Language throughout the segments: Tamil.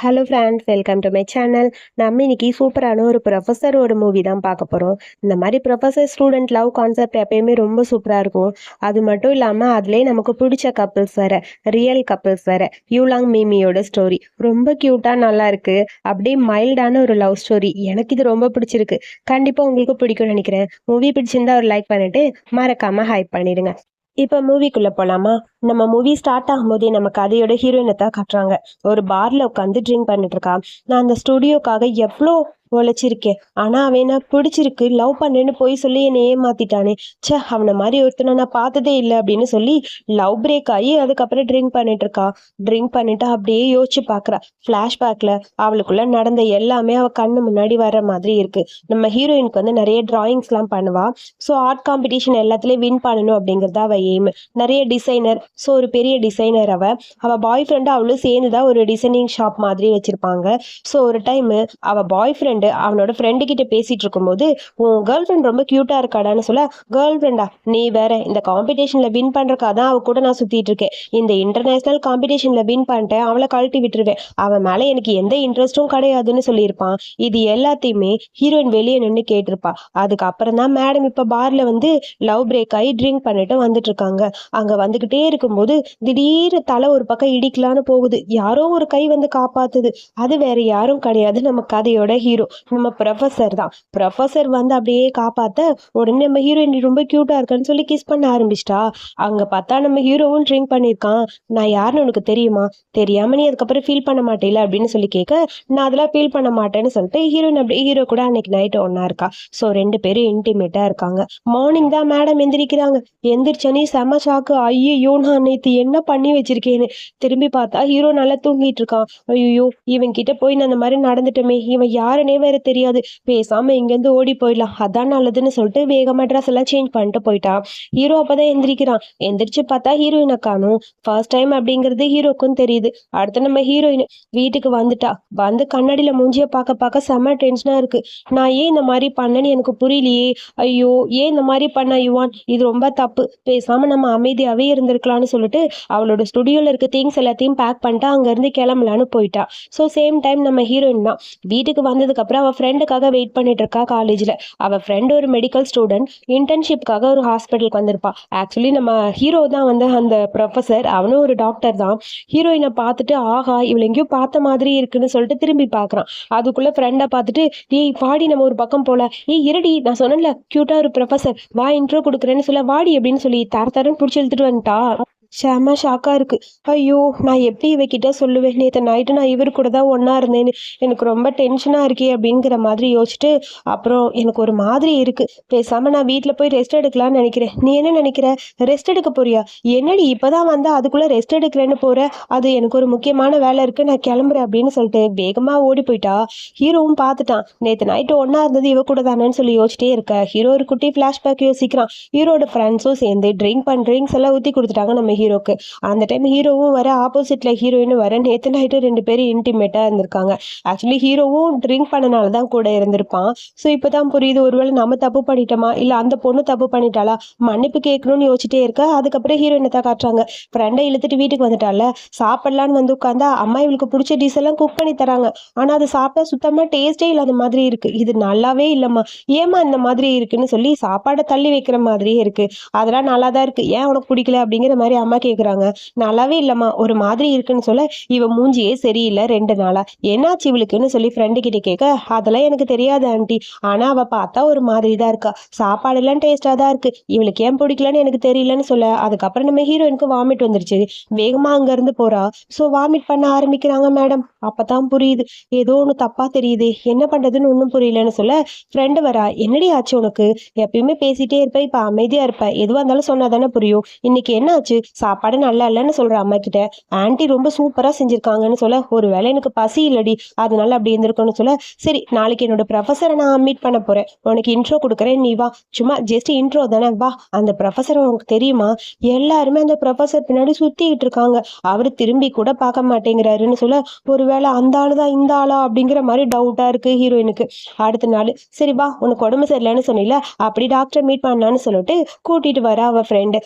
Hello friends, welcome to my channel. நம்ம இன்னைக்கு சூப்பரான ஒரு ப்ரொஃபஸரோட மூவி தான் பார்க்க போகிறோம். இந்த மாதிரி ப்ரொஃபஸர் ஸ்டூடெண்ட் லவ் கான்செப்ட் எப்பயுமே ரொம்ப சூப்பராக இருக்கும். அது மட்டும் இல்லாமல் அதுலேயே நமக்கு பிடிச்ச கப்பிள்ஸ் வேற, ரியல் கப்பிள்ஸ் வேற. யூலாங் மீமியோட ஸ்டோரி ரொம்ப க்யூட்டாக நல்லா இருக்கு. அப்படியே மைல்டான ஒரு லவ் ஸ்டோரி. எனக்கு இது ரொம்ப பிடிச்சிருக்கு. கண்டிப்பாக உங்களுக்கு பிடிக்கும்னு நினைக்கிறேன். மூவி பிடிச்சிருந்தா ஒரு லைக் பண்ணிட்டு மறக்காமல் ஹைப் பண்ணிடுங்க. இப்போ மூவிக்குள்ளே போகலாமா? நம்ம மூவி ஸ்டார்ட் ஆகும்போதே நம்ம கதையோட ஹீரோயினை தான் காட்டுறாங்க. ஒரு பார்ல உட்காந்து ட்ரிங்க் பண்ணிட்டு இருக்கா. நான் அந்த ஸ்டுடியோக்காக எவ்வளோ உழைச்சிருக்கேன், ஆனா அவன் என்ன பிடிச்சிருக்கு லவ் பண்ணேன்னு போய் சொல்லி என்னை ஏமாத்திட்டானே. ச்சே, அவனை மாதிரி ஒருத்தனை நான் பார்த்ததே இல்லை அப்படின்னு சொல்லி லவ் பிரேக் ஆகி அதுக்கப்புறம் ட்ரிங்க் பண்ணிட்டு இருக்கா. ட்ரிங்க் பண்ணிட்டு அப்படியே யோசிச்சு பார்க்குறா. ஃப்ளாஷ்பேக்கில் அவளுக்குள்ள நடந்த எல்லாமே அவள் கண்ணு முன்னாடி வர்ற மாதிரி இருக்கு. நம்ம ஹீரோயினுக்கு வந்து நிறைய டிராயிங்ஸ்லாம் பண்ணுவா. ஸோ ஆர்ட் காம்படிஷன் எல்லாத்துலேயும் வின் பண்ணணும் அப்படிங்கிறத அவள் எய்ம். நிறைய டிசைனர், ஸோ ஒரு பெரிய டிசைனர் அவள் பாய் ஃப்ரெண்டு அவளும் சேர்ந்து தான் ஒரு டிசைனிங் ஷாப் மாதிரி வச்சிருப்பாங்க. ஸோ ஒரு டைம் அவள் பாய் ஃப்ரெண்டு அவனோட ஃப்ரெண்டு கிட்ட பேசிட்டு இருக்கும்போது, உன் கேர்ள் ஃப்ரெண்ட் ரொம்ப கியூட்டா இருக்காடான்னு சொல்ல, கேர்ள் ஃப்ரெண்டா நீ வேற, இந்த காம்படிஷன்ல வின் பண்றக்காக தான் அவ கூட நான் சுத்திட்டு இருக்கேன். இந்த இன்டர்நேஷனல் காம்படிஷன்ல வின் பண்ணிட்டேன், அவளை கழட்டி விட்டுருவேன். அவன் மேல எனக்கு எந்த இன்ட்ரெஸ்டும் கிடையாதுன்னு சொல்லியிருப்பான். இது எல்லாத்தையுமே ஹீரோயின் வெளியே நின்று கேட்டிருப்பா. அதுக்கப்புறம் தான் மேடம் இப்ப பார்ல வந்து லவ் பிரேக் ஆகி ட்ரிங்க் பண்ணிட்டு வந்துட்டு இருக்காங்க. அங்க வந்துகிட்டே இருக்கும்போது திடீர்னு தலை ஒரு பக்கம் இடிக்கலான்னு போகுது. யாரோ ஒரு கை வந்து காப்பாத்துது. அது வேற யாரும் கிடையாது, நம்ம கதையோட ஹீரோ, நம்ம ப்ரொஃபஸர் தான். ப்ரொஃபஸர் வந்து அப்படியே காப்பாத்த உடனே நம்ம ஹீரோயின் ரொம்ப கியூட்டா இருக்கான்னு சொல்லி கிஸ் பண்ண ஆரம்பிச்சிட்டா. அங்க பார்த்தா நம்ம ஹீரோவும் ட்ரிங்க் பண்ணியிருக்கான். நான் யாருன்னு உனக்கு தெரியுமா? தெரியாம நீ அதுக்கப்புறம் ஃபீல் பண்ண மாட்டேல அப்படின்னு சொல்லி கேட்க, நான் அதெல்லாம் ஃபீல் பண்ண மாட்டேன்னு சொல்லிட்டு ஹீரோயின் அப்படியே ஹீரோ கூட அன்னைக்கு நைட்டு ஒன்னா இருக்கா. ஸோ ரெண்டு பேரும் இன்டிமேட்டா இருக்காங்க. மார்னிங் தான் மேடம் எந்திரிக்கிறாங்க. எந்திரிச்சனே செம ஷாக்கு. ஐயோ, நான் நேத்து என்ன பண்ணி வச்சிருக்கேன்னு திரும்பி பார்த்தா ஹீரோ நல்லா தூங்கிட்டு இருக்கான். ஐயோ, இவன் கிட்ட போய் நான் அந்த மாதிரி நடந்துட்டோமே, இவன் யாருன்னே வேற தெரியாது, பேசாம இங்கேருந்து ஓடி போயிடலாம், அதான் நல்லதுன்னு சொல்லிட்டு வேகமா ட்ரெஸ் எல்லாம் சேஞ்ச் பண்ணிட்டு போயிட்டா. ஹீரோ அப்பதான் எந்திரிக்கிறான். எந்திரிச்சு பார்த்தா ஹீரோயினை காணும். ஃபர்ஸ்ட் டைம் அப்படிங்கிறது ஹீரோக்கும் தெரியுது. அடுத்து நம்ம ஹீரோயின் வீட்டுக்கு வந்துட்டா. வந்து கண்ணாடியில மூஞ்சிய பார்க்க பார்க்க செம்ம டென்ஷனா இருக்கு. நான் ஏன் இந்த மாதிரி பண்ணேன்னு எனக்கு புரியலையே. ஐயோ, ஏன் இந்த மாதிரி பண்ண யுவான், இது ரொம்ப தப்பு, பேசாம நம்ம அமைதியாவே இருந்திருக்கலாம்னு சொல்லிட்டு அவளோட ஸ்டுடியோல இருக்க திங்ஸ் எல்லாத்தையும் பேக் பண்ணிட்டு அங்க இருந்து கிளம்பலான்னு போயிட்டா. ஸோ சேம் டைம் நம்ம ஹீரோயின் தான் வீட்டுக்கு வந்ததுக்கு அப்புறம் அவ ஃப்ரெண்டுக்காக வெயிட் பண்ணிட்டு இருக்கா காலேஜ்ல. அவ ஃப்ரெண்ட் ஒரு மெடிக்கல் ஸ்டூடெண்ட், இன்டர்ன்ஷிப்காக ஒரு ஹாஸ்பிட்டலுக்கு வந்திருப்பா. ஆக்சுவலி நம்ம ஹீரோ தான் வந்து அந்த ப்ரொஃபஸர், அவனும் ஒரு டாக்டர் தான். ஹீரோயினை பார்த்துட்டு ஆஹா இவளை எங்கேயும் பார்த்த மாதிரி இருக்குன்னு சொல்லிட்டு திரும்பி பார்க்கறான். அதுக்குள்ள ஃப்ரெண்டை பார்த்துட்டு, ஏய் வாடி நம்ம ஒரு பக்கம் போல, ஏய் இருடி நான் சொன்னேன்ல கியூட்டா ஒரு ப்ரொஃபஸர், வா இன்ட்ரோ கொடுக்குறேன்னு சொல்ல வாடி அப்படின்னு சொல்லி தரன்னு பிடிச்சி இழுத்துட்டு வந்துட்டா. செம ஷாக்கா இருக்கு. ஐயோ, நான் எப்படி இவகிட்ட சொல்லுவேன், நேற்று நைட்டு நான் இவர் கூட தான் ஒன்னா இருந்தேன்னு, எனக்கு ரொம்ப டென்ஷனா இருக்கே அப்படிங்கிற மாதிரி யோசிச்சுட்டு, அப்புறம் எனக்கு ஒரு மாதிரி இருக்கு, பேசாம நான் வீட்டுல போய் ரெஸ்ட் எடுக்கலாம்னு நினைக்கிறேன். நீ என்ன நினைக்கிற? ரெஸ்ட் எடுக்க போறியா? என்னடி இப்பதான் வந்தா அதுக்குள்ள ரெஸ்ட் எடுக்கிறேன்னு போற? அது எனக்கு ஒரு முக்கியமான வேலை இருக்கு, நான் கிளம்புறேன் அப்படின்னு சொல்லிட்டு வேகமா ஓடி போயிட்டா. ஹீரோவும் பார்த்துட்டான், நேற்று நைட்டு ஒன்னா இருந்தது இவ கூட தானேன்னு சொல்லி யோசிச்சிட்டே இருக்க. ஹீரோ ஒரு குட்டி பிளாஷ்பேக் யோசிக்கிறான். ஹீரோட ஃப்ரெண்ட்ஸும் சேர்ந்து ட்ரிங்க்ஸ் எல்லாம் ஊத்தி கொடுத்துட்டாங்க நம்ம ஹீரோக்கு. அந்த டைம் ஹீரோவும் வர, ஆப்போசிட்ல ஹீரோயினும் வர, நேத்து நைட்டு ரெண்டு பேரும் இன்டிமேட்டா இருந்திருக்காங்க. ஆக்சுவலி ஹீரோவும் ட்ரிங்க் பண்ணனாலதான் கூட இருந்திருப்பான். ஸோ இப்பதான் புரியுது, ஒருவேளை நம்ம தப்பு பண்ணிட்டோமா இல்ல அந்த பொண்ணு தப்பு பண்ணிட்டாளா, மன்னிப்பு கேட்கணும்னு யோசிச்சுட்டே இருக்க. அதுக்கப்புறம் ஹீரோயினை தான் காட்டுறாங்க. ஃப்ரெண்டை இழுத்துட்டு வீட்டுக்கு வந்துட்டால, சாப்பிடலான்னு வந்து உட்காந்தா அம்மா இவளுக்கு பிடிச்ச டிஷ் எல்லாம் குக் பண்ணி தராங்க. ஆனா அது சாப்பிட்டா சுத்தமா டேஸ்டே இல்லாத மாதிரி இருக்கு, இது நல்லாவே இல்லம்மா, ஏமா இந்த மாதிரி இருக்குன்னு சொல்லி சாப்பாடை தள்ளி வைக்கிற மாதிரியே இருக்கு. அதெல்லாம் நல்லா தான் இருக்கு, ஏன் உனக்கு பிடிக்கல அப்படிங்கிற மாதிரி அம்மா கேக்குறாங்க. நல்லாவே இல்லம்மா, ஒரு மாதிரி இருக்குன்னு சொல்ல, இவ மூஞ்சியே சரியில்லை 2 நாளா, என்னாச்சு இவளுக்குன்னு சொல்லி ஃப்ரெண்டு கிட்ட கேட்க, அதெல்லாம் எனக்கு தெரியாது ஆண்டி, ஆனா அவ பார்த்தா ஒரு மாதிரி தான் இருக்கா, சாப்பாடு எல்லாம் டேஸ்டா தான் இருக்கு, இவளுக்கு ஏன் பிடிக்கலன்னு எனக்கு தெரியலன்னு சொல்ல, அதுக்கப்புறம் நம்ம ஹீரோயினுக்கு வாமிட் வந்துருச்சு. வேகமா அங்க இருந்து போறா. சோ வாமிட் பண்ண ஆரம்பிக்கிறாங்க மேடம். அப்பதான் புரியுது, ஏதோ ஒண்ணு தப்பா தெரியுது, என்ன பண்றதுன்னு ஒண்ணும் புரியலன்னு சொல்ல, ஃப்ரெண்டு வரா. என்னடி ஆச்சு உனக்கு? எப்பயுமே பேசிட்டே இருப்ப, இப்ப அமைதியா இருப்ப, எதுவா இருந்தாலும் சொன்னாதானே புரியும், இன்னைக்கு என்ன ஆச்சு? சாப்பாடு நல்லா இல்லைன்னு சொல்ற அம்மா கிட்ட. ஆன்ட்டி ரொம்ப சூப்பரா செஞ்சிருக்காங்கன்னு சொல்ல, ஒருவேளை எனக்கு பசி இல்லடி அதனால அப்படி இருந்திருக்கும்னு சொல்ல, சரி நாளைக்கு என்னோட ப்ரொஃபஸரை நான் மீட் பண்ண போறேன், உனக்கு இன்ட்ரோ கொடுக்குறேன், நீ வா, சும்மா ஜஸ்ட் இன்ட்ரோ தானே, வா. அந்த ப்ரொஃபஸர் உனக்கு தெரியுமா? எல்லாருமே அந்த ப்ரொஃபஸர் பின்னாடி சுத்திக்கிட்டு இருக்காங்க, அவரு திரும்பி கூட பார்க்க மாட்டேங்கிறாருன்னு சொல்ல, ஒருவேளை அந்த ஆளுதான் இந்த ஆளா அப்படிங்கிற மாதிரி டவுட்டா இருக்கு ஹீரோயினுக்கு. அடுத்த நாள், சரி வா உனக்கு உடம்பு சரியில்லைன்னு சொன்னில, அப்படி டாக்டர் மீட் பண்ணலான்னு சொல்லிட்டு கூட்டிட்டு வர அவ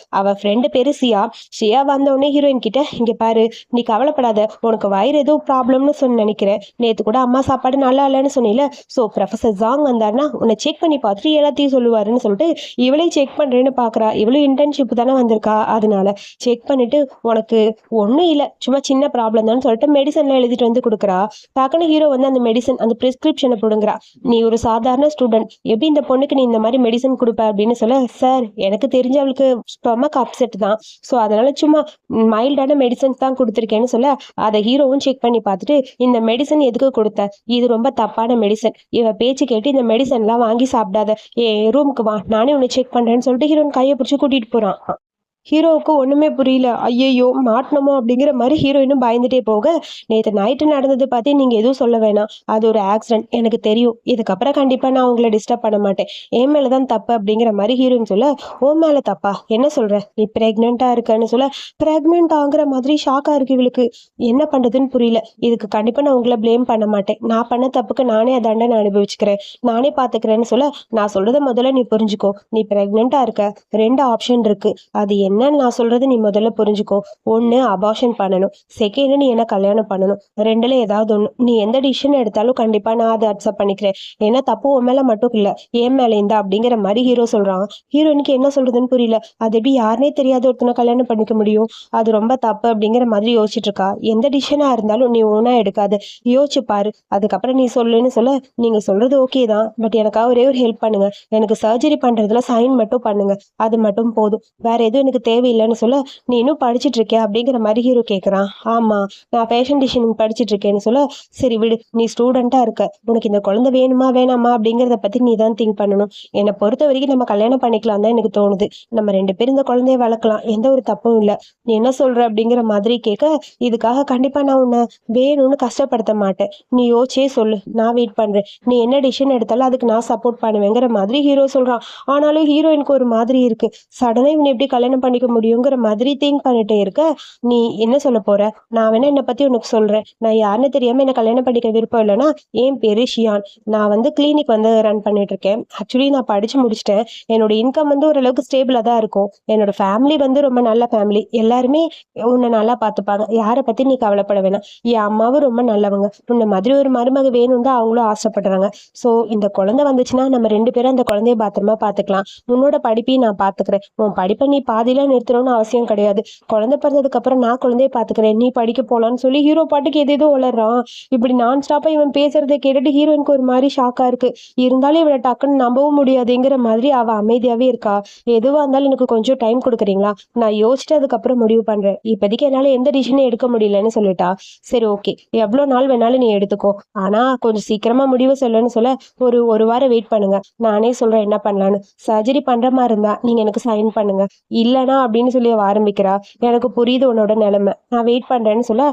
ஃப்ரெண்டு பேரு சியா. ஸ்ரீயா வந்தோடனே ஹீரோயின் கிட்ட, இங்க பாரு, நீ கவலைப்படாத, உனக்கு வயிறு ஏதோ ப்ராப்ளம்னு நினைக்கிறேன். நேத்து கூட அம்மா சாப்பாடு நல்லா இல்லைன்னு சொன்னீல, ஸோ ப்ரொஃபசர் ஜாங் வந்தாருன்னா உன்னை செக் பண்ணி பார்த்துட்டு எல்லாத்தையும் சொல்லுவாருன்னு சொல்லிட்டு இவளே செக் பண்றேன்னு பாக்குறா. இவளும் இன்டர்ன்ஷிப் தானே வந்திருக்கா, அதனால செக் பண்ணிட்டு உனக்கு ஒன்றும் இல்லை, சும்மா சின்ன ப்ராப்ளம் தான் சொல்லிட்டு மெடிசன்லாம் எழுதிட்டு வந்து கொடுக்குறா. டக்குனு ஹீரோ வந்து அந்த மெடிசன் அந்த பிரிஸ்கிரிப்ஷனை போடுங்கிறா. நீ ஒரு சாதாரண ஸ்டூடெண்ட், எப்படி இந்த பொண்ணுக்கு நீ இந்த மாதிரி மெடிசன் கொடுப்ப அப்படின்னு சொல்ல, சார் எனக்கு தெரிஞ்ச அவளுக்கு ஸ்டொமக் அப்செட் தான், ஸோ அதனால சும்மா மைல்டான மெடிசன்ஸ் தான் கொடுத்துருக்கேன்னு சொல்ல, அதை ஹீரோவும் செக் பண்ணி பார்த்துட்டு, இந்த மெடிசன் எதுக்கு கொடுத்த, இது ரொம்ப தப்பான மெடிசன், இவ பேச்சு கேட்டு இந்த மெடிசன்லாம் வாங்கி சாப்பிடாத, ஏ ரூமுக்கு வா, நானே உன்னை செக் பண்றேன்னு சொல்லிட்டு ஹீரோயின் கையை பிடிச்சி கூட்டிட்டு போறான். ஹீரோவுக்கு ஒண்ணுமே புரியல. ஐயையோ மாட்டணுமோ அப்படிங்கிற மாதிரி ஹீரோயினும் பயந்துட்டே போக, நேற்று நைட்டு நடந்தது பத்தி நீங்க எதுவும் சொல்ல வேணாம், அது ஒரு ஆக்சிடென்ட், எனக்கு தெரியும், இதுக்கப்புறம் கண்டிப்பா நான் உங்களை டிஸ்டர்ப் பண்ண மாட்டேன், என் மேலதான் தப்பு அப்படிங்கிற மாதிரி ஹீரோயின் சொல்ல, ஓ மேல தப்பா, என்ன சொல்ற, நீ பிரெக்னெண்டா இருக்கன்னு சொல்ல, பிரெக்னென்ட் ஆகுற மாதிரி ஷாக்கா இருக்கு இவளுக்கு. என்ன பண்றதுன்னு புரியல. இதுக்கு கண்டிப்பா நான் உங்களை பிளேம் பண்ண மாட்டேன், நான் பண்ண தப்புக்கு நானே தண்டனை அனுபவிச்சுக்கிறேன், நானே பாத்துக்கிறேன்னு சொல்ல, நான் சொல்றத முதல்ல நீ புரிஞ்சுக்கோ, நீ பிரெக்னெண்டா இருக்க, 2 ஆப்ஷன் இருக்கு, அது என்னன்னு நான் சொல்றது நீ முதல்ல புரிஞ்சுக்கோ. ஒண்ணு அபார்ஷன் பண்ணணும், செகண்ட் நீ என்ன கல்யாணம் பண்ணணும், ரெண்டுல ஏதாவது ஒண்ணு. நீ எந்த டிசிஷன் எடுத்தாலும் கண்டிப்பா நான் அதை அக்செப்ட் பண்ணிக்கிறேன், ஏன்னா தப்பு உன் மேல மட்டும் இல்ல, என் மேல இருந்தா அப்படிங்கிற மாதிரி ஹீரோ சொல்றான். ஹீரோனுக்கு என்ன சொல்றதுன்னு புரியல. அது எப்படி யாருனே தெரியாத ஒருத்தனை கல்யாணம் பண்ணிக்க முடியும், அது ரொம்ப தப்பு அப்படிங்கிற மாதிரி யோசிச்சுட்டு இருக்கா. எந்த டிசிஷனா இருந்தாலும் நீ ஒன்னா எடுக்காது, யோசிச்சு பாரு, அதுக்கப்புறம் நீ சொல்லுன்னு சொல்ல, நீங்க சொல்றது ஓகே தான், பட் எனக்காக ஒரே ஒரு ஹெல்ப் பண்ணுங்க, எனக்கு சர்ஜரி பண்றதுல சைன் மட்டும் பண்ணுங்க, அது மட்டும் போதும், வேற எதுவும் எனக்கு தேவையில்லைன்னு சொல்ல, நீ இன்னும் படிச்சுட்டு இருக்க அப்படிங்கிற மாதிரி ஹீரோ கேட்குறான். ஆமா, நான் ஃபேஷன் டிசைனிங் படிச்சுட்டு இருக்கேன்னு சொல்ல, சரி விடு, நீ ஸ்டூடெண்டா இருக்க, உனக்கு இந்த குழந்தை வேணுமா வேணாமா அப்படிங்கிறத பத்தி நீ தான் திங்க் பண்ணணும், என்னை பொறுத்த வரைக்கும் நம்ம கல்யாணம் பண்ணிக்கலாம் தான் எனக்கு தோணுது, நம்ம 2 பேரும் இந்த குழந்தைய வளர்க்கலாம், எந்த ஒரு தப்பும் இல்லை, நீ என்ன சொல்ற அப்படிங்கிற மாதிரி கேட்க, இதுக்காக கண்டிப்பா நான் உன்னை வேணும்னு கஷ்டப்படுத்த மாட்டேன், நீ யோசிச்சே சொல்லு, நான் வெயிட் பண்றேன், நீ என்ன டிசிஷன் எடுத்தாலும் அதுக்கு நான் சப்போர்ட் பண்ணுவேங்கிற மாதிரி ஹீரோ சொல்றான். ஆனாலும் ஹீரோயினுக்கு ஒரு மாதிரி இருக்கு. சடனா இவனை எப்படி கல்யாணம் பண்ணிக்க முடியுங்கிற மாதிரி திங்க் பண்ணிட்டே இருக்க, நீ என்ன சொல்ல போற, நான் வேணா என்னை பத்தி உனக்கு சொல்றேன், நான் யாருன்னு தெரியாம என்ன கல்யாணம் பண்ணிக்க விருப்பம் இல்லைன்னா, என் பேரு ஷியான், நான் வந்து கிளினிக் வந்து ரன் பண்ணிட்டு இருக்கேன், ஆக்சுவலி நான் படிச்சு முடிச்சிட்டேன், என்னோட இன்கம் வந்து ஓரளவுக்கு ஸ்டேபிளா தான் இருக்கும், என்னோட ஃபேமிலி வந்து ரொம்ப நல்ல ஃபேமிலி, எல்லாருமே உன்னை நல்லா பார்த்துப்பாங்க, யாரை பத்தி நீ கவலைப்பட வேணாம், என் அம்மாவும் ரொம்ப நல்லவங்க, உன்னை மாதிரி ஒரு மருமக வேணும் தான் அவங்களும் ஆசைப்படுறாங்க, ஸோ இந்த குழந்தை வந்துச்சுன்னா நம்ம 2 பேரும் அந்த குழந்தைய பத்திரமா பார்த்துக்கலாம், உன்னோட படிப்பையும் நான் பார்த்துக்கிறேன், உன் படிப்பை நீ பாதியில நிறுத்தணும்னு அவசியம் கிடையாது, குழந்தை பிறந்ததுக்கு அப்புறம் நான் குழந்தைய பாத்துக்கிறேன், நீ படிக்க போலான்னு சொல்லி ஹீரோ பாட்டுக்கு எதேதோ வளர்றான். இப்படி நான் ஸ்டாப்பா இவன் பேசுறதை கேட்டுட்டு ஹீரோயினுக்கு ஒரு மாதிரி ஷாக்கா இருக்கு. இருந்தாலும் இவனை டக்குன்னு நம்பவும் முடியாதுங்கிற மாதிரி அவ அமைதியாவே இருக்கா. எதுவா இருந்தாலும் எனக்கு கொஞ்சம் டைம் கொடுக்குறீங்களா, நான் யோசிச்சுட்டு அதுக்கப்புறம் முடிவு பண்றேன், இப்போதைக்கு என்னால எந்த டிசிஷனும் எடுக்க முடியலன்னு சொல்லிட்டா. சரி ஓகே, எவ்வளவு நாள் வேணாலும் நீ எடுத்துக்கோ, ஆனா கொஞ்சம் சீக்கிரமா முடிவு சொல்லுன்னு சொல்ல, ஒரு வாரம் வெயிட் பண்ணுங்க, நானே சொல்றேன் என்ன பண்ணலான்னு, சர்ஜரி பண்ற மாதிரி இருந்தா நீங்க எனக்கு சைன் பண்ணுங்க, இல்லனா அப்படின்னு சொல்லி ஆரம்பிக்கிறா. எனக்கு புரியுது உன்னோட நிலைமை, நான் வெயிட் பண்றேன்னு சொல்ல,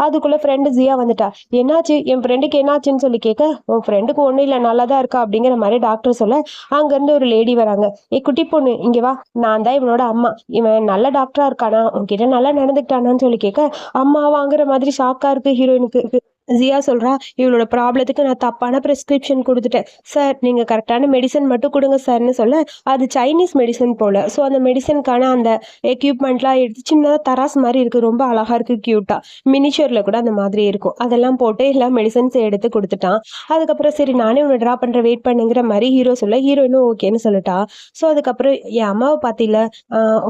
அதுக்குள்ள ஃப்ரெண்டு ஜியா வந்துட்டா. என்னாச்சு, என் ஃப்ரெண்டுக்கு என்னாச்சுன்னு சொல்லி கேட்க, உன் ஃப்ரெண்டுக்கு ஒன்றும் இல்லை, நல்லா தான் இருக்கா அப்படிங்கிற மாதிரி டாக்டர் சொல்ல, அங்கேருந்து ஒரு லேடி வராங்க. குட்டி பொண்ணு இங்கே வா, நான் தான் இவனோட அம்மா, இவன் நல்ல டாக்டரா இருக்கானா, உன்கிட்ட நல்லா நடந்துக்கிட்டானான்னு சொல்லி கேட்க, அம்மா வாங்குற மாதிரி ஷாக்கா இருக்கு ஹீரோயினுக்கு. ஜியா சொல்றா, இவளோட ப்ராப்ளத்துக்கு நான் தப்பான ப்ரெஸ்கிரிப்ஷன் கொடுத்துட்டேன் சார், நீங்க கரெக்டான மெடிசன் மட்டும் கொடுங்க சார்னு சொல்ல, அது சைனீஸ் மெடிசன் போல, ஸோ அந்த மெடிசனுக்கான அந்த எக்யூப்மெண்ட்லாம் எடுத்து சின்னதாக தராஸ் மாதிரி இருக்கு, ரொம்ப அழகா இருக்கு, கியூட்டா, மினிச்சூர்ல கூட அந்த மாதிரி இருக்கும், அதெல்லாம் போட்டு எல்லா மெடிசன்ஸ் எடுத்து கொடுத்துட்டான். அதுக்கப்புறம் சரி நானே உன்னை ட்ரா பண்ற, வெயிட் பண்ணுங்கிற மாதிரி ஹீரோ சொல்ல, ஹீரோயினும் ஓகேன்னு சொல்லிட்டா. ஸோ அதுக்கப்புறம் என் அம்மாவை பார்த்தில,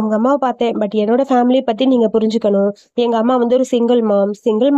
உங்க அம்மாவை பார்த்தேன், பட் என்னோட ஃபேமிலியை பத்தி நீங்க புரிஞ்சுக்கணும், எங்க அம்மா வந்து ஒரு சிங்கிள்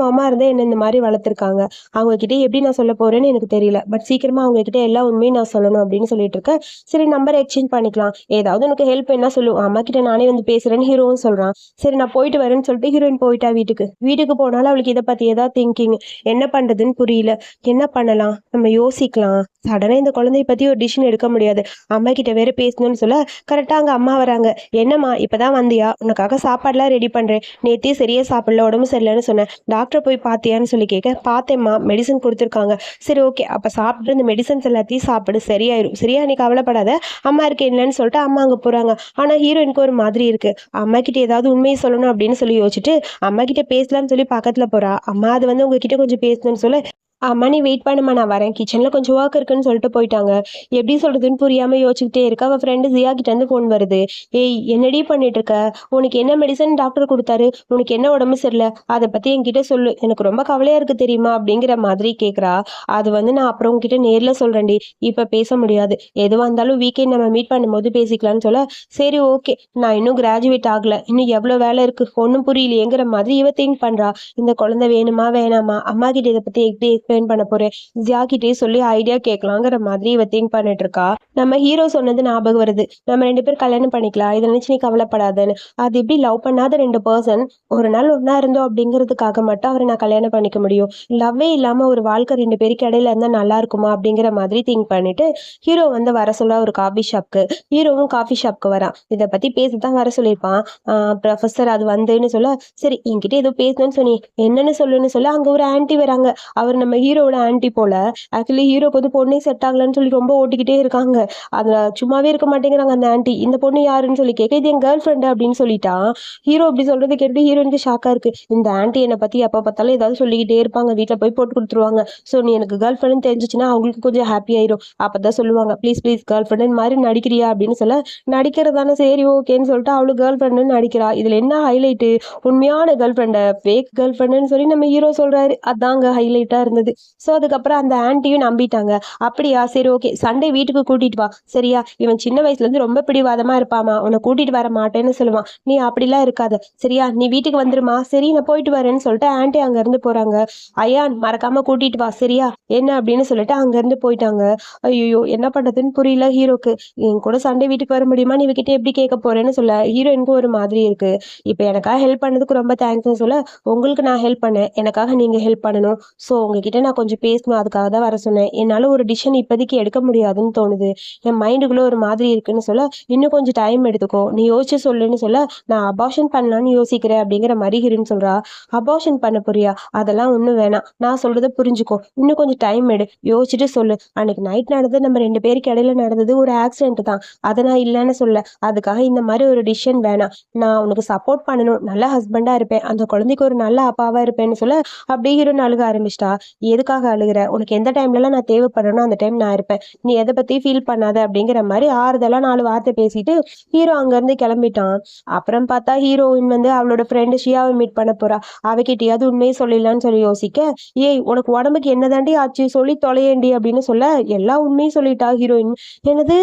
மாமா இருந்தா என்ன இந்த மாதிரி வளர்த்து இருக்காங்க, அவங்க கிட்ட எப்படி நான் சொல்ல போறேன்னு எனக்கு தெரியல, பட் சீக்கிரமா அவங்க கிட்ட எல்லா உண்மையும் நான் சொல்லணும் அப்படின்னு சொல்லிட்டு இருக்க. சரி நம்பர் எக்ஸ்சேஞ்ச் பண்ணிக்கலாம், ஏதாவது எனக்கு ஹெல்ப் என்ன சொல்லு, அம்மா கிட்ட நானே வந்து பேசுறேன்னு ஹீரோவும் சொல்றான். சரி நான் போயிட்டு வரேன்னு சொல்லிட்டு ஹீரோயின் போயிட்டா வீட்டுக்கு போனாலும் அவளுக்கு இதை பத்தி ஏதாவது திங்கிங், என்ன பண்றதுன்னு புரியல, என்ன பண்ணலாம், நம்ம யோசிக்கலாம், சடனா இந்த குழந்தைய பத்தி ஒரு டிசிஷன் எடுக்க முடியாது, அம்மா கிட்ட வேற பேசணும்னு சொல்ல, கரெக்டா அங்க அம்மா வராங்க. என்னம்மா இப்பதான் வந்தியா, உனக்காக சாப்பாடுலாம் ரெடி பண்றேன், நேத்தே சரியா சாப்பிடல, உடம்பு சரியில்லைன்னு சொன்னேன், டாக்டர் போய் பாத்தியான்னு சொல்லி கேட்க, பார்த்தேம்மா, மெடிசன் கொடுத்துருக்காங்க, சரி ஓகே அப்ப சாப்பிட்டு இந்த மெடிசன்ஸ் எல்லாத்தையும் சாப்பிடு, சரியாயிரும், சரியா, நீ கவலைப்படாத, அம்மா இருக்கு இல்லைன்னு சொல்லிட்டு அம்மா அங்க போறாங்க. ஆனா ஹீரோயினுக்கு ஒரு மாதிரி இருக்கு, அம்மா கிட்ட ஏதாவது உண்மையை சொல்லணும் அப்படின்னு சொல்லி யோசிச்சுட்டு அம்மா கிட்ட பேசலாம்னு சொல்லி பக்கத்துல போறா. அம்மா அது வந்து உங்ககிட்ட கொஞ்சம் பேசணும்னு சொல்ல, அம்மா நீ வெயிட் பண்ணுமா நான் வரேன் கிச்சன்ல கொஞ்சம் ஒர்க் இருக்குன்னு சொல்லிட்டு போயிட்டாங்க. எப்படி சொல்றதுன்னு புரியாம யோசிச்சுக்கிட்டே இருக்க. அவ ஃப்ரெண்டு ஜியா கிட்ட இருந்து ஃபோன் வருது. ஏய் என்னடி பண்ணிட்டு இருக்க? உனக்கு என்ன மெடிசன் டாக்டர் கொடுத்தாரு? உனக்கு என்ன உடம்பு சரியில்ல? அதை பத்தி என்கிட்ட சொல்லு. எனக்கு ரொம்ப கவலையா இருக்கு தெரியுமா? அப்படிங்கிற மாதிரி கேக்குறா. அது நான் அப்புறம் உன்கிட்ட நேர்ல சொல்றேன்டி. இப்ப பேச முடியாது. எதுவா இருந்தாலும் வீக்கெண்ட் நம்ம மீட் பண்ணும்போது பேசிக்கலாம்னு சொல்ல, சரி ஓகே. நான் இன்னும் கிராஜுவேட் ஆகல. இன்னும் எவ்வளவு வேலை இருக்கு? ஒன்னும் புரியலையேங்கிற மாதிரி இவ திங்க் பண்றா. இந்த குழந்தை வேணுமா வேணாமா? அம்மா கிட்ட இதை பத்தி எப்படி எக்ஸ்பிளைன் பண்ண போறேன்? ஜியா கிட்டே சொல்லி ஐடியா கேட்கலாங்கிற மாதிரி இவ திங்க் பண்ணிட்டு இருக்கா. நம்ம ஹீரோ சொன்னது ஞாபகம் வருது. நம்ம 2 பேரும் கல்யாணம் பண்ணிக்கலாம். இதை நினைச்சு நீ கவலைப்படாதன்னு. அது எப்படி லவ் பண்ணாத 2 பர்சன் ஒரு நாள் ஒன்னா இருந்தோம் அப்படிங்கிறதுக்காக மட்டும் அவரை நான் கல்யாணம் பண்ணிக்க முடியும்? லவ்வே இல்லாம ஒரு வாழ்க்கை 2 பேருக்கு இடையில இருந்தா நல்லா இருக்குமா? அப்படிங்கிற மாதிரி திங்க் பண்ணிட்டு ஹீரோ வர சொல்ல ஒரு காஃபி ஷாப்க்கு. ஹீரோவும் காஃபி ஷாப்க்கு வரான். இதை பத்தி பேசத்தான் வர சொல்லியிருப்பான். ப்ரொஃபஸர் அது வந்துன்னு சொல்ல, சரி என்கிட்ட ஏதோ பேசணும்னு சொன்னி என்னன்னு சொல்லுன்னு சொல்ல, அங்க ஒரு ஆன்ட்டி வராங்க. அவர் நம்ம ஹீரோவோட ஆன்ட்டி போல. ஆக்சுவலி ஹீரோக்கு பொண்ணே செட் ஆகலன்னு சொல்லி ரொம்ப ஓட்டிக்கிட்டே இருக்காங்க. அதுல சும்மாவே இருக்க மாட்டேங்கிறாங்க அந்த ஆன்ட்டி. இந்த பொண்ணு யாருன்னு சொல்லி கேட்க, இது என் கேர்ள் ஃப்ரெண்டு அப்படின்னு சொல்லிட்டான். ஹீரோ அப்படி சொல்றது கேட்டு ஹீரோனுக்கு ஷாக்கா இருக்கு. இந்த ஆன்ட்டி என்னை பத்தி எப்ப பார்த்தாலும் ஏதாவது சொல்லிக்கிட்டே இருப்பாங்க. வீட்டுல போய் போட்டு கொடுத்துருவாங்க. சோ நீ எனக்கு கேர்ள் ஃப்ரெண்ட் தெரிஞ்சிச்சுன்னா அவங்களுக்கு கொஞ்சம் ஹாப்பி ஆயிரும். அப்பதான் சொல்லுவாங்க, ப்ளீஸ் ப்ளீஸ் கேர்ள் ஃப்ரெண்ட் மாதிரி நடிக்கிறியா அப்படின்னு சொல்ல, நடிக்கிறதானே சரி ஓகேன்னு சொல்லிட்டு அவளு கேர்ள் ஃப்ரெண்டுன்னு நடிக்கிறா. இதுல என்ன ஹைலைட்? உண்மையான கேர்ள் ஃப்ரெண்ட ஃபேக் கேர்ள் ஃப்ரெண்டுன்னு சொல்லி நம்ம ஹீரோ சொல்றாரு. அதாங்க ஹைலைட்டா இருந்தது. சோ அதுக்கப்புறம் அந்த ஆன்ட்டியும் நம்பிட்டாங்க. அப்படியா சரி ஓகே, சண்டே வீட்டுக்கு கூட்டிட்டு வா சரியா? இவன் சின்ன வயசுல இருந்து ரொம்ப பிடிவாதமா இருப்பாமா. உன்னை கூட்டிட்டு வர மாட்டேன்னு சொல்லுவான். நீ அப்படிலாம் இருக்காத சரியா? நீ வீட்டுக்கு வந்துருமா? சரி நான் போயிட்டு வரேன்னு சொல்லிட்டு ஆன்ட்டி அங்க இருந்து போறாங்க. ஐயான் மறக்காம கூட்டிட்டு வா சரியா? என்ன அப்படின்னு சொல்லிட்டு அங்க இருந்து போயிட்டாங்க. ஐயோ என்ன பண்றதுன்னு புரியல ஹீரோக்கு. என் கூட சண்டே வீட்டுக்கு வர முடியுமா? நீ இவகிட்ட எப்படி கேட்க போறேன்னு சொல்ல ஹீரோயினுக்கு ஒரு மாதிரி இருக்கு. இப்ப எனக்காக ஹெல்ப் பண்ணதுக்கு ரொம்ப தேங்க்ஸ்னு சொல்ல, உங்களுக்கு நான் ஹெல்ப் பண்ணேன், எனக்காக நீங்க ஹெல்ப் பண்ணணும். ஸோ உங்ககிட்ட நான் கொஞ்சம் பேசணும், அதுக்காக தான் வர சொன்னேன். என்னால ஒரு டிசிஷன் இப்போதைக்கு எடுக்க முடியாதுன்னு தோணுது. என் மைண்டுக்குள்ள ஒரு மாதிரி இருக்குன்னு சொல்ல, இன்னும் கொஞ்சம் டைம் எடுத்துக்கோ, நீ யோசிச்சு சொல்லுன்னு சொல்ல, நான் அபார்ஷன் பண்ணலான்னு யோசிக்கிறேன் அப்படிங்கிற மாதிரி ஹீரோன்னு சொல்றா. அபார்ஷன் பண்ண போறியா? அதெல்லாம் ஒன்றும் வேணாம், நான் சொல்றதை புரிஞ்சுக்கோ, இன்னும் கொஞ்சம் டைம் எடு, யோசிச்சுட்டு சொல்லு. அன்னைக்கு நைட் நடந்தது நம்ம 2 பேருக்கு இடையில நடந்தது ஒரு ஆக்சிடென்ட் தான். அதை நான் இல்லைன்னு சொல்ல, அதுக்காக இந்த மாதிரி ஒரு டிசிஷன் வேணாம். நான் உனக்கு சப்போர்ட் பண்ணணும், நல்ல ஹஸ்பண்டா இருப்பேன், அந்த குழந்தைக்கு ஒரு நல்ல அப்பாவா இருப்பேன்னு சொல்ல, அப்படியே ஹீரோன்னு அழுக ஆரம்பிச்சிட்டா. எதுக்காக அழுகுற? உனக்கு எந்த டைம்லலாம் நான் தேவைப்படுறேனோ அந்த டைம் நான் இருப்பேன், நீ எதை பத்தி ஃபீல் பண்ணாத அப்படிங்கிற மாதிரி ஆறுதலா 4 வார்த்தை பேசிட்டு ஹீரோ அங்க இருந்து கிளம்பிட்டான். அப்புறம் பார்த்தா ஹீரோயின் அவளோட ஃப்ரெண்டு ஷியாவை மீட் பண்ண போறா. அவகிட்டயாவது உண்மையை சொல்லிடலான்னு சொல்லி யோசிக்க, ஏய் உனக்கு உடம்புக்கு என்னதாண்டி ஆச்சு? சொல்லி தொலையேண்டி அப்படின்னு சொல்ல, எல்லா உண்மையும் சொல்லிட்டா ஹீரோயின். எனது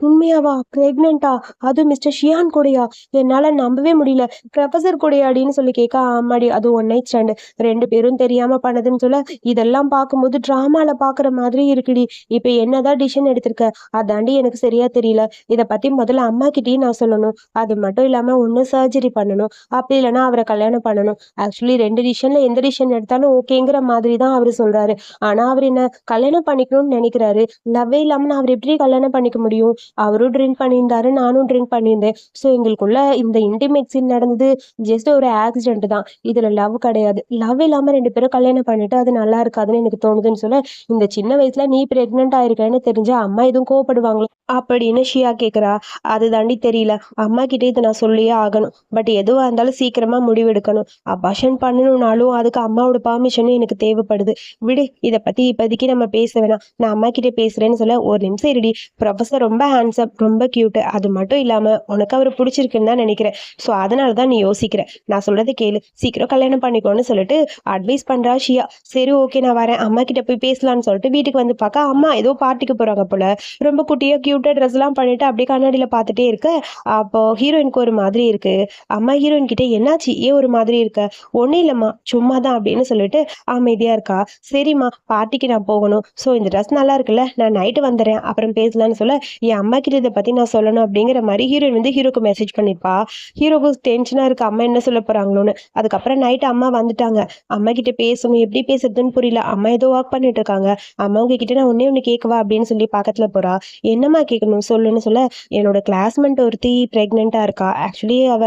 உண்மையாவா? பிரெக்னெண்டா? அது மிஸ்டர் ஷியான் கூடயா? என்னால நம்பவே முடியல. ப்ரொஃபசர் கூடயாடின்னு சொல்லி கேட்க, ஆமாடி அது ஒன் நைட் ஸ்டாண்டு, 2 பேரும் தெரியாம பண்ணதுன்னு சொல்ல, இதெல்லாம் பார்க்கும்போது டிராமால பாக்குற மாதிரி இருக்குடி. இப்ப என்னதான் டிசிஷன் எடுத்திருக்க? அதாண்டி எனக்கு சரியா தெரியல. இதை பத்தி முதல்ல அம்மா கிட்டயும் நான் சொல்லணும். அது மட்டும் இல்லாம ஒண்ணு சர்ஜரி பண்ணணும், அப்படி இல்லைன்னா அவரை கல்யாணம் பண்ணணும். ஆக்சுவலி 2 டிசிஷன்ல எந்த டிசிஷன் எடுத்தாலும் ஓகேங்கிற மாதிரி தான் அவரு சொல்றாரு. ஆனா அவர் என்ன கல்யாணம் பண்ணிக்கணும்னு நினைக்கிறாரு. லவ்வே இல்லாம நான் அவர் எப்படி கல்யாணம் பண்ணிக்க முடியும்? அவரும் ட்ரிங்க் பண்ணியிருந்தாரு, நானும் ட்ரிங்க் பண்ணியிருந்தேன். ஸோ எங்களுக்குள்ள இந்த இன்டிமேட் சீன் நடந்தது ஜஸ்ட் ஒரு ஆக்சிடென்ட் தான். இதுல லவ் கிடையாது. லவ் இல்லாம 2 பேரும் கல்யாணம் பண்ணிட்டு அது நல்லா இருக்காதுன்னு எனக்கு தோணுதுன்னு சொல்ல, இந்த சின்ன வயசுல நீ பிரெக்னென்ட் ஆயிருக்கேன்னு தெரிஞ்சா அம்மா எதுவும் கோவப்படுவாங்களோ அப்படின்னு ஷியா கேக்குறா. அது தாண்டி தெரியல, அம்மா கிட்டே இதை நான் சொல்லியே ஆகணும். பட் எதுவா இருந்தாலும் சீக்கிரமா முடிவெடுக்கணும். அபார்ஷன் பண்ணணும்னாலும் அதுக்கு அம்மாவோட பர்மிஷனும் எனக்கு தேவைப்படுது. விடு, இதை பத்தி இப்போதைக்கு நம்ம பேச வேணாம், நான் அம்மா கிட்டே பேசுறேன்னு சொல்ல, ஒரு நிமிஷம் இருடி. ப்ரொஃபசர் ரொம்ப ஹேண்ட்ஸம், ரொம்ப கியூட். அது மட்டும் இல்லாம உனக்கு அவர் பிடிச்சிருக்குன்னு தான் நினைக்கிறேன். ஸோ அதனால தான் நீ யோசிக்கிற. நான் சொல்றதை கேளு, சீக்கிரம் கல்யாணம் பண்ணிக்கோன்னு சொல்லிட்டு அட்வைஸ் பண்றா ஷியா. சரி ஓகே நான் வரேன், அம்மா கிட்ட போய் பேசலாம்னு சொல்லிட்டு வீட்டுக்கு வந்து பார்க்க, அம்மா ஏதோ பார்ட்டிக்கு போறாங்க போல. ரொம்ப குட்டியா கியூட்டா ட்ரெஸ் எல்லாம் பண்ணிட்டு அப்படியே கண்ணாடியில பார்த்துட்டே இருக்க. அப்போ ஹீரோயினுக்கு ஒரு மாதிரி இருக்கு. அம்மா ஹீரோயின் கிட்ட என்னாச்சு, ஏன் ஒரு மாதிரி இருக்க? ஒன்னும் இல்லம்மா சும்மா தான் அப்படின்னு சொல்லிட்டு அமைதியா இருக்கா. சரிம்மா பார்ட்டிக்கு நான் போகணும். ஸோ இந்த ட்ரெஸ் நல்லா இருக்குல்ல, நான் நைட்டு வந்துடுறேன், அப்புறம் பேசலாம்னு சொல்ல, என் அம்மா கிட்ட இதை பத்தி நான் சொல்லணும் அப்படிங்கிற மாதிரி ஹீரோயின் ஹீரோக்கு மெசேஜ் பண்ணிருப்பா. ஹீரோக்கு டென்ஷனா இருக்கு, அம்மா என்ன சொல்ல போறாங்களோன்னு. அதுக்கப்புறம் நைட்டு அம்மா வந்துட்டாங்க. அம்மா கிட்ட பேசணும், எப்படி பேசுறதுன்னு புரியல. அம்மா ஏதோ ஒர்க் பண்ணிட்டு இருக்காங்க. அம்மா உங்ககிட்ட நான் ஒண்ணு கேட்கவா அப்படின்னு சொல்லி பக்கத்துல போறா. என்னம்மா கேட்கணும் சொல்லுன்னு சொல்ல, என்னோட கிளாஸ்மேட் ஒருத்தி பிரெக்னென்ட்டா இருக்கா. ஆக்சுவலி அவ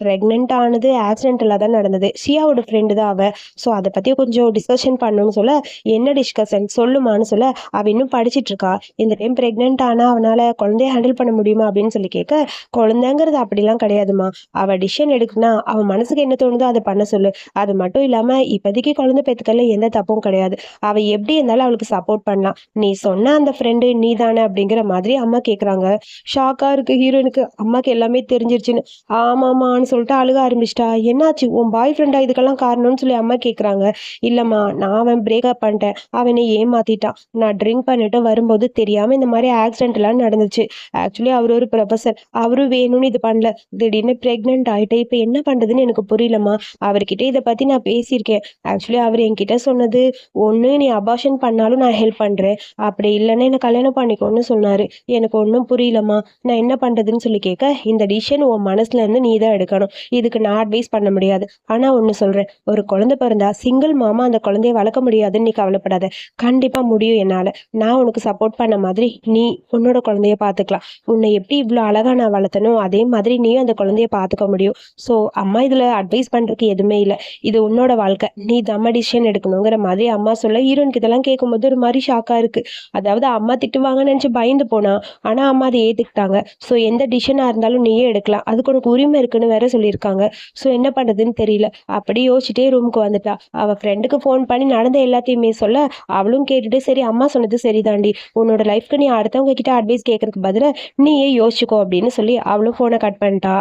பிரெக்னென்ட் ஆனது ஆக்சிடென்டலா தான் நடந்தது. ஷியாவோட ஃப்ரெண்டு தான் அவ. ஸோ அத பத்தி கொஞ்சம் டிஸ்கஷன் பண்ணணும்னு சொல்ல, என்ன டிஸ்கஷன் சொல்லுமான்னு சொல்ல, அவ இன்னும் படிச்சுட்டு இருக்கா. இந்த டைம் பிரெக்னென்ட் ஆனா அவனால குழந்தைய ஹேண்டில் பண்ண முடியுமா அப்படின்னு சொல்லி கேட்க, குழந்தைங்கிறது அப்படிலாம் கிடையாதும்மா. அவ டிசிஷன் எடுக்குன்னா அவ மனசுக்கு என்ன தோணுதோ அத பண்ண சொல்லு. அது மட்டும் இல்லாம இப்போதைக்கு குழந்தை பெத்துக்கல எந்த தப்பும் கிடையாது. அவ எப்படி இருந்தாலும் அவளுக்கு சப்போர்ட் பண்ணலாம். நீ சொன்ன அந்த ஃப்ரெண்டு நீ தானே அப்படிங்கிற மாதிரி அம்மா கேட்குறாங்க. ஷாக்கா இருக்கு ஹீரோயினுக்கு. அம்மாக்கு எல்லாமே தெரிஞ்சிருச்சுன்னு. ஆமாமான்னு சொல்லிட்டு அழுக ஆரம்பிச்சிட்டா. என்னாச்சு உன் பாய் ஃப்ரெண்டா இதுக்கெல்லாம் காரணம்னு சொல்லி அம்மா கேட்குறாங்க. இல்லம்மா நான் அவன் பிரேக்கப் பண்ணிட்டேன். அவனை ஏமாத்திட்டான். நான் ட்ரிங்க் பண்ணிட்டு வரும்போது தெரியாம இந்த மாதிரி ஆக்சிடென்ட்லாம் நடந்துச்சு. ஆக்சுவலி அவர் ஒரு ப்ரொஃபசர். அவரும் வேணும்னு இது பண்ணல. திடீர்னு பிரெக்னென்ட் ஆயிட்டேன். இப்போ என்ன பண்றதுன்னு எனக்கு புரியலம்மா. அவர்கிட்ட இதை பத்தி நான் பேசியிருக்கேன். ஆக்சுவலி அவர் என்கிட்ட சொன்னது, ஒண்ணு நீ அபார்ஷன் பண்ணாலும் நான் ஹெல்ப் பண்றேன். அப்படி இல்லைன்னா என்ன கல்யாணம் பண்ணிக்கோன்னு சொன்னாரு. எனக்கு ஒன்றும் புரியலம்மா. நான் என்ன பண்றதுன்னு சொல்லி கேட்க, இந்த டிசிஷன் உன் மனசுல இருந்து நீ தான் எடுக்கணும். இதுக்கு நான் அட்வைஸ் பண்ண முடியாது. ஆனா ஒண்ணு சொல்றேன். ஒரு குழந்தை பிறந்தா சிங்கிள் மாமா அந்த குழந்தைய வளர்க்க முடியாதுன்னு நீ கவலைப்படாத. கண்டிப்பா முடியும் என்னால. நான் உனக்கு சப்போர்ட் பண்ண மாதிரி நீ உன்னோட குழந்தைய பாத்துக்கலாம். உன்னை எப்படி இவ்வளவு அழகா நான் வளர்த்தனோ அதே மாதிரி நீயும் அந்த குழந்தைய பாத்துக்க முடியும். சோ அம்மா இதுல அட்வைஸ் பண்றதுக்கு எதுவுமே இல்லை. இது உன்னோட வாழ்க்கை. நீ தம்ம டிசிஷன் எடுக்கணுங்கிற மாதிரி அம்மா சொல்ல, ஹீரோனுக்கு இதெல்லாம் கேட்கும்போது ஒரு மாதிரி ஷாக்கா இருக்கு. அதாவது அம்மா திட்டுவாங்கன்னு நினைச்சு பயந்து போனா, ஆனா அம்மா அதை ஏத்துக்கிட்டாங்க. ஸோ எந்த டிசிஷனா இருந்தாலும் நீயே எடுக்கலாம். அதுக்கு உனக்கு உரிமை இருக்குன்னு வேற சொல்லியிருக்காங்க. ஸோ என்ன பண்றதுன்னு தெரியல. அப்படி யோசிச்சுட்டே ரூமுக்கு வந்துட்டா. அவ ஃப்ரெண்டுக்கு ஃபோன் பண்ணி நடந்த எல்லாத்தையுமே சொல்ல, அவளும் கேட்டுட்டு சரி அம்மா சொன்னது சரிதாண்டி. உன்னோட லைஃப்க்கு நீ அடுத்தவங்க கிட்ட அட்வைஸ் கேட்கறதுக்கு பதிலா நீயே யோசிச்சுக்கோ அப்படின்னு சொல்லி அவளும் ஃபோனை கட் பண்ணிட்டா.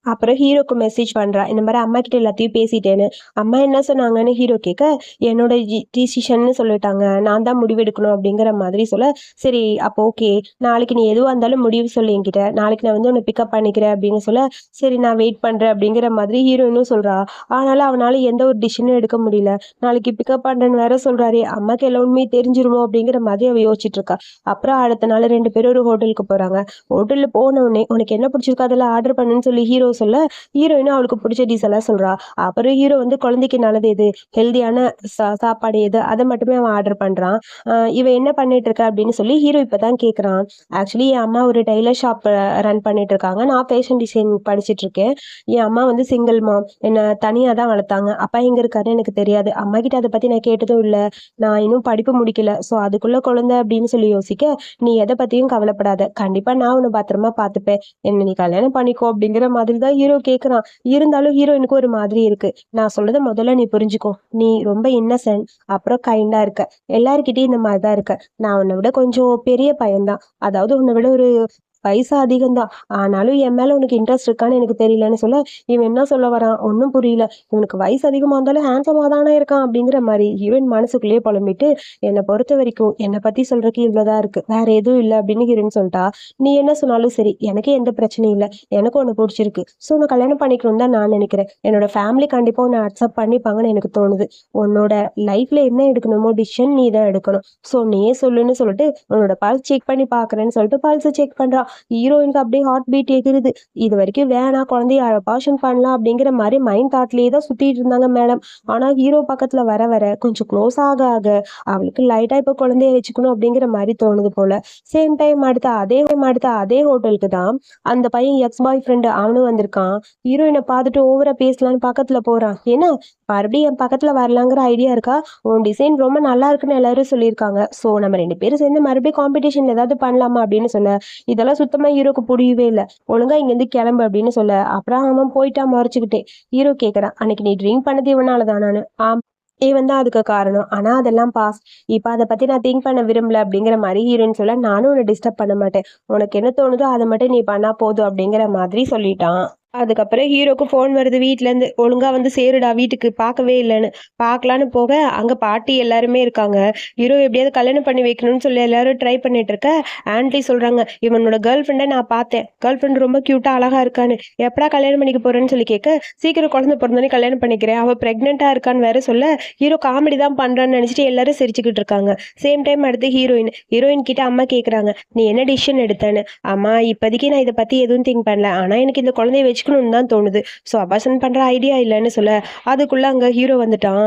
அப்புறம் ஹீரோக்கு மெசேஜ் பண்றா. இந்த மாதிரி அம்மா கிட்ட எல்லாத்தையும் பேசிட்டேன்னு. அம்மா என்ன சொன்னாங்கன்னு ஹீரோ கேட்க, என்னோட டிசிஷன்னு சொல்லிட்டாங்க. நான் தான் முடிவெடுக்கணும் அப்படிங்கிற மாதிரி சொல்ல, சரி அப்போ ஓகே. நாளைக்கு நீ எதுவா இருந்தாலும் முடிவு சொல்லு என்கிட்ட. நாளைக்கு நான் வந்து உன்னை பிக்கப் பண்ணிக்கிறேன் அப்படின்னு சொல்ல, சரி நான் வெயிட் பண்றேன் அப்படிங்கிற மாதிரி ஹீரோயினும் சொல்றா. ஆனாலும் அவனால எந்த ஒரு டிசிஷனும் எடுக்க முடியல. நாளைக்கு பிக்கப் பண்றேன்னு வேற சொல்றாரு. அம்மாக்கு எல்லா உண்மையும் தெரிஞ்சிருமோ அப்படிங்கிற மாதிரி அவ யோசிச்சுட்டு இருக்கா. அப்புறம் அடுத்த நாள் 2 பேரும் ஒரு ஹோட்டலுக்கு போறாங்க. ஹோட்டல்ல போன உடனே உனக்கு என்ன பிடிச்சிருக்கோ அதெல்லாம் ஆர்டர் பண்ணுன்னு சொல்லி ஹீரோ சொல்ல, ஹீரோயினும் அவளுக்கு பிடிச்ச டிஷ் எல்லாம் சொல்றா. அப்புறம் ஹீரோ வந்து குழந்தைக்கு நல்லது எது, ஹெல்தியான சாப்பாடு எது, அதை மட்டுமே அவன் ஆர்டர் பண்றான். இவ என்ன பண்ணிட்டு இருக்க அப்படின்னு சொல்லி ஹீரோ இப்பதான் கேக்குறான். ஆக்சுவலி என் அம்மா ஒரு டெய்லர் ஷாப் ரன் பண்ணிட்டு இருக்காங்க. நான் ஃபேஷன் டிசைன் படிச்சுட்டு இருக்கேன். என் அம்மா வந்து சிங்கிள் மாம். என்ன தனியா தான் வளர்த்தாங்க. அப்பா எங்க இருக்காருன்னு எனக்கு தெரியாது. அம்மா கிட்ட அதை பத்தி நான் கேட்டதும் இல்ல. நான் இன்னும் படிப்பு முடிக்கல. ஸோ அதுக்குள்ள குழந்தை அப்படின்னு சொல்லி யோசிக்க, நீ எதை பத்தியும் கவலைப்படாத. கண்டிப்பா நான் உன்னை பத்திரமா பாத்துப்பேன். என்ன நீ கல்யாணம் பண்ணிக்கோ அப்படிங்கிற மாதிரி தான் ஹீரோ கேக்குறான். இருந்தாலும் ஹீரோயினுக்கு ஒரு மாதிரி இருக்கு. நான் சொல்றத முதல்ல நீ புரிஞ்சுக்கோ. நீ ரொம்ப இன்னசென்ட், அப்புறம் கைண்டா இருக்க. எல்லார்கிட்டயும் இந்த மாதிரிதான் இருக்க. நான் உன்னை விட கொஞ்சம் பெரிய பையன்தான். அதாவது உன்னை விட ஒரு வயசு அதிகம்தான். ஆனாலும் என் மேல உனக்கு இன்ட்ரெஸ்ட் இருக்கான்னு எனக்கு தெரியலன்னு சொல்ல, இவன் என்ன சொல்ல வரான் ஒன்னும் புரியல. இவனுக்கு வயசு அதிகமா இருந்தாலும் ஹேண்ட்ஸமா தானே இருக்கான் அப்படிங்கிற மாதிரி ஹீரோயின் மனசுக்குள்ளேயே புலம்பிட்டு, என்னை பொறுத்த வரைக்கும் என்னை பத்தி சொல்றதுக்கு இவ்வளவுதான் இருக்கு, வேற எதுவும் இல்லை அப்படின்னு ஹீரோயின் சொல்லிட்டா. நீ என்ன சொன்னாலும் சரி, எனக்கு எந்த பிரச்சனையும் இல்லை. எனக்கு உன்னை பிடிச்சிருக்கு. ஸோ உன்னை கல்யாணம் பண்ணிக்கணும்னு தான் நான் நினைக்கிறேன். என்னோட ஃபேமிலி கண்டிப்பா உன்னை அக்செப்ட் பண்ணிப்பாங்கன்னு எனக்கு தோணுது. உன்னோட லைஃப்ல என்ன எடுக்கணுமோ டிசிஷன் நீ தான் எடுக்கணும். ஸோ நீயே சொல்லுன்னு சொல்லிட்டு உன்னோட பல்ஸ் செக் பண்ணி பாக்குறேன்னு சொல்லிட்டு பல்ஸை செக் பண்றா. ஹீரோயினுக்கு அப்படியே ஹார்ட் பீட் எகிருது. இது வரைக்கும் வேணாம் குழந்தைய அபார்ஷன் பண்ணலாம் அப்படிங்கிற மாதிரி மைண்ட் தாட்லயே தான் சுத்திட்டு இருந்தாங்க மேடம். ஆனா ஹீரோ பக்கத்துல வர வர கொஞ்சம் க்ளோஸ் ஆக ஆக அவளுக்கு லைட்டா இப்ப குழந்தைய வச்சுக்கணும் அப்படிங்கிற மாதிரி தோணுது போல. சேம் டைம் அடுத்த அதே ஹோட்டலுக்கு தான் அந்த பையன் எக்ஸ் பாய் ஃப்ரெண்டு அவனும் வந்திருக்கான். ஹீரோயினை பார்த்துட்டு ஓவரா பேசலான்னு பக்கத்துல போறான். ஏன்னா மறுபடியும் என் பக்கத்துல வரலாங்கிற ஐடியா இருக்கா? உன் டிசைன் ரொம்ப நல்லா இருக்குன்னு எல்லாரும் சொல்லியிருக்காங்க. சோ நம்ம 2 பேரும் சேர்ந்து மறுபடியும் காம்படிஷன்ல ஏதாவது பண்ணலாமா அப்படின்னு சொல்ல, இதெல்லாம் சுத்தமா ஹீரோக்கு புரியவே இல்லை. ஒழுங்கா இங்க இருந்து கிளம்பு அப்படின்னு சொல்ல, அப்புறம் அவன் போயிட்டா மறைச்சுக்கிட்டே. ஹீரோ கேக்குறான், அன்னைக்கு நீ ட்ரிங்க் பண்ணது இவனாலதானான்னு. ஆம், இவன் தான் அதுக்கு காரணம். ஆனா அதெல்லாம் பாஸ். இப்ப அதை பத்தி நான் திங்க் பண்ண விரும்பல அப்படிங்கிற மாதிரி ஹீரோயின் சொல்ல, நானும் உன்னை டிஸ்டர்ப் பண்ண மாட்டேன். உனக்கு என்ன தோணுதோ அதை மட்டும் நீ பண்ணா போதும் அப்படிங்கிற மாதிரி சொல்லிட்டான். அதுக்கப்புறம் ஹீரோக்கு ஃபோன் வருது வீட்ல இருந்து. ஒழுங்கா வந்து சேருடா வீட்டுக்கு, பார்க்கவே இல்லைன்னு. பார்க்கலான்னு போக அங்க பாட்டி எல்லாருமே இருக்காங்க. ஹீரோ எப்படியாவது கல்யாணம் பண்ணி வைக்கணும்னு சொல்லி எல்லாரும் ட்ரை பண்ணிட்டு இருக்க, ஆன்ட்டி சொல்றாங்க, இவனோட கேர்ள் ஃப்ரெண்டை நான் பார்த்தேன். கேர்ள் ஃப்ரெண்ட் ரொம்ப கியூட்டா அழகா இருக்கான்னு. எப்படா கல்யாணம் பண்ணிக்க போறேன்னு சொல்லி கேட்க, சீக்கிரம் குழந்தை பிறந்தோடனே கல்யாணம் பண்ணிக்கிறேன், அவ பிரெக்னெண்டா இருக்கான்னு வேற சொல்ல, ஹீரோ காமெடி தான் பண்றான்னு நினைச்சிட்டு எல்லாரும் சிரிச்சுக்கிட்டு இருக்காங்க. சேம் டைம் அடுத்து ஹீரோயின் கிட்ட அம்மா கேக்குறாங்க, நீ என்ன டிசிஷன் எடுத்தேன்னு. அம்மா இப்போதைக்கு நான் இதை பத்தி எதுவும் திங்க் பண்ணல. ஆனா எனக்கு இந்த குழந்தைய வச்சுக்கணும்னு தான் தோணுது. ஸோ அபார்ஷன் பண்ற ஐடியா இல்லன்னு சொல்ல, அதுக்குள்ள அங்க ஹீரோ வந்துட்டான்.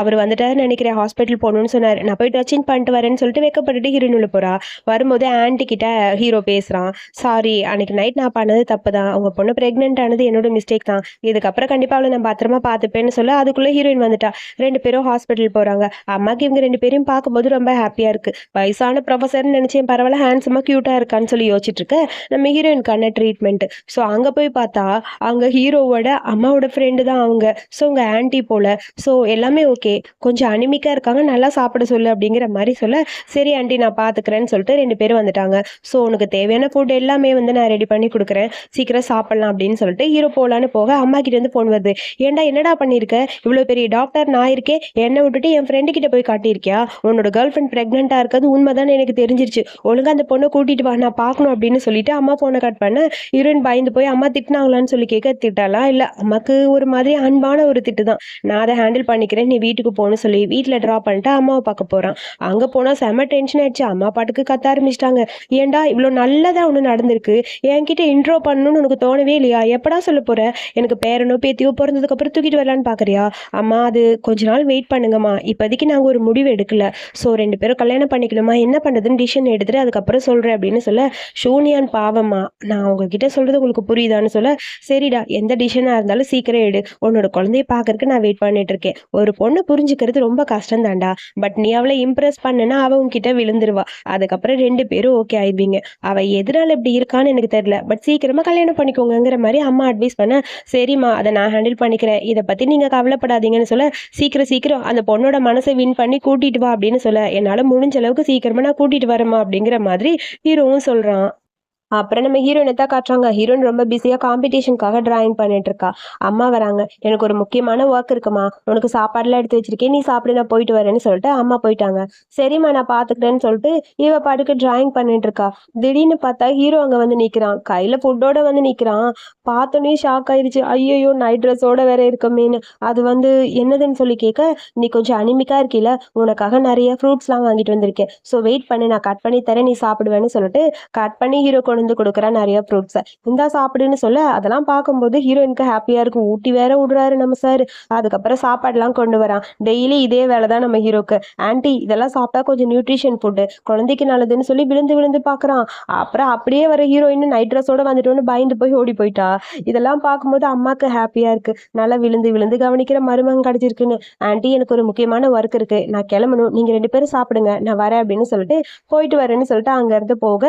அவரு வந்துட்டாருன்னு நெனைக்கிறேன். ஹாஸ்பிட்டல் போணும்னு சொன்னாரு. நான் போய் டச்சிங் பண்ணிட்டு வரேன்னு சொல்லிட்டு வெட்கப்பட்டுட்டு ஹீரோயின் உள்ள போறா. வரும்போது ஆன்டி கிட்ட ஹீரோ பேசுறான். சாரி அன்னைக்கு நைட் நான் பண்ணது தப்பு தான். உங்க பொண்ணு பிரெக்னன்ட் ஆனது என்னோட மிஸ்டேக் தான். இதுக்கப்புறம் கண்டிப்பா அவள நான் பத்திரமா பார்த்துப்பேன்னு சொல்ல, அதுக்குள்ள ஹீரோயின் வந்துட்டா. 2 பேரும் ஹாஸ்பிட்டல் போறாங்க. அம்மாக்கு இவங்க 2 பேரையும் பார்க்கும்போது ரொம்ப ஹாப்பியா இருக்கு. வயசான ப்ரொஃபசர்ன்னு நினைச்சேன். பரவாயில்ல ஹேண்ட்ஸமா கியூட்டா இருக்கான்னு சொல்லி யோசிச்சுட்டு இருக்க, நம்ம ஹீரோயினுக்கான ட்ரீட்மெண்ட். ஸோ அங்க போய் பார்த்தா, அங்க ஹீரோவோட அம்மாவோட ஃப்ரெண்டு தான் அவங்க. ஸோ உங்க ஆன்டி போல. ஸோ எல்லாமே ஓகே. கொஞ்சம் அனிமிக்கா இருக்காங்க. நல்லா சாப்பிட சொல்லு அப்படிங்கிற மாரி சொல்ல, சரி ஆன்டி நான் பார்த்துக்கிறேன்னு சொல்லிட்டு 2 பேரும் வந்துட்டாங்க. ஸோ உனக்கு தேவையான ஃபுட் எல்லாமே வந்து நான் ரெடி பண்ணி குடுக்குறேன். சீக்கிரம் சாப்பிடலாம் அப்படின்னு சொல்லிட்டு ஹீரோ போலான்னு போக, அம்மா கிட்ட இருந்து ஃபோன் வருது. ஏன்டா என்னடா பண்ணியிருக்க? இவ்வளோ பெரிய டாக்டர் நான் இருக்கேன். என்னை விட்டுட்டு என் ஃப்ரெண்டு கிட்ட போய் காட்டியிருக்கியா? உன்னோட கேர்ள் ஃப்ரெண்ட் பிரெக்னென்ட்டா இருக்கிறது உண்மைதான்னு எனக்கு தெரிஞ்சிருச்சு. ஒழுங்கா அந்த பொண்ணை கூட்டிட்டு வா நான் பார்க்கணும் அப்படின்னு சொல்லிட்டு அம்மா ஃபோனை கட் பண்ண, ஹீரோயின் பயந்து போய் அம்மா திட்டினாங்களான்னு சொல்லி கேட்க, திட்டலாம் இல்ல. அம்மாக்கு ஒரு மாதிரி அன்பான ஒரு திட்டு தான். நான் அதை ஹேண்டில் பண்ணிக்கிறேன். நீ வீட்டுக்கு போன்னு சொல்லி வீட்டில் ட்ராப் பண்ணிட்டு அம்மாவை பார்க்க போறான். அங்க போனா செம டென்ஷன் ஆயிடுச்சு. அம்மா பாட்டுக்கு கத்த ஆரம்பிச்சிட்டாங்க. ஏன்டா இவ்வளோ நல்லதா ஒன்று நடந்திருக்கு. என்கிட்ட இன்ட்ரோ பண்ணணும்னு உனக்கு தோணவே இல்லையா? எப்படா சொல்ல போற? எனக்கு பேரனோ பேத்தியோ பிறந்ததுக்கு அப்புறம் தூக்கிட்டு வரலான்னு பாக்குறியா? அம்மா அது கொஞ்ச நாள் வெயிட் பண்ணுங்கம்மா. இப்போதைக்கு நாங்கள் ஒரு முடிவு எடுக்கல. ஸோ 2 பேரும் கல்யாணம் பண்ணிக்கணுமா என்ன பண்ணுறதுன்னு டிசிஷன் எடுத்துட்டு அதுக்கப்புறம் சொல்கிறேன் அப்படின்னு சொல்ல, ஷூனியான் பாவம்மா நான் உங்ககிட்ட சொல்கிறது உங்களுக்கு புரியுதான்னு சொல்ல, சரிடா எந்த டிசிஷனாக இருந்தாலும் சீக்கிரம் எடு. உன்னோட குழந்தைய பார்க்கறக்கு நான் வெயிட் பண்ணிட்டு இருக்கேன். ஒரு பொண்ணு புரிஞ்சுக்கிறது ரொம்ப கஷ்டம் தான்டா. பட் நீ அவளை இம்ப்ரெஸ் பண்ணுனா அவ உன்கிட்ட விழுந்துருவா. அதுக்கப்புறம் 2 பேரும் ஓகே ஆயிடுவீங்க. அவ எதனால இப்படி இருக்கான்னு எனக்கு தெரியல. பட் சீக்கிரமா கல்யாணம் பண்ணிக்கோங்கிற மாதிரி அம்மா அட்வைஸ் பண்ண, சரிம்மா அதை நான் ஹேண்டில் பண்ணிக்கிறேன். இதை பற்றி நீங்கள் கவலைப்படாதீங்கன்னு சொல்ல, சீக்கிரம் சீக்கிரம் அந்த பொண்ணோட மனசை வின் பண்ணி கூட்டிட்டு வா அப்படின்னு சொல்ல, என்னால முடிஞ்ச அளவுக்கு சீக்கிரமா நான் கூட்டிட்டு வரேம்மா அப்படிங்கிற மாதிரி ஹீரோவும் சொல்றான். அப்புறம் நம்ம ஹீரோயினை தான் காட்டுறாங்க. ஹீரோயின் ரொம்ப பிஸியா காம்படிஷனுக்காக டிராயிங் பண்ணிட்டு இருக்கா. அம்மா வராங்க. எனக்கு ஒரு முக்கியமான ஒர்க் இருக்குமா, உனக்கு சாப்பாடுலாம் எடுத்து வச்சிருக்கேன், நீ சாப்பிடு நான் போயிட்டு வரேன்னு சொல்லிட்டு அம்மா போயிட்டாங்க. சரிம்மா நான் பாத்துக்கிறேன்னு சொல்லிட்டு இவ பாட்டுக்கு டிராயிங் பண்ணிட்டு இருக்கா. திடீர்னு பார்த்தா ஹீரோ அங்க வந்து நிக்கிறான். கையில ஃபுட்டோட வந்து நிக்கிறான். பார்த்தோன்னே ஷாக் ஆயிடுச்சு. ஐயோ நைட் ட்ரெஸ்ஸோட வேற இருக்கமேன்னு. அது வந்து என்னதுன்னு சொல்லி கேட்க, நீ கொஞ்சம் அனிமிக்கா இருக்கீல, உனக்காக நிறைய ஃப்ரூட்ஸ்லாம் வாங்கிட்டு வந்திருக்கேன். ஸோ வெயிட் பண்ணு நான் கட் பண்ணி தரேன், நீ சாப்பிடுவேன்னு சொல்லிட்டு கட் பண்ணி ஹீரோ கொண்டு வந்து கொடுக்குறா நிறைய ஃப்ரூட்ஸை. இந்தா சாப்பிடுன்னு சொல்ல, அதெல்லாம் பார்க்கும்போது ஹீரோயினுக்கு ஹாப்பியா இருக்கும். ஊட்டி வேற விடுறாரு நம்ம சார். அதுக்கப்புறம் சாப்பாடுலாம் கொண்டு வரான். டெய்லி இதே வேலை தான் நம்ம ஹீரோக்கு. ஆன்ட்டி இதெல்லாம் சாப்பிட்டா கொஞ்சம் நியூட்ரிஷன் ஃபுட்டு, குழந்தைக்கு நல்லதுன்னு சொல்லி விழுந்து விழுந்து பார்க்குறான். அப்புறம் அப்படியே வர ஹீரோயின் நைட் ட்ரெஸ்ஸோட வந்துட்டோன்னு பயந்து போய் ஓடி போயிட்டா. இதெல்லாம் பார்க்கும்போது அம்மாக்கு ஹாப்பியா இருக்கு. நல்லா விழுந்து விழுந்து கவனிக்கிற மருமகன் கிடைச்சிருக்குன்னு. ஆன்ட்டி எனக்கு ஒரு முக்கியமான ஒர்க் இருக்கு, நான் கிளம்பணும், நீங்க 2 பேரும் சாப்பிடுங்க, நான் வரேன் அப்படின்னு சொல்லிட்டு போயிட்டு வரேன்னு சொல்லிட்டு அங்க இருந்து போக,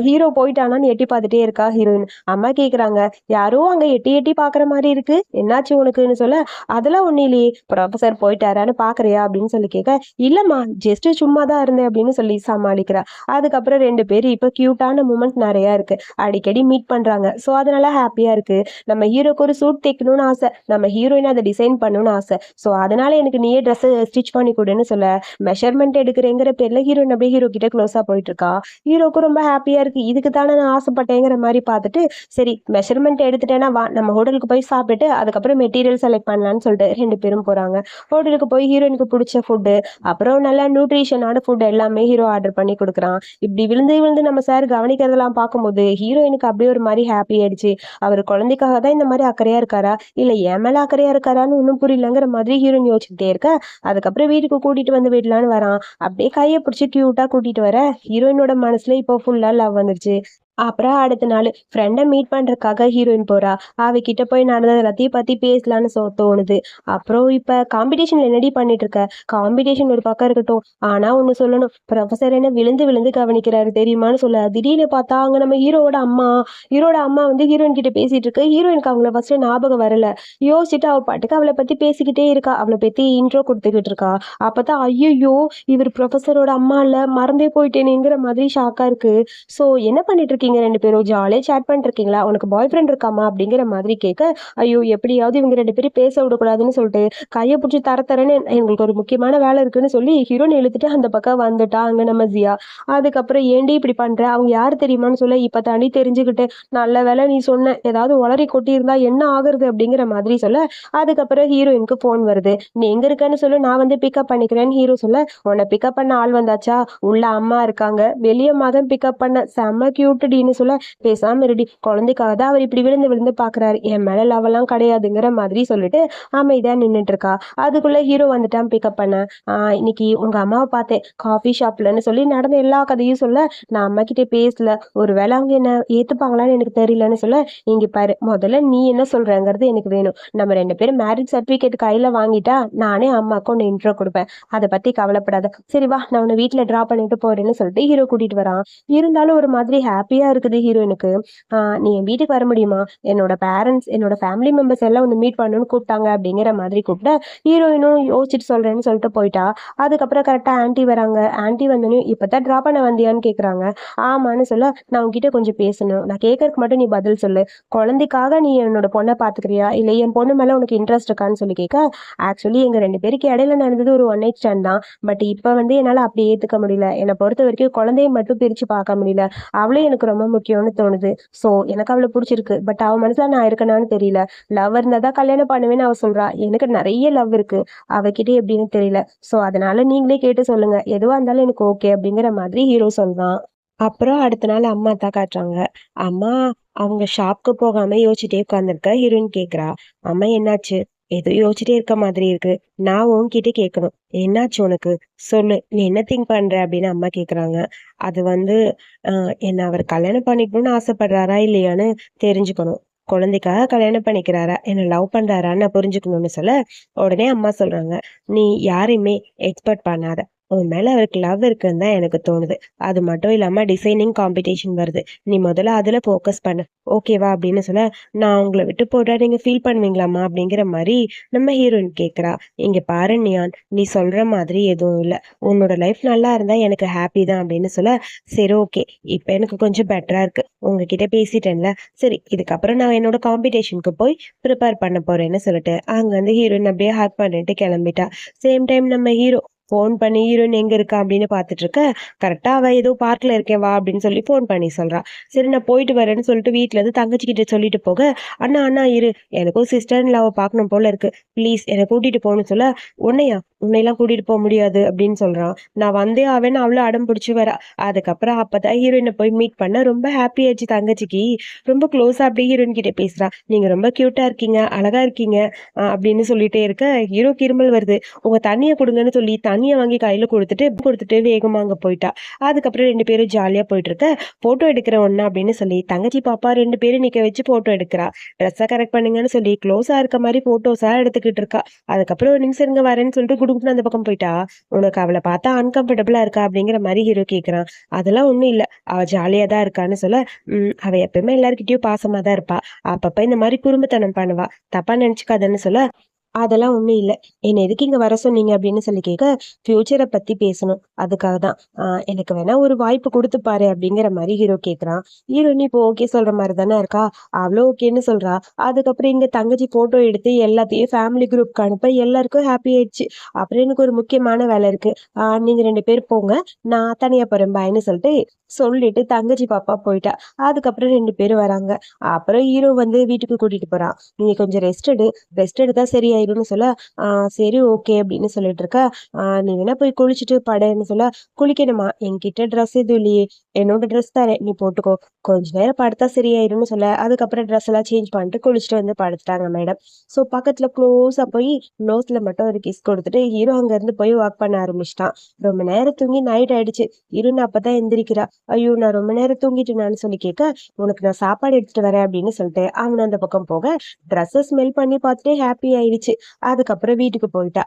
ஹீரோ போயிட்டானான்னு எட்டி பார்த்துட்டே இருக்கா ஹீரோயின். அம்மா கேக்குறாங்க, யாரோ அங்க எட்டி எட்டி பாக்குற மாதிரி இருக்கு, என்னாச்சு உனக்குன்னு சொல்ல, அதெல்லாம் ஒண்ணு இல்லையே, ப்ரொஃபசர் போயிட்டாரான்னு பாக்குறியா அப்படின்னு சொல்லி கேட்க, இல்லம்மா ஜஸ்ட் சும்மா தான் இருந்தேன் அப்படின்னு சொல்லி சமாளிக்கிறா. அதுக்கப்புறம் 2 பேரும் இப்ப கியூட்டான மூமெண்ட் நிறைய இருக்கு. அடிக்கடி மீட் பண்றாங்க. ஸோ அதனால ஹாப்பியா இருக்கு. நம்ம ஹீரோக்கு ஒரு சூட் தைக்கணும்னு ஆசை, நம்ம ஹீரோயின் அதை டிசைன் பண்ணணும்னு ஆசை. ஸோ அதனால எனக்கு நீயே ட்ரெஸ் ஸ்டிச் பண்ணி கொடுன்னு சொல்ல, மெஷர்மெண்ட் எடுக்கிறேங்கிற பேர்ல ஹீரோயின் அப்படியே ஹீரோ கிட்ட க்ளோஸா போயிட்டு இருக்கா. ஹீரோக்கு ரொம்ப ஹாப்பியா இருக்கு. இதுக்கு தானே நான் ஆசைப்பட்டேங்கிற மாதிரி பார்த்துட்டு, சரி மெஷர்மெண்ட் எடுத்துட்டேன்னா வா நம்ம ஹோட்டலுக்கு போய் சாப்பிட்டுட்டு அதுக்கப்புறம் மெட்டீரியல் செலக்ட் பண்ணலான்னு சொல்லிட்டு 2 பேரும் போறாங்க. ஹோட்டலுக்கு போய் ஹீரோயினுக்கு பிடிச்ச ஃபுட்டு, அப்புறம் நல்லா நியூட்ரிஷனான ஃபுட் எல்லாமே ஹீரோ ஆர்டர் பண்ணி கொடுக்குறான். இப்படி விழுந்து விழுந்து நம்ம சார் கவனிக்கிறதெல்லாம் பார்க்கும்போது ஹீரோயினுக்கு அப்படியே ஒரு மாதிரி ஹாப்பி ஆயிடுச்சு. அவர் குழந்தைக்காக தான் இந்த மாதிரி அக்கறையா இருக்காரா, இல்ல என் மேல அக்கறையா இருக்காரான்னு ஒன்றும் புரியலங்கிற மாதிரி ஹீரோயின் யோசிச்சுட்டே இருக்க, அதுக்கப்புறம் வீட்டுக்கு கூட்டிட்டு வந்து விடலான்னு வரான். அப்படியே கையை பிடிச்சி கியூட்டா கூட்டிட்டு வர, ஹீரோயினோட மனசுல இப்போ ஃபுல்லா லவ் வந்துருச்சு. அப்புறம் அடுத்த நாள் ஃப்ரெண்டை மீட் பண்றதுக்காக ஹீரோயின் போறா. அவகிட்ட போய் நடந்தது எல்லாத்தையும் பத்தி பேசலான்னு தோணுது. அப்புறம் இப்ப காம்படிஷன்ல என்னடி பண்ணிட்டு இருக்க? காம்படிஷன் ஒரு பக்கம் இருக்கட்டும், ஆனா ஒண்ணு சொல்லணும், ப்ரொஃபசர் என்ன விழுந்து விழுந்து கவனிக்கிறாரு தெரியுமான்னு சொல்ல, திடீர்னு பார்த்தா அங்க நம்ம ஹீரோட அம்மா வந்து ஹீரோயின் கிட்ட பேசிட்டு இருக்கு. ஹீரோயினுக்கு அவங்கள ஃபர்ஸ்ட் ஞாபகம் வரல. யோசிச்சுட்டு அவ பாட்டுக்கு அவளை பத்தி பேசிக்கிட்டே இருக்கா. அவளை பத்தி இன்ட்ரோ கொடுத்துக்கிட்டு இருக்கா. அப்பதான் ஐயோ இவர் ப்ரொஃபசரோட அம்மா இல்ல, மறந்தே போயிட்டேனேங்கிற மாதிரி ஷாக்கா இருக்கு. சோ என்ன பண்ணிட்டு இருக்கீங்க 2 பேரும்? ஜாலியா சேட் பண்ணிட்டு இருக்கீங்களா? உனக்கு பாய் ஃப்ரெண்ட் இருக்காமா அப்படிங்கிற மாதிரி கேட்க, ஐயோ எப்படியாவது இவங்க 2 பேரும் பேச விடக்கூடாதுன்னு சொல்லிட்டு கையை பிடிச்சி தரன்னு எங்களுக்கு ஒரு முக்கியமான வேலை இருக்குன்னு சொல்லி ஹீரோன் இழுத்துட்டு அந்த பக்கம் வந்துட்டா அங்க நம்ம ஜியா. அதுக்கப்புறம் ஏண்டி இப்படி பண்ற, அவங்க யாரு தெரியுமான்னு சொல்ல, இப்ப தாண்டி தெரிஞ்சுக்கிட்டு, நல்ல வேலை நீ சொன்ன, ஏதாவது உளறி கொட்டி இருந்தா என்ன ஆகுறது அப்படிங்கிற மாதிரி சொல்ல, அதுக்கப்புறம் ஹீரோயினுக்கு போன் வருது. நீ எங்க இருக்கன்னு சொல்லு, நான் வந்து பிக்கப் பண்ணிக்கிறேன்னு ஹீரோ சொல்ல, உன்னை பிக்கப் பண்ண ஆள் வந்தாச்சா, உள்ள அம்மா இருக்காங்க, வெளிய மகன் பிக்கப் பண்ண, செம்ம கியூட் இருடின்னு சொல்ல, பேசாம இருடி, குழந்தைக்காக தான் அவர் இப்படி விழுந்து விழுந்து பாக்குறாரு, என் மேல லவெல்லாம் கிடையாதுங்கிற மாதிரி சொல்லிட்டு அமைதியா நின்னுட்டு இருக்கா. அதுக்குள்ள ஹீரோ வந்துட்டான் பிக்கப் பண்ண. இன்னைக்கு உங்க அம்மாவை பார்த்தேன் காஃபி ஷாப்லன்னு சொல்லி நடந்த எல்லா கதையும் சொல்ல, நான் அம்மா கிட்ட பேசல, ஒருவேளை அவங்க என்ன ஏத்துப்பாங்களான்னு எனக்கு தெரியலன்னு சொல்ல, இங்க பாரு, முதல்ல நீ என்ன சொல்றங்கிறது எனக்கு வேணும். நம்ம 2 பேரும் மேரேஜ் சர்டிபிகேட் கையில வாங்கிட்டா நானே அம்மாக்கு ஒன்னு இன்ட்ரோ கொடுப்பேன், அதை பத்தி கவலைப்படாத. சரி வா, நான் உன்னை வீட்டுல டிராப் பண்ணிட்டு போறேன்னு சொல்லிட்டு ஹீரோ கூட்டிட்டு வரான். இருந்தாலும் ஒரு மாதிரி ஹாப்பியா இருக்குது ஹீரோயினுக்கு. நீ என் வீட்டுக்கு வர முடியுமா, என்னோட பேரண்ட்ஸ், என்னோட ஃபேமிலி மெம்பர்ஸ் எல்லாம் ஒன்று மீட் பண்ணணும்னு கூப்பிட்டாங்க அப்படிங்கிற மாதிரி கூப்பிட்டு ஹீரோயினும் யோசிச்சுட்டு சொல்றேன்னு சொல்லிட்டு போயிட்டா. அதுக்கப்புறம் கரெக்டா ஆன்ட்டி வராங்க. ஆன்ட்டி வந்தோடனே இப்பதான் டிராப் பண்ண வந்தியான்னு கேக்குறாங்க. ஆமான்னு சொல்ல, நான் உன்கிட்ட கொஞ்சம் பேசணும், நான் கேட்கறதுக்கு மட்டும் நீ பதில் சொல்லு, குழந்தைக்காக நீ என்னோட பொண்ணை பாத்துக்கிறியா இல்ல என் பொண்ணு மேல உனக்கு இன்ட்ரெஸ்ட் இருக்கான்னு சொல்லி கேட்க, ஆக்சுவலி எங்க 2 பேருக்கு இடையில நடந்தது ஒரு ஒன் நைட் ஸ்டாண்ட் தான். பட் இப்ப வந்து என்னால அப்படி ஏத்துக்க முடியல, என்னை பொறுத்த வரைக்கும் குழந்தைய மட்டும் பிரிச்சு பார்க்க முடியல, அவளே எனக்கு ரொம்ப முக்கியம்னு தோணுது. சோ எனக்கு அவளை பிடிச்சிருக்கு, பட் அவ மனசுல நான் இருக்கனான்னு தெரியல. லவ் இருந்தாதான் கல்யாணம் பண்ணுவேன்னு அவ சொல்றா, எனக்கு நிறைய லவ் இருக்கு, அவகிட்ட எப்படின்னு தெரியல. சோ அதனால நீங்களே கேட்டு சொல்லுங்க, எதுவா இருந்தாலும் எனக்கு ஓகே அப்படிங்கிற மாதிரி ஹீரோ சொல்றான். அப்புறம் அடுத்த நாள் அம்மா தான் காட்டுறாங்க. அம்மா அவங்க ஷாப்க்கு போகாம யோசிச்சுட்டே உட்காந்துருக்க ஹீரோயின் கேக்குறா, அம்மா என்னாச்சு, ஏதோ யோசிச்சுட்டே இருக்க மாதிரி இருக்கு, நான் உன்கிட்ட கேட்கணும், என்னாச்சு உனக்கு, சொல்லு, நீ என்ன திங்க் பண்ற அப்படின்னு அம்மா கேக்குறாங்க. அது வந்து என்ன அவர் கல்யாணம் பண்ணிக்கணும்னு ஆசைப்படுறாரா இல்லையான்னு தெரிஞ்சுக்கணும், குழந்தைக்காக கல்யாணம் பண்ணிக்கிறாரா என்ன லவ் பண்றாரான்னு நான் புரிஞ்சுக்கணும்னு சொல்ல, உடனே அம்மா சொல்றாங்க, நீ யாரையுமே எக்ஸ்பெக்ட் பண்ணாத, உன் மேல அவருக்கு லவ் இருக்குன்னு தான் எனக்கு தோணுது, அது மட்டும் இல்லாம டிசைனிங் காம்படிஷன் வருது, நீ முதல்ல அதுல ஃபோக்கஸ் பண்ணு, ஓகேவா அப்படின்னு சொல்ல, நான் உங்களை விட்டு போட்டா நீங்க ஃபீல் பண்ணுவீங்களாமா அப்படிங்கிற மாதிரி நம்ம ஹீரோயின் கேக்குறா. இங்க பாரு நியான், நீ சொல்ற மாதிரி எதுவும் இல்ல, உன்னோட லைஃப் நல்லா இருந்தா எனக்கு ஹாப்பி தான் அப்படின்னு சொல்ல, சரி ஓகே, இப்ப எனக்கு கொஞ்சம் பெட்டரா இருக்கு, உங்ககிட்ட பேசிட்டேன்ல, சரி இதுக்கப்புறம் நான் என்னோட காம்படிஷனுக்கு போய் ப்ரிப்பேர் பண்ண போறேன்னு சொல்லிட்டு அங்க வந்து ஹீரோயின் அப்படியே ஹேக் பண்ணிட்டு கிளம்பிட்டா. சேம் டைம் நம்ம ஹீரோ ஃபோன் பண்ணி ஹீரோயின் எங்க இருக்கா அப்படின்னு பாத்துட்டு இருக்க, கரெக்டா அவ ஏதோ பார்க்ல இருக்கேன் வா அப்படின்னு சொல்லி ஃபோன் பண்ணி சொல்றா. சரி நான் போயிட்டு வரேன்னு சொல்லிட்டு வீட்டுல இருந்து தங்கச்சி கிட்ட சொல்லிட்டு போக, அண்ணா அண்ணா இரு, எனக்கும் சிஸ்டர் இல்லாவை பார்க்கணும் போல இருக்கு, ப்ளீஸ் என்னை கூட்டிட்டு போகணும்னு சொல்ல, உன்னையா, உன்னையெல்லாம் கூட்டிட்டு போக முடியாது அப்படின்னு சொல்றான். நான் வந்தே ஆவேன்னு அவ்வளவு அடம் பிடிச்சு வரா. அதுக்கப்புறம் அப்பதான் ஹீரோயினை போய் மீட் பண்ண ரொம்ப ஹாப்பி ஆயிடுச்சு தங்கச்சிக்கு. ரொம்ப க்ளோஸா அப்படியே ஹீரோயின் கிட்ட பேசுறா, நீங்க ரொம்ப கியூட்டா இருக்கீங்க, அழகா இருக்கீங்க அப்படின்னு சொல்லிட்டே இருக்க, ஹீரோக்கு இருமல் வருது. உங்க தண்ணியை கொடுங்கன்னு சொல்லி தண்ணியை வாங்கி கையில கொடுத்துட்டு வேகமா அங்க போயிட்டா. அதுக்கப்புறம் 2 பேரும் ஜாலியா போயிட்டு இருக்க, போட்டோ எடுக்கிற ஒண்ணா அப்படின்னு சொல்லி தங்கச்சி பாப்பா 2 பேரும் நிக்க வச்சு போட்டோ எடுக்கிறா. ட்ரெஸ்ஸை கரெக்ட் பண்ணுங்கன்னு சொல்லி க்ளோஸா இருக்க மாதிரி போட்டோஸா எடுத்துக்கிட்டு இருக்கா. அதுக்கப்புறம் ஒரு நிமிஷம் இருங்க வரேன்னு சொல்லிட்டு குடுக்குன்னு அந்த பக்கம் போயிட்டா. உனக்கு அவளை பார்த்தா அன்கம்ஃபர்டபுளா இருக்கா அப்படிங்கிற மாதிரி ஹீரோ கேக்குறான். அதெல்லாம் ஒண்ணும் இல்ல, அவ ஜாலியா தான் இருக்கான்னு சொல்ல, அவ எப்பவுமே எல்லார்கிட்டயும் பாசமா தான் இருப்பா, அப்பப்ப இந்த மாதிரி குறும்புத்தனம் பண்ணுவா, தப்பா நினைச்சுக்காதன்னு சொல்ல, அதெல்லாம் ஒண்ணும் இல்ல, என்ன எதுக்கு இங்க வர சொன்னீங்க அப்படின்னு சொல்லி கேட்க, ஃபியூச்சரை பத்தி பேசணும், அதுக்காக தான், எனக்கு வேணா ஒரு வாய்ப்பு கொடுத்து பாரு அப்படிங்கிற மாதிரி ஹீரோ கேக்குறான். ஹீரோயின் இப்போ ஓகே சொல்ற மாதிரி தானே இருக்கா, அவ்வளோ ஓகேன்னு சொல்றா. அதுக்கப்புறம் இங்க தங்கச்சி போட்டோ எடுத்து எல்லாத்தையும் ஃபேமிலி குரூப்க்கு அனுப்ப எல்லாருக்கும் ஹாப்பி ஆயிடுச்சு. அப்புறம் எனக்கு ஒரு முக்கியமான வேலை இருக்கு, நீங்க 2 பேர் போங்க, நான் தனியா போறேன் பாய்ன்னு சொல்லிட்டு தங்கச்சி பாப்பா போயிட்டா. அதுக்கப்புறம் 2 பேரும் வராங்க. அப்புறம் ஹீரோ வந்து வீட்டுக்கு கூட்டிட்டு போறான். நீங்க கொஞ்சம் ரெஸ்ட் எடுத்தா சரியாயிரும்னு சொல்ல, சரி ஓகே அப்படின்னு சொல்லிட்டு இருக்க, நீ வேணா போய் குளிச்சுட்டு படுன்னு சொல்ல, குளிக்கணுமா, என்கிட்ட ட்ரெஸ் எதுவும் இல்லையே, என்னோட ட்ரெஸ் தரேன் நீ போட்டுக்கோ, கொஞ்ச நேரம் படுத்தா சரியாயிரும்னு சொல்ல, அதுக்கப்புறம் ட்ரெஸ் எல்லாம் சேஞ்ச் பண்ணிட்டு குளிச்சுட்டு வந்து படுத்துட்டாங்க மேடம். ஸோ பக்கத்துல க்ளோஸா போய் நோஸ்ல மட்டும் ஒரு கிஸ் கொடுத்துட்டு ஹீரோ அங்க இருந்து போய் வாக் பண்ண ஆரம்பிச்சிட்டான். ரொம்ப நேரம் தூங்கி நைட் ஆயிடுச்சு. ஹீரோன்னு அப்பதான் எந்திரிக்கிறா. ஐயோ நான் ரொம்ப நேரம் தூங்கிட்டேனான்னு சொல்லி கேட்க, உனக்கு நான் சாப்பாடு எடுத்துட்டு வரேன் அப்படின்னு சொல்லிட்டு அவன் அந்த பக்கம் போக, ட்ரெஸ்ஸை ஸ்மெல் பண்ணி பார்த்துட்டு ஹாப்பி ஆயிடுச்சு. அதுக்கப்புறம் வீட்டுக்கு போயிட்டா.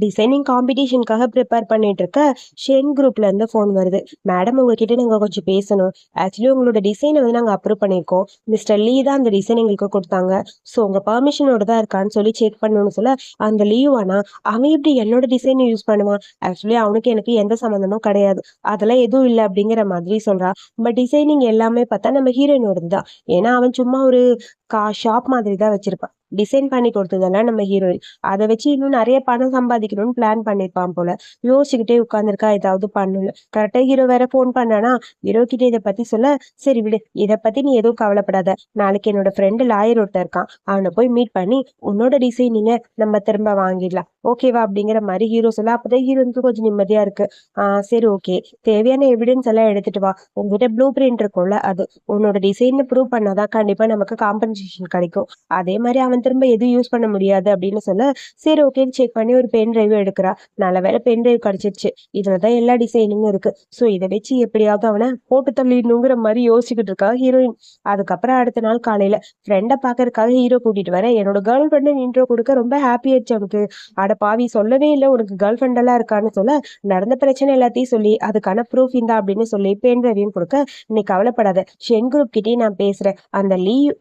டிசைனிங் காம்படிஷனுக்காக ப்ரிப்பேர் பண்ணிட்டு இருக்க, ஷென் குரூப்ல இருந்து ஃபோன் வருது. மேடம் உங்ககிட்ட நாங்க கொஞ்சம் பேசணும், ஆக்சுவலி உங்களோட டிசைனை வந்து நாங்க அப்ரூவ் பண்ணியிருக்கோம், மிஸ்டர் லீ தான் அந்த டிசைன் எங்களுக்கு கொடுத்தாங்க, ஸோ உங்க பர்மிஷனோட தான் இருக்கான்னு சொல்லி செக் பண்ணணும்னு சொல்ல, அந்த லீவ் ஆனா அவன் எப்படி என்னோட டிசைனை யூஸ் பண்ணுவான், ஆக்சுவலி அவனுக்கு எனக்கு எந்த சம்மந்தமும் கிடையாது, அதெல்லாம் எதுவும் இல்லை அப்படிங்கிற மாதிரி சொல்றா. பட் டிசைனிங் எல்லாமே பார்த்தா நம்ம ஹீரோயினோட தான், ஏன்னா அவன் சும்மா ஒரு ஷாப் மாதிரி தான் வச்சிருப்பான். டிசைன் பண்ணி கொடுத்ததெல்லாம் நம்ம ஹீரோயின். அதை வச்சு இன்னும் நிறைய பணம் சம்பாதிக்கணும்னு பிளான் பண்ணிருப்பான் போல. யோசிச்சுக்கிட்டே உட்காந்துருக்கா ஏதாவது பண்ணல. கரெக்டா ஹீரோ வேற ஃபோன் பண்ணானா, ஹீரோ கிட்ட இதை பத்தி சொல்ல, சரி விடு, இதை பத்தி நீ எதுவும் கவலைப்படாத. நாளைக்கு என்னோட ஃப்ரெண்டு லாயர் ஒருத்தர் இருக்கான், அவனை போய் மீட் பண்ணி உன்னோட டிசைனிங்க நம்ம திரும்ப வாங்கிடலாம், ஓகேவா அப்படிங்கிற மாதிரி ஹீரோ சொல்ல. அப்பதான் ஹீரோனுக்கு கொஞ்சம் நிம்மதியா இருக்கு. சரி ஓகே, தேவையான எவிடன்ஸ் எல்லாம் எடுத்துட்டு வா. உங்ககிட்ட ப்ளூ பிரிண்ட் இருக்கும்ல, அது உன்னோட டிசைன் ப்ரூவ் பண்ணாதான் கண்டிப்பா நமக்கு காம்பன்சேஷன் கிடைக்கும். அதே மாதிரி அவன் திரும்ப எதுவும் யூஸ் பண்ண முடியாது அப்படின்னு சொல்ல, சரி ஓகேன்னு செக் பண்ணி ஒரு பென் டிரைவ் எடுக்கிறா. நல்ல வேலை பென் டிரைவ் கிடைச்சிருச்சு. இதுலதான் எல்லா டிசைனிங்கும் இருக்கு. ஸோ இதை வச்சு எப்படியாவது அவனை போட்டு தள்ளிடணுங்கிற மாதிரி யோசிச்சுக்கிட்டு இருக்கா ஹீரோயின். அதுக்கப்புறம் அடுத்த நாள் காலையில ஃப்ரெண்டை பாக்கறதுக்காக ஹீரோ கூட்டிட்டு வர, என்னோட கேர்ள் ஃப்ரெண்டு இன்ட்ரோ கொடுக்க ரொம்ப ஹாப்பி ஆயிடுச்சு அவனுக்கு. அட பாவி, சொல்லவே இல்லை உனக்கு கேர்ள் ஃப்ரெண்ட் எல்லாம் இருக்கான்னு சொல்ல, நடந்த பிரச்சனை எல்லாத்தையும் சொல்லி அதுக்கான ப்ரூஃப் இந்தா அப்படின்னு சொல்லி பென் டிரைவையும் கொடுக்க, நீ கவலைப்படாத, ஷென் குரூப் கிட்டே நான் பேசுறேன், அந்த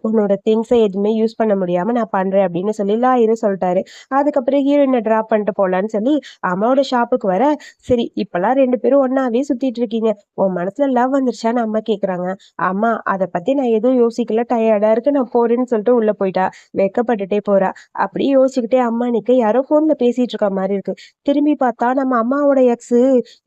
உன்னோட திங்ஸை எதுவுமே யூஸ் பண்ண முடியாம நான் பண்றேன் அப்படின்னு சொல்லி லாயரும் சொல்லிட்டாரு. அதுக்கப்புறம் ஹீரோயினை டிராப் பண்ணிட்டு போலான்னு சொல்லி அம்மாவோட ஷாப்புக்கு வர, சரி இப்பெல்லாம் 2 பேரும் ஒன்னாவே சுத்திட்டு இருக்கீங்க, உன் மனசுல லவ் வந்துருச்சான்னு அம்மா கேக்குறாங்க. அம்மா அதை பத்தி நான் எதுவும் யோசிக்கல, டயர்டா இருக்கு, நான் போறேன்னு சொல்லிட்டு உள்ள போயிட்டா. வெக்கப்பட்டுட்டே போறா. அப்படியே யோசிச்சுக்கிட்டே அம்மா நிக்க, யாரோ போன்ல பேசிட்டு இருக்க மாதிரி இருக்கு. திரும்பி பார்த்தா நம்ம அம்மாவோட எக்ஸ்,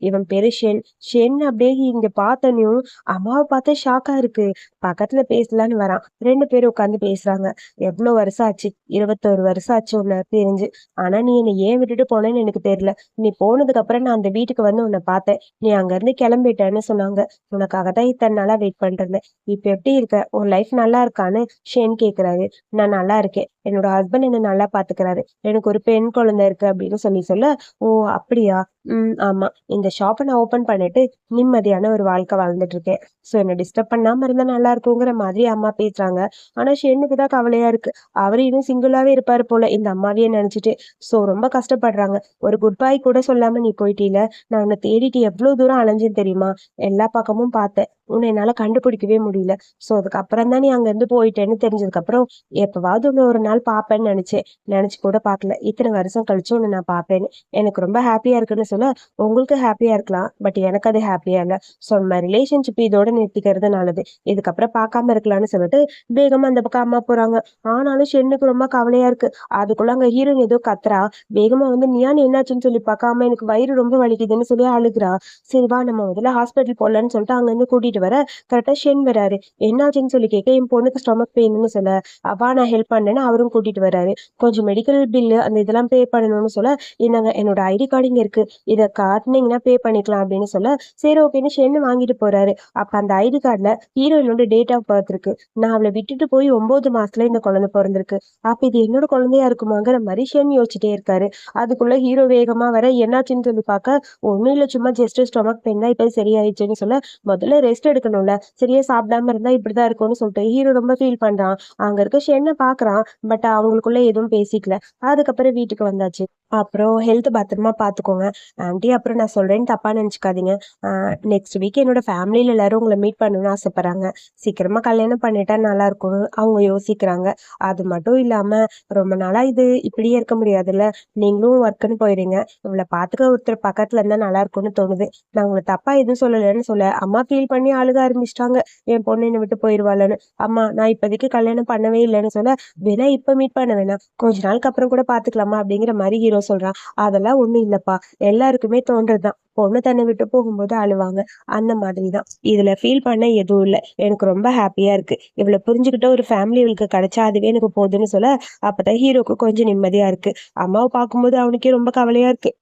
இவன் பேரு ஷென். ஷென் அப்படியே இங்க பார்த்தனையும் அம்மாவை பார்த்து ஷாக்கா இருக்கு. பக்கத்துல பேசலான்னு வரான். 2 பேரும் உட்காந்து பேசுறாங்க. எவ்வளவு வருஷம் ஆச்சு, 21 வருஷம் ஆச்சு உன்னை தெரிஞ்சு. ஆனா நீ என்னை ஏன் விட்டுட்டு போனேன்னு எனக்கு தெரியல. நீ போனதுக்கு அப்புறம் நான் அந்த வீட்டுக்கு வந்து உன்னை பார்த்தேன். நீ அங்க இருந்து கிளம்பிட்டேன்னு சொன்னாங்க. உனக்காக தான் இத்தனை நாளா வெயிட் பண்றேன். இப்ப எப்படி இருக்க, உன் லைஃப் நல்லா இருக்கான்னு ஷேன் கேக்குறாரு. நான் நல்லா இருக்கேன், என்னோட ஹஸ்பண்ட் என்ன நல்லா பாத்துக்கிறாரு, எனக்கு ஒரு பெண் குழந்தை இருக்கு அப்படின்னு சொல்ல, ஓ அப்படியா, ஆமா, இந்த ஷாப்பை நான் ஓபன் பண்ணிட்டு நிம்மதியான ஒரு வாழ்க்கை வாழ்ந்துட்டு இருக்கேன். சோ என்ன டிஸ்டர்ப் பண்ணாம இருந்தா நல்லா இருக்குங்கிற மாதிரி அம்மா பேசுறாங்க. ஆனா ஷென்னுக்கு தான் கவலையா இருக்கு. அவரு இன்னும் சிங்கிளாவே இருப்பாரு போல இந்த அம்மாவையே நினைச்சிட்டு. சோ ரொம்ப கஷ்டப்படுறாங்க. ஒரு குட் பை கூட சொல்லாம நீ போயிட்டீல, நான் உன்னை தேடிட்டு எவ்வளவு தூரம் அலைஞ்சேன்னு தெரியுமா, எல்லா பக்கமும் பார்த்தேன், உன்னை என்னால கண்டுபிடிக்கவே முடியல. சோ அதுக்கப்புறம் தான் நீ அங்க இருந்து போயிட்டேன்னு தெரிஞ்சதுக்கு அப்புறம் எப்பவாவது உன்னை ஒரு நாள் பாப்பேன்னு நினைச்சேன். நினைச்சு கூட பாக்கல இத்தனை வருஷம் கழிச்சு உன்னை நான் பாப்பேன்னு. எனக்கு ரொம்ப ஹாப்பியா இருக்குன்னு சொல்ல, உங்களுக்கு ஹாப்பியா இருக்கலாம், பட் எனக்கு அது ஹாப்பியா இல்ல. ஸோ நம்ம ரிலேஷன்ஷிப் இதோட நிறுத்திக்கிறது நல்லது. இதுக்கப்புறம் பார்க்காம இருக்கலாம்னு சொல்லிட்டு வேகமா அந்த பக்கம் அம்மா போறாங்க. ஆனாலும் ஷென்னுக்கு ரொம்ப கவலையா இருக்கு. அதுக்குள்ள அங்க ஹீரோயின் ஏதோ கத்துறா. வேகமா வந்து நியான் என்னாச்சுன்னு சொல்லி பார்க்காம, எனக்கு வயிறு ரொம்ப வலிக்குதுன்னு சொல்லி அழுகுறா. சரி வா நம்ம முதல்ல ஹாஸ்பிட்டல் போடலான்னு சொல்லிட்டு அங்க இருந்து கூட்டிட்டு வர, கரெக்டா ஷென் வராரு. என்னாச்சுன்னு சொல்லி கேட்க, என் பொண்ணுக்கு ஸ்டொமக் பெயின்னு சொல்ல, அவா நான் ஹெல்ப் பண்ணேன்னு அவரும் கூட்டிட்டு வராரு. கொஞ்சம் மெடிக்கல் பில்லு அந்த இதெல்லாம் பே பண்ணணும்னு சொல்ல, இந்தாங்க என்னோட ஐடி கார்டு இங்க இருக்கு, இதை காட்டினீங்கன்னா பே பண்ணிக்கலாம் அப்படின்னு சொல்ல, சரி ஓகேன்னு ஷென்னு வாங்கிட்டு போறாரு. அப்ப அந்த ஐடி கார்டுல ஹீரோயினோட டேட் ஆஃப் பர்த் இருக்கு. நான் அவளை விட்டுட்டு போய் 9 மாசத்துல இந்த குழந்தை பிறந்திருக்கு. அப்ப இது என்னோட குழந்தையா இருக்குமாங்கிற மாதிரி ஷென் யோசிச்சுட்டே இருக்காரு. அதுக்குள்ள ஹீரோ வேகமா வர, என்னாச்சுன்னு சொல்லி பார்க்க, ஒண்ணும் இல்ல, சும்மா ஜஸ்ட் ஸ்டொமக் பெயின் தான், இப்ப சரியாயிடுச்சுன்னு சொல்ல, முதல்ல ரெஸ்ட் எடுக்கணும்ல, சரியா சாப்பிடாம இருந்தா இப்படிதான் இருக்கும்னு சொல்லிட்டு ஹீரோ ரொம்ப ஃபீல் பண்றான். அங்க இருக்க ஷென்னை பாக்குறான், பட் அவங்களுக்குள்ள எதுவும் பேசிக்கல. அதுக்கப்புறம் வீட்டுக்கு வந்தாச்சு. அப்புறம் ஹெல்த் பத்திரமா பாத்துக்கோங்க ஆண்டி, அப்புறம் நான் சொல்றேன்னு தப்பா நினைச்சுக்காதீங்க. நெக்ஸ்ட் வீக் என்னோட ஃபேமிலியில எல்லாரும் உங்களை மீட் பண்ணணும்னு ஆசைப்படுறாங்க. சீக்கிரமா கல்யாணம் பண்ணிட்டா நல்லா இருக்கும்னு அவங்க யோசிக்கிறாங்க. அது மட்டும் இல்லாம ரொம்ப நாளா இது இப்படியே இருக்க முடியாதுல்ல, நீங்களும் ஒர்க்குன்னு போயிடுங்க, இவளை பாத்துக்க ஒருத்தர் பக்கத்துல இருந்தா நல்லா இருக்கும்னு தோணுது. நான் உங்களை தப்பா எதுவும் சொல்லலைன்னு சொல்ல, அம்மா ஃபீல் பண்ணி அழுக ஆரம்பிச்சிட்டாங்க. என் பொண்ணு என்னை விட்டு போயிடுவாள்னு. அம்மா நான் இப்போதைக்கு கல்யாணம் பண்ணவே இல்லைன்னு சொல்ல, வேணா இப்ப மீட் பண்ண வேணாம், கொஞ்ச நாளுக்கு அப்புறம் கூட பாத்துக்கலாமா அப்படிங்கிற மாதிரி ஹீரோ சொல்றான். அதெல்லாம் ஒண்ணும் இல்லப்பா, எல்லாருக்குமே தோன்றதுதான், பொண்ணு தன்னை விட்டு போகும்போது அழுவாங்க, அந்த மாதிரிதான். இதுல ஃபீல் பண்ண எதுவும் இல்லை, எனக்கு ரொம்ப ஹாப்பியா இருக்கு. இவளை புரிஞ்சுக்கிட்ட ஒரு ஃபேமிலி இவளுக்கு கிடைச்சா அதுவே எனக்கு போதுன்னு சொல்ல, அப்பதான் ஹீரோக்கு கொஞ்சம் நிம்மதியா இருக்கு. அம்மாவை பார்க்கும்போது அவனுக்கே ரொம்ப கவலையா இருக்கு.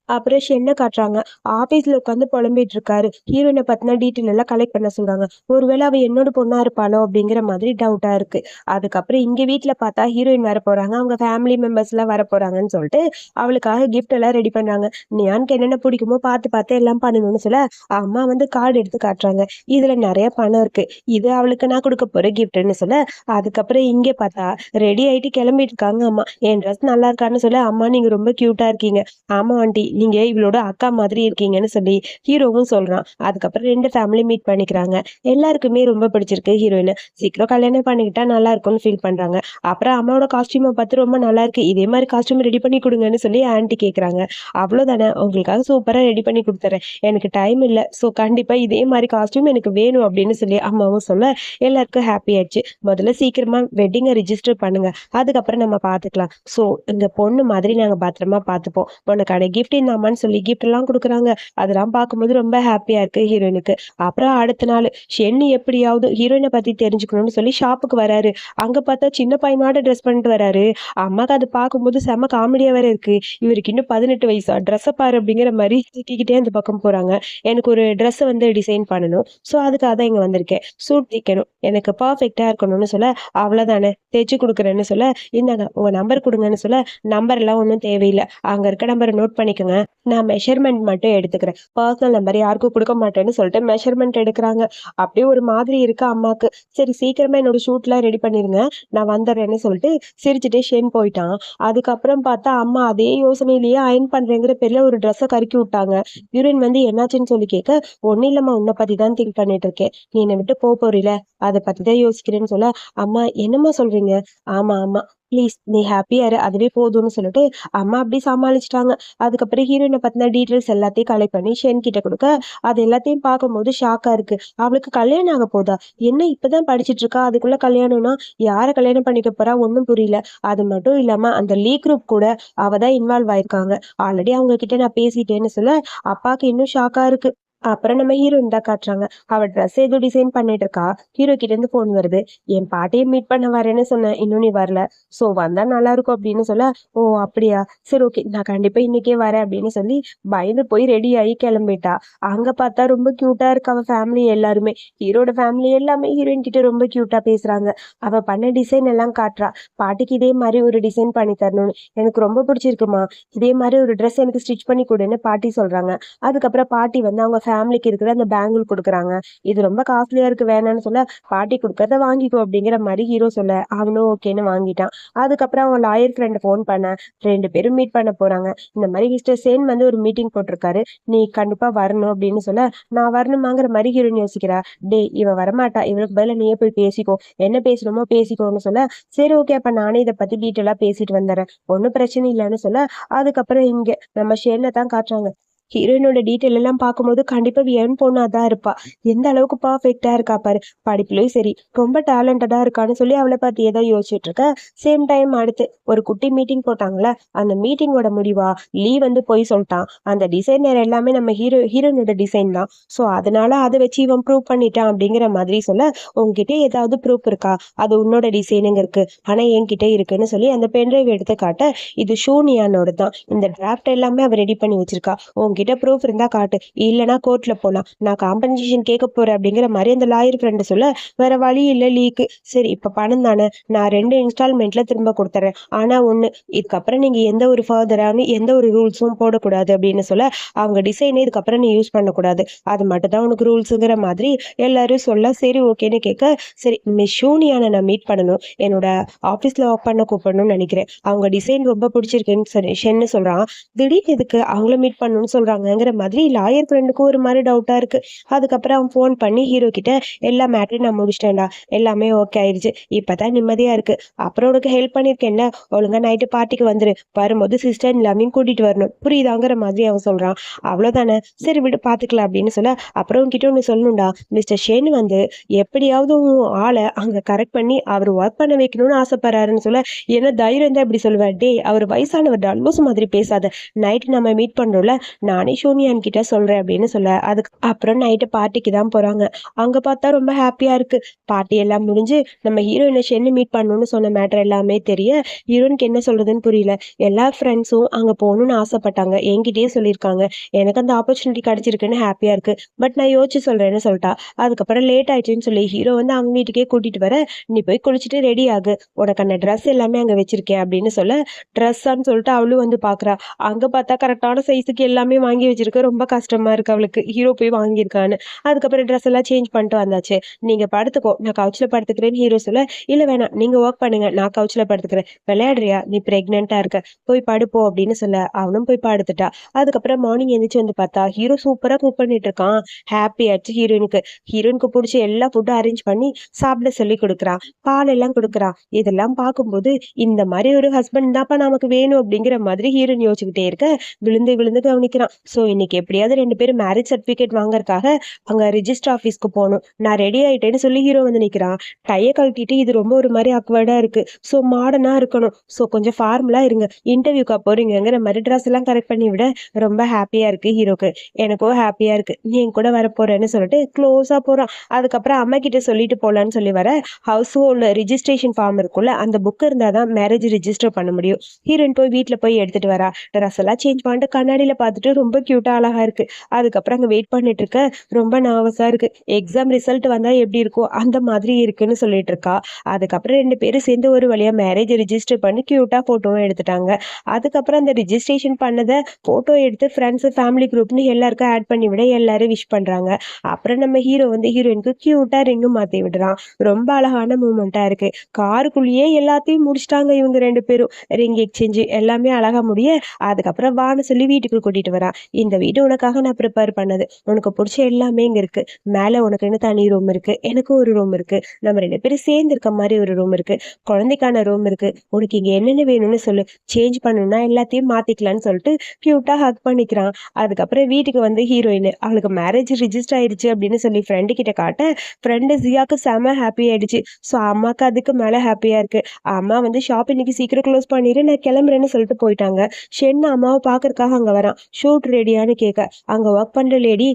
அப்புறம் ஷென்னை காட்டுறாங்க. ஆபீஸ்ல உட்காந்து புலம்பிட்டு இருக்காரு. ஹீரோயினை பத்தின டீட்டெயில் எல்லாம் கலெக்ட் பண்ண சொல்றாங்க. ஒருவேளை அவ என்னோட பொண்ணா இருப்பாளோ அப்படிங்கிற மாதிரி டவுட்டா இருக்கு. அதுக்கப்புறம் இங்க வீட்டுல பார்த்தா ஹீரோயின் வர போறாங்க, அவங்க ஃபேமிலி மெம்பர்ஸ் எல்லாம் வர போறாங்கன்னு சொல்லிட்டு அவளுக்காக கிஃப்ட் எல்லாம் ரெடி பண்றாங்க. நியானுக்கு என்னென்ன பிடிக்குமோ பார்த்து பார்த்து எல்லாம் பண்ணணும்னு சொல்ல, அம்மா வந்து கார்டு எடுத்து காட்டுறாங்க. இதுல நிறைய பணம் இருக்கு, இது அவளுக்கு நான் கொடுக்க போற கிஃப்ட்னு சொல்ல, அதுக்கப்புறம் இங்க பார்த்தா ரெடி ஆயிட்டு கிளம்பிட்டு இருக்காங்க அம்மா. என் ட்ரெஸ் நல்லா இருக்கான்னு சொல்ல, அம்மா நீங்க ரொம்ப கியூட்டா இருக்கீங்க. ஆமா ஆண்டி, நீங்க இவளோட அக்கா மாதிரி இருக்கீங்கன்னு சொல்லி ஹீரோவும் சொல்றான். அதுக்கப்புறம் 2 ஃபேமிலி மீட் பண்ணிக்கிறாங்க. எல்லாருக்குமே ரொம்ப பிடிச்சிருக்கு ஹீரோயின. சீக்கிரம் கல்யாணம் பண்ணிக்கிட்டா நல்லா இருக்கும்னு ஃபீல் பண்றாங்க. அப்புறம் அம்மாவோட காஸ்டியூம பார்த்து ரொம்ப நல்லா இருக்கு. இதே மாதிரி காஸ்டியூம் ரெடி பண்ணி குடுங்கன்னு சொல்லி ஆன்ட்டி கேட்குறாங்க. அவ்வளோதானே உங்களுக்காக சூப்பரா ரெடி பண்ணி குடுத்துர்றேன். எனக்கு டைம் இல்ல. ஸோ கண்டிப்பா இதே மாதிரி காஸ்டியூம் எனக்கு வேணும் அப்படின்னு சொல்லி அம்மாவும் சொல்ல எல்லாருக்கும் ஹாப்பி ஆயிடுச்சு. முதல்ல சீக்கிரமா வெட்டிங்க ரிஜிஸ்டர் பண்ணுங்க. அதுக்கப்புறம் நம்ம பார்த்துக்கலாம். ஸோ இந்த பொண்ணு மாதிரி நாங்க பத்திரமா பார்த்துப்போம். உனக்கான கிஃப்ட் இந்தாம்மான்னு சொல்லி கிஃப்ட் எல்லாம் குடுக்குறாங்க. அதெல்லாம் பார்க்கும்போது ரொம்ப ஹாப்பியா இருக்கு ஹீரோயினுக்கு. அப்புறம் அடுத்த நாள் ஷென்னி எப்படியாவது ஹீரோயினை பத்தி தெரிஞ்சுக்கணும்னு சொல்லி ஷாப்புக்கு வராரு. அங்க பார்த்தா சின்ன பையனோட ட்ரெஸ் பண்ணிட்டு வராரு. அம்மாக்கு அது பார்க்கும்போது செம காமெடியா வேற இருக்கு. இவருக்கு இன்னும் 18 வயசா ட்ரெஸ்ஸை பாரு அப்படிங்கிற மாதிரி திட்டிக்கிட்டே அந்த பக்கம் போறாங்க. எனக்கு ஒரு ட்ரெஸ் வந்து டிசைன் பண்ணணும். ஸோ அதுக்காக தான் இங்க வந்திருக்கேன். சூட் தைக்கணும். எனக்கு பர்ஃபெக்டா இருக்கணும்னு சொல்ல அவ்வளவுதானே தைச்சு கொடுக்குறேன்னு சொல்ல இந்தாங்க உங்க நம்பர் கொடுங்கன்னு சொல்ல நம்பர் எல்லாம் ஒன்றும் தேவையில்லை. அங்க இருக்க நம்பரை நோட் பண்ணிக்கோங்க. நான் மெஷர்மெண்ட் மட்டும் எடுத்துக்கிறேன். பர்சனல் நம்பர் யாருக்கும் கொடுக்க மாட்டேன்னு சொல்லிட்டு மெஷர்மெண்ட் எடுக்கிறாங்க. அப்படியே ஒரு மாதிரி இருக்கு அம்மாக்கு. சரி சீக்கிரமா என்னோட ஷூட்லாம் ரெடி பண்ணிருங்க, நான் வந்துடுறேன்னு சொல்லிட்டு சிரிச்சுட்டே ஷேன் போயிட்டான். அதுக்கப்புறம் பார்த்தா அம்மா அதே யோசனையிலேயே அயன் பண்றேங்கிற பேர்ல ஒரு ட்ரெஸ்ஸை கருக்கி விட்டாங்க. ஹீரோயின் வந்து என்னாச்சுன்னு சொல்லி கேட்க ஒன்னும் இல்லம்மா உன்னை பத்தி தான் திங்க் பண்ணிட்டு இருக்கேன். நீ என்னை விட்டு போறீல அதை பத்தி தான் யோசிக்கிறேன்னு சொல்ல அம்மா என்னம்மா சொல்றீங்க? ஆமா ஆமா ப்ளீஸ் நீ ஹாப்பியா இரு அதுவே போதும்னு சொல்லிட்டு அம்மா அப்படி சமாளிச்சிட்டாங்க. அதுக்கப்புறம் ஹீரோயினை பத்தின டீட்டெயில்ஸ் எல்லாத்தையும் கலெக்ட் பண்ணி ஷென் கிட்ட கொடுக்க அது எல்லாத்தையும் பார்க்கும்போது ஷாக்கா இருக்கு. அவளுக்கு கல்யாணம் ஆக போதா? என்ன இப்பதான் படிச்சிட்டு இருக்கா, அதுக்குள்ள கல்யாணம்னா யாரை கல்யாணம் பண்ணிக்க போறா ஒன்னும் புரியல. அது மட்டும் இல்லாம அந்த லீக் குரூப் கூட அவ தான் இன்வால்வ் ஆயிருக்காங்க. ஆல்ரெடி அவங்க கிட்ட நான் பேசிட்டேன்னு சொல்ல அப்பாக்கு இன்னும் ஷாக்கா இருக்கு. அப்புறம் நம்ம ஹீரோயின் தான் காட்டுறாங்க. அவ ட்ரெஸ் ஏதோ டிசைன் பண்ணிட்டு இருக்கா. ஹீரோ கிட்ட இருந்து போன் வருது. என் பாட்டியை மீட் பண்ண வரேன்னு சொன்னேன், இன்னும் நீ வரல. சோ வந்தா நல்லா இருக்கும் அப்படின்னு சொல்ல ஓ அப்படியா சரி ஓகே நான் கண்டிப்பா இன்னைக்கே வரேன் அப்படின்னு சொல்லி பயந்து போய் ரெடி ஆகி கிளம்பிட்டா. அங்க பார்த்தா ரொம்ப கியூட்டா இருக்கு அவ ஃபேமிலி எல்லாருமே. ஹீரோட ஃபேமிலி எல்லாமே ஹீரோயின் கிட்ட ரொம்ப கியூட்டா பேசுறாங்க. அவ பண்ண டிசைன் எல்லாம் காட்டுறா. பாட்டிக்கு இதே மாதிரி ஒரு டிசைன் பண்ணி தரணும்னு எனக்கு ரொம்ப பிடிச்சிருக்குமா, இதே மாதிரி ஒரு ட்ரெஸ் எனக்கு ஸ்டிச் பண்ணி கொடுன்னு பாட்டி சொல்றாங்க. அதுக்கப்புறம் பாட்டி வந்து அவங்க ஃபேமிலிக்கு இருக்கிற அந்த பேங்கிள் கொடுக்குறாங்க. இது ரொம்ப காஸ்ட்லியா இருக்கு வேணாம்னு சொல்ல பாட்டி கொடுக்கறத வாங்கிக்கோ அப்படிங்கிற மாதிரி ஹீரோ சொல்ல அவனும் ஓகேன்னு வாங்கிட்டான். அதுக்கப்புறம் அவன் லாயர் ஃப்ரெண்ட் ஃபோன் பண்ண 2 பேரும் மீட் பண்ண போறாங்க. இந்த மாதிரி மிஸ்டர் சேன் வந்து ஒரு மீட்டிங் போட்டிருக்காரு, நீ கண்டிப்பா வரணும் அப்படின்னு சொல்ல நான் வரணுமாங்கிற மாதிரி ஹீரோயின் யோசிக்கிறா. டே இவ வரமாட்டா, இவளுக்கு பதிலா நீயே போய் பேசிக்கோ, என்ன பேசணுமோ பேசிக்கோன்னு சொல்ல சரி ஓகே அப்ப நானே இதை பத்தி டீட்டெயிலா பேசிட்டு வந்துடுறேன், ஒன்னும் பிரச்சனை இல்லைன்னு சொல்ல அதுக்கப்புறம் இங்க நம்ம ஷேன்ல தான் காட்டுறாங்க. ஹீரோயினோட டீட்டெயில் எல்லாம் பார்க்கும்போது கண்டிப்பா என் பொண்ணா தான் இருப்பா. எந்த அளவுக்கு பர்ஃபெக்டா இருக்கா பாரு, படிப்புலயும் சரி ரொம்ப டேலண்டடா இருக்கான்னு சொல்லி அவளை பத்தி ஏதோ யோசிச்சுட்டு இருக்க. சேம் டைம் அடுத்து ஒரு குட்டி மீட்டிங் போட்டாங்களே, அந்த மீட்டிங்கோட முடிவா லீ வந்து போய் சொல்லிட்டான். அந்த டிசைனர் எல்லாமே நம்ம ஹீரோயினோட டிசைன் தான். ஸோ அதனால அதை வச்சு இவன் ப்ரூவ் பண்ணிட்டான் அப்படிங்கிற மாதிரி சொல்ல உங்ககிட்ட ஏதாவது ப்ரூஃப் இருக்கா, அது உன்னோட டிசைனுங்க இருக்கு ஆனா என்கிட்ட இருக்குன்னு சொல்லி அந்த பென்ட்ரைவ் எடுத்து காட்ட இது ஷூனியானோட தான். இந்த டிராஃப்ட் எல்லாமே அவ ரெடி பண்ணி வச்சிருக்கா. உங்ககிட்ட ப்ரூஃப் இருந்தா காட்டு, இல்லைன்னா கோர்ட்ல போலாம், நான் காம்பன்சேஷன் கேட்க போறேன் அப்படிங்கிற மாதிரி அந்த லாயர் ஃப்ரெண்டு சொல்ல வேற வழி இல்லை லீக்கு. சரி இப்ப பணம் தானே, நான் 2 இன்ஸ்டால்மெண்ட்ல திரும்ப கொடுத்துறேன். ஆனா ஒண்ணு, இதுக்கப்புறம் நீங்க எந்த ஒரு ஃபர்தரான எந்த ஒரு ரூல்ஸும் போடக்கூடாது அப்படின்னு சொல்ல அவங்க டிசைனே இதுக்கப்புறம் நீ யூஸ் பண்ணக்கூடாது, அது மட்டும் தான் உனக்கு ரூல்ஸுங்கிற மாதிரி எல்லாரும் சொல்ல சரி ஓகேன்னு கேட்க சரி மிஸ் ஷூனியான நான் மீட் பண்ணணும், என்னோட ஆஃபீஸ்ல ஒர்க் பண்ண கூப்பிடணும்னு நினைக்கிறேன், அவங்க டிசைன் ரொம்ப பிடிச்சிருக்குன்னு சொல்லி ஷென்னு சொல்றான். திடீர்னு எதுக்கு அவங்கள மீட் பண்ணணும்னு சொல்றாங்கங்கிற மாதிரி லாயர் ஃப்ரெண்டுக்கும் ஒரு மாதிரி டவுட்டா இருக்கு. அதுக்கப்புறம் அவன் ஃபோன் பண்ணி ஹீரோ கிட்ட எல்லா மேட்டரையும் நான் முடிச்சிட்டேன்டா, எல்லாமே ஓகே ஆயிடுச்சு, இப்பதான் நிம்மதியா இருக்கு. அப்புறம் உனக்கு ஹெல்ப் பண்ணிருக்கேன்ல, ஒழுங்கா நைட்டு பார்ட்டிக்கு வந்துரு, வரும்போது சிஸ்டர் எல்லாமையும் கூட்டிட்டு வரணும் புரியுதாங்கிற மாதிரி அவன் சொல்றான். அவ்வளவுதானே சரி விடு பாத்துக்கலாம் அப்படின்னு சொல்ல அப்புறம் உன்கிட்ட ஒண்ணு சொல்லணும்டா, மிஸ்டர் ஷேன் வந்து எப்படியாவது உன் ஆளை அங்க கரெக்ட் பண்ணி அவர் ஒர்க் பண்ண வைக்கணும்னு ஆசைப்படுறாருன்னு சொல்ல என்ன தைரியம் தான் இப்படி சொல்லுவேன், டே அவர் வயசானவர் டல்மோஸ் மாதிரி பேசாத, நைட்டு நம்ம மீட் பண்றோம்ல நானே ஷூனியான் கிட்ட சொல்றேன் அப்படின்னு சொல்ல அதுக்கு அப்புறம் நைட்டு பார்ட்டிக்கு தான் போறாங்க. அங்க பார்த்தா ரொம்ப ஹாப்பியா இருக்கு. பார்ட்டி எல்லாம் முடிஞ்சு நம்ம ஹீரோயினை ஷென்னு மீட் பண்ணணும்னு சொன்ன மேட்டர் எல்லாமே தெரிய ஹீரோயினுக்கு என்ன சொல்றதுன்னு புரியல. எல்லா ஃப்ரெண்ட்ஸும் அங்க போகணும்னு ஆசைப்பட்டாங்க, என்கிட்டயே சொல்லியிருக்காங்க, எனக்கு அந்த ஆப்பர்ச்சுனிட்டி கிடைச்சிருக்குன்னு ஹாப்பியா இருக்கு, பட் நான் யோசிச்சு சொல்றேன்னு சொல்லிட்டா. அதுக்கப்புறம் லேட் ஆயிடுச்சுன்னு சொல்லி ஹீரோ வந்து அவங்க வீட்டுக்கே கூட்டிட்டு வர நீ போய் குளிச்சுட்டு ரெடி ஆகு, உனக்கு அந்த ட்ரெஸ் எல்லாமே அங்க வச்சிருக்கேன் அப்படின்னு சொல்ல ட்ரெஸ்ஸான்னு சொல்லிட்டு அவளும் வந்து பாக்குறா. அங்க பார்த்தா கரெக்டான சைஸுக்கு எல்லாமே வாங்கி வச்சிருக்க, ரொம்ப கஷ்டமா இருக்கு அவளுக்கு. ஹீரோ போய் வாங்கியிருக்கான்னு. அதுக்கப்புறம் ட்ரெஸ் எல்லாம் சேஞ்ச் பண்ணிட்டு வந்தாச்சு. நீங்க படுத்துக்கோ, நான் கவுச்ல படுத்துக்கிறேன்னு ஹீரோ சொல்ல, இல்ல வேணாம் நீங்க ஒர்க் பண்ணுங்க, நான் கவுச்ல படுத்துக்கிறேன். விளையாடுறியா? நீ பிரெக்னென்ட்டா இருக்க. போய் படுப்போ அப்படின்னு சொல்ல, அவளும் போய் படுத்துட்டா. அதுக்கப்புறம் மார்னிங் எந்திரிச்சு வந்து பார்த்தா, ஹீரோ சூப்பரா குக் பண்ணிட்டு இருக்கான். ஹாப்பி ஆச்சு ஹீரோயினுக்கு. ஹீரோயினுக்கு புடிச்ச எல்லா ஃபுட்டும் அரேஞ்ச் பண்ணி சாப்பிட சொல்லி குடுக்குறான். பால் எல்லாம் குடுக்குறான். இதெல்லாம் பார்க்கும்போது, இந்த மாரி ஒரு ஹஸ்பண்ட் தான்ப்பா நமக்கு வேணும் அப்படிங்கிற மாதிரி ஹீரோயின் யோசிச்சுக்கிட்டே இருக்க, விழுந்து விழுந்து கவனிக்கிறான். சோ இன்னைக்கு எப்படியாவது 2 பேரும் மேரேஜ் சர்டிபிகேட் வாங்கறதுக்காக அங்க ரிஜிஸ்டர் ஆபீஸ்க்கு போணும். நான் ரெடி ஆயிட்டேன்னு சொல்லி ஹீரோ வந்து நிக்கிறான். டைய கழட்டிட்டு இது ரொம்ப ஒரு மாதிரி அக்வர்டா இருக்கு. சோ மாடர்னா இருக்கணும். சோ கொஞ்சம் ஃபார்மலா இருங்க. இன்டர்வியூக்கா போறீங்கங்கிற மாதிரி ட்ரெஸ் எல்லாம் கரெக்ட் பண்ணி விட ரொம்ப ஹாப்பியா இருக்கு ஹீரோக்கு. எனக்கும் ஹாப்பியா இருக்கு. நீ என் கூட வர போறேன்னு சொல்லிட்டு க்ளோஸா போறான். அதுக்கப்புறம் அம்மா கிட்ட சொல்லிட்டு போலான்னு சொல்லி வர, ஹவுஸ் ஹோல்ட் ரிஜிஸ்ட்ரேஷன் ஃபார்ம் இருக்கும்ல, அந்த புக் இருந்தாதான் மேரேஜ் ரிஜிஸ்டர் பண்ண முடியும். ஹீரோயின் போய் வீட்டுல போய் எடுத்துட்டு வரா. ட்ரெஸ் எல்லாம் சேஞ்ச் பண்ணிட்டு கண்ணாடியில பார்த்துட்டு ரொம்ப கியூட்டா அழகா இருக்கு. அதுக்கப்புறம் அங்க வெயிட் பண்ணிட்டு இருக்க, ரொம்ப நர்வஸா இருக்கு. எக்ஸாம் ரிசல்ட் வந்தா எப்படி இருக்கும் அந்த மாதிரி இருக்குன்னு சொல்லிட்டு இருக்கா. அதுக்கப்புறம் 2 பேரும் சேர்ந்து ஒரு வழியா மேரேஜ் ரிஜிஸ்டர் பண்ணி கியூட்டா போட்டோவும் எடுத்துட்டாங்க. அதுக்கப்புறம் அந்த ரிஜிஸ்ட்ரேஷன் பண்ணதை போட்டோ எடுத்து ஃப்ரெண்ட்ஸ் ஃபேமிலி குரூப்னு எல்லாருக்கும் ஆட் பண்ணி விட எல்லாரும் விஷ் பண்றாங்க. அப்புறம் நம்ம ஹீரோ வந்து ஹீரோயினுக்கு கியூட்டா ரிங்கும் மாத்தி விடுறான். ரொம்ப அழகான மூமெண்டா இருக்கு. காருக்குள்ளேயே எல்லாத்தையும் முடிச்சிட்டாங்க இவங்க 2 பேரும். ரிங் எக்ஸ்சேஞ்ச் எல்லாமே அழகா முடிய, அதுக்கப்புறம் வான்னு சொல்லி வீட்டுக்கு கூட்டிட்டு வரா. இந்த வீடு உனக்காக நான் ப்ரிப்பேர் பண்ணது. உனக்கு பிடிச்ச எல்லாமே இங்க இருக்கு. மேல உனக்குன்னு தனி ரூம் இருக்கு, எனக்கும் ஒரு ரூம் இருக்கு, நம்ம 2 பேரும் சேர்ந்து இருக்க மாதிரி ஒரு ரூம் இருக்கு, குழந்தைக்கான ரூம் இருக்கு, உனக்கு இங்க என்னென்ன வேணும்னு சொல்லு, சேஞ்ச் பண்ணணும்னா எல்லாத்தையும் மாத்திக்கலாம்னு சொல்லிட்டு கியூட்டா ஹக் பண்ணிக்கிறான். அதுக்கப்புறம் வீட்டுக்கு வந்து ஹீரோயின் அவளுக்கு மேரேஜ் ரிஜிஸ்டர் ஆயிடுச்சு அப்படின்னு சொல்லி ஃப்ரெண்டு கிட்ட காட்ட, ஃப்ரெண்டு ஜியாக்கு செம ஹாப்பி ஆயிடுச்சு. ஸோ அம்மாக்கு அதுக்கு மேல ஹாப்பியா இருக்கு. அம்மா வந்து ஷாப் இன்னைக்கு சீக்கிரம் க்ளோஸ் பண்ணிட்டு நான் கிளம்புறேன்னு சொல்லிட்டு போயிட்டாங்க. ஷென் அம்மாவை பாக்குறதுக்காக அங்க வரான். ஷூட் ரெடியான்னு கேட்க, அங்க ஒர்க் பண்ற லேடி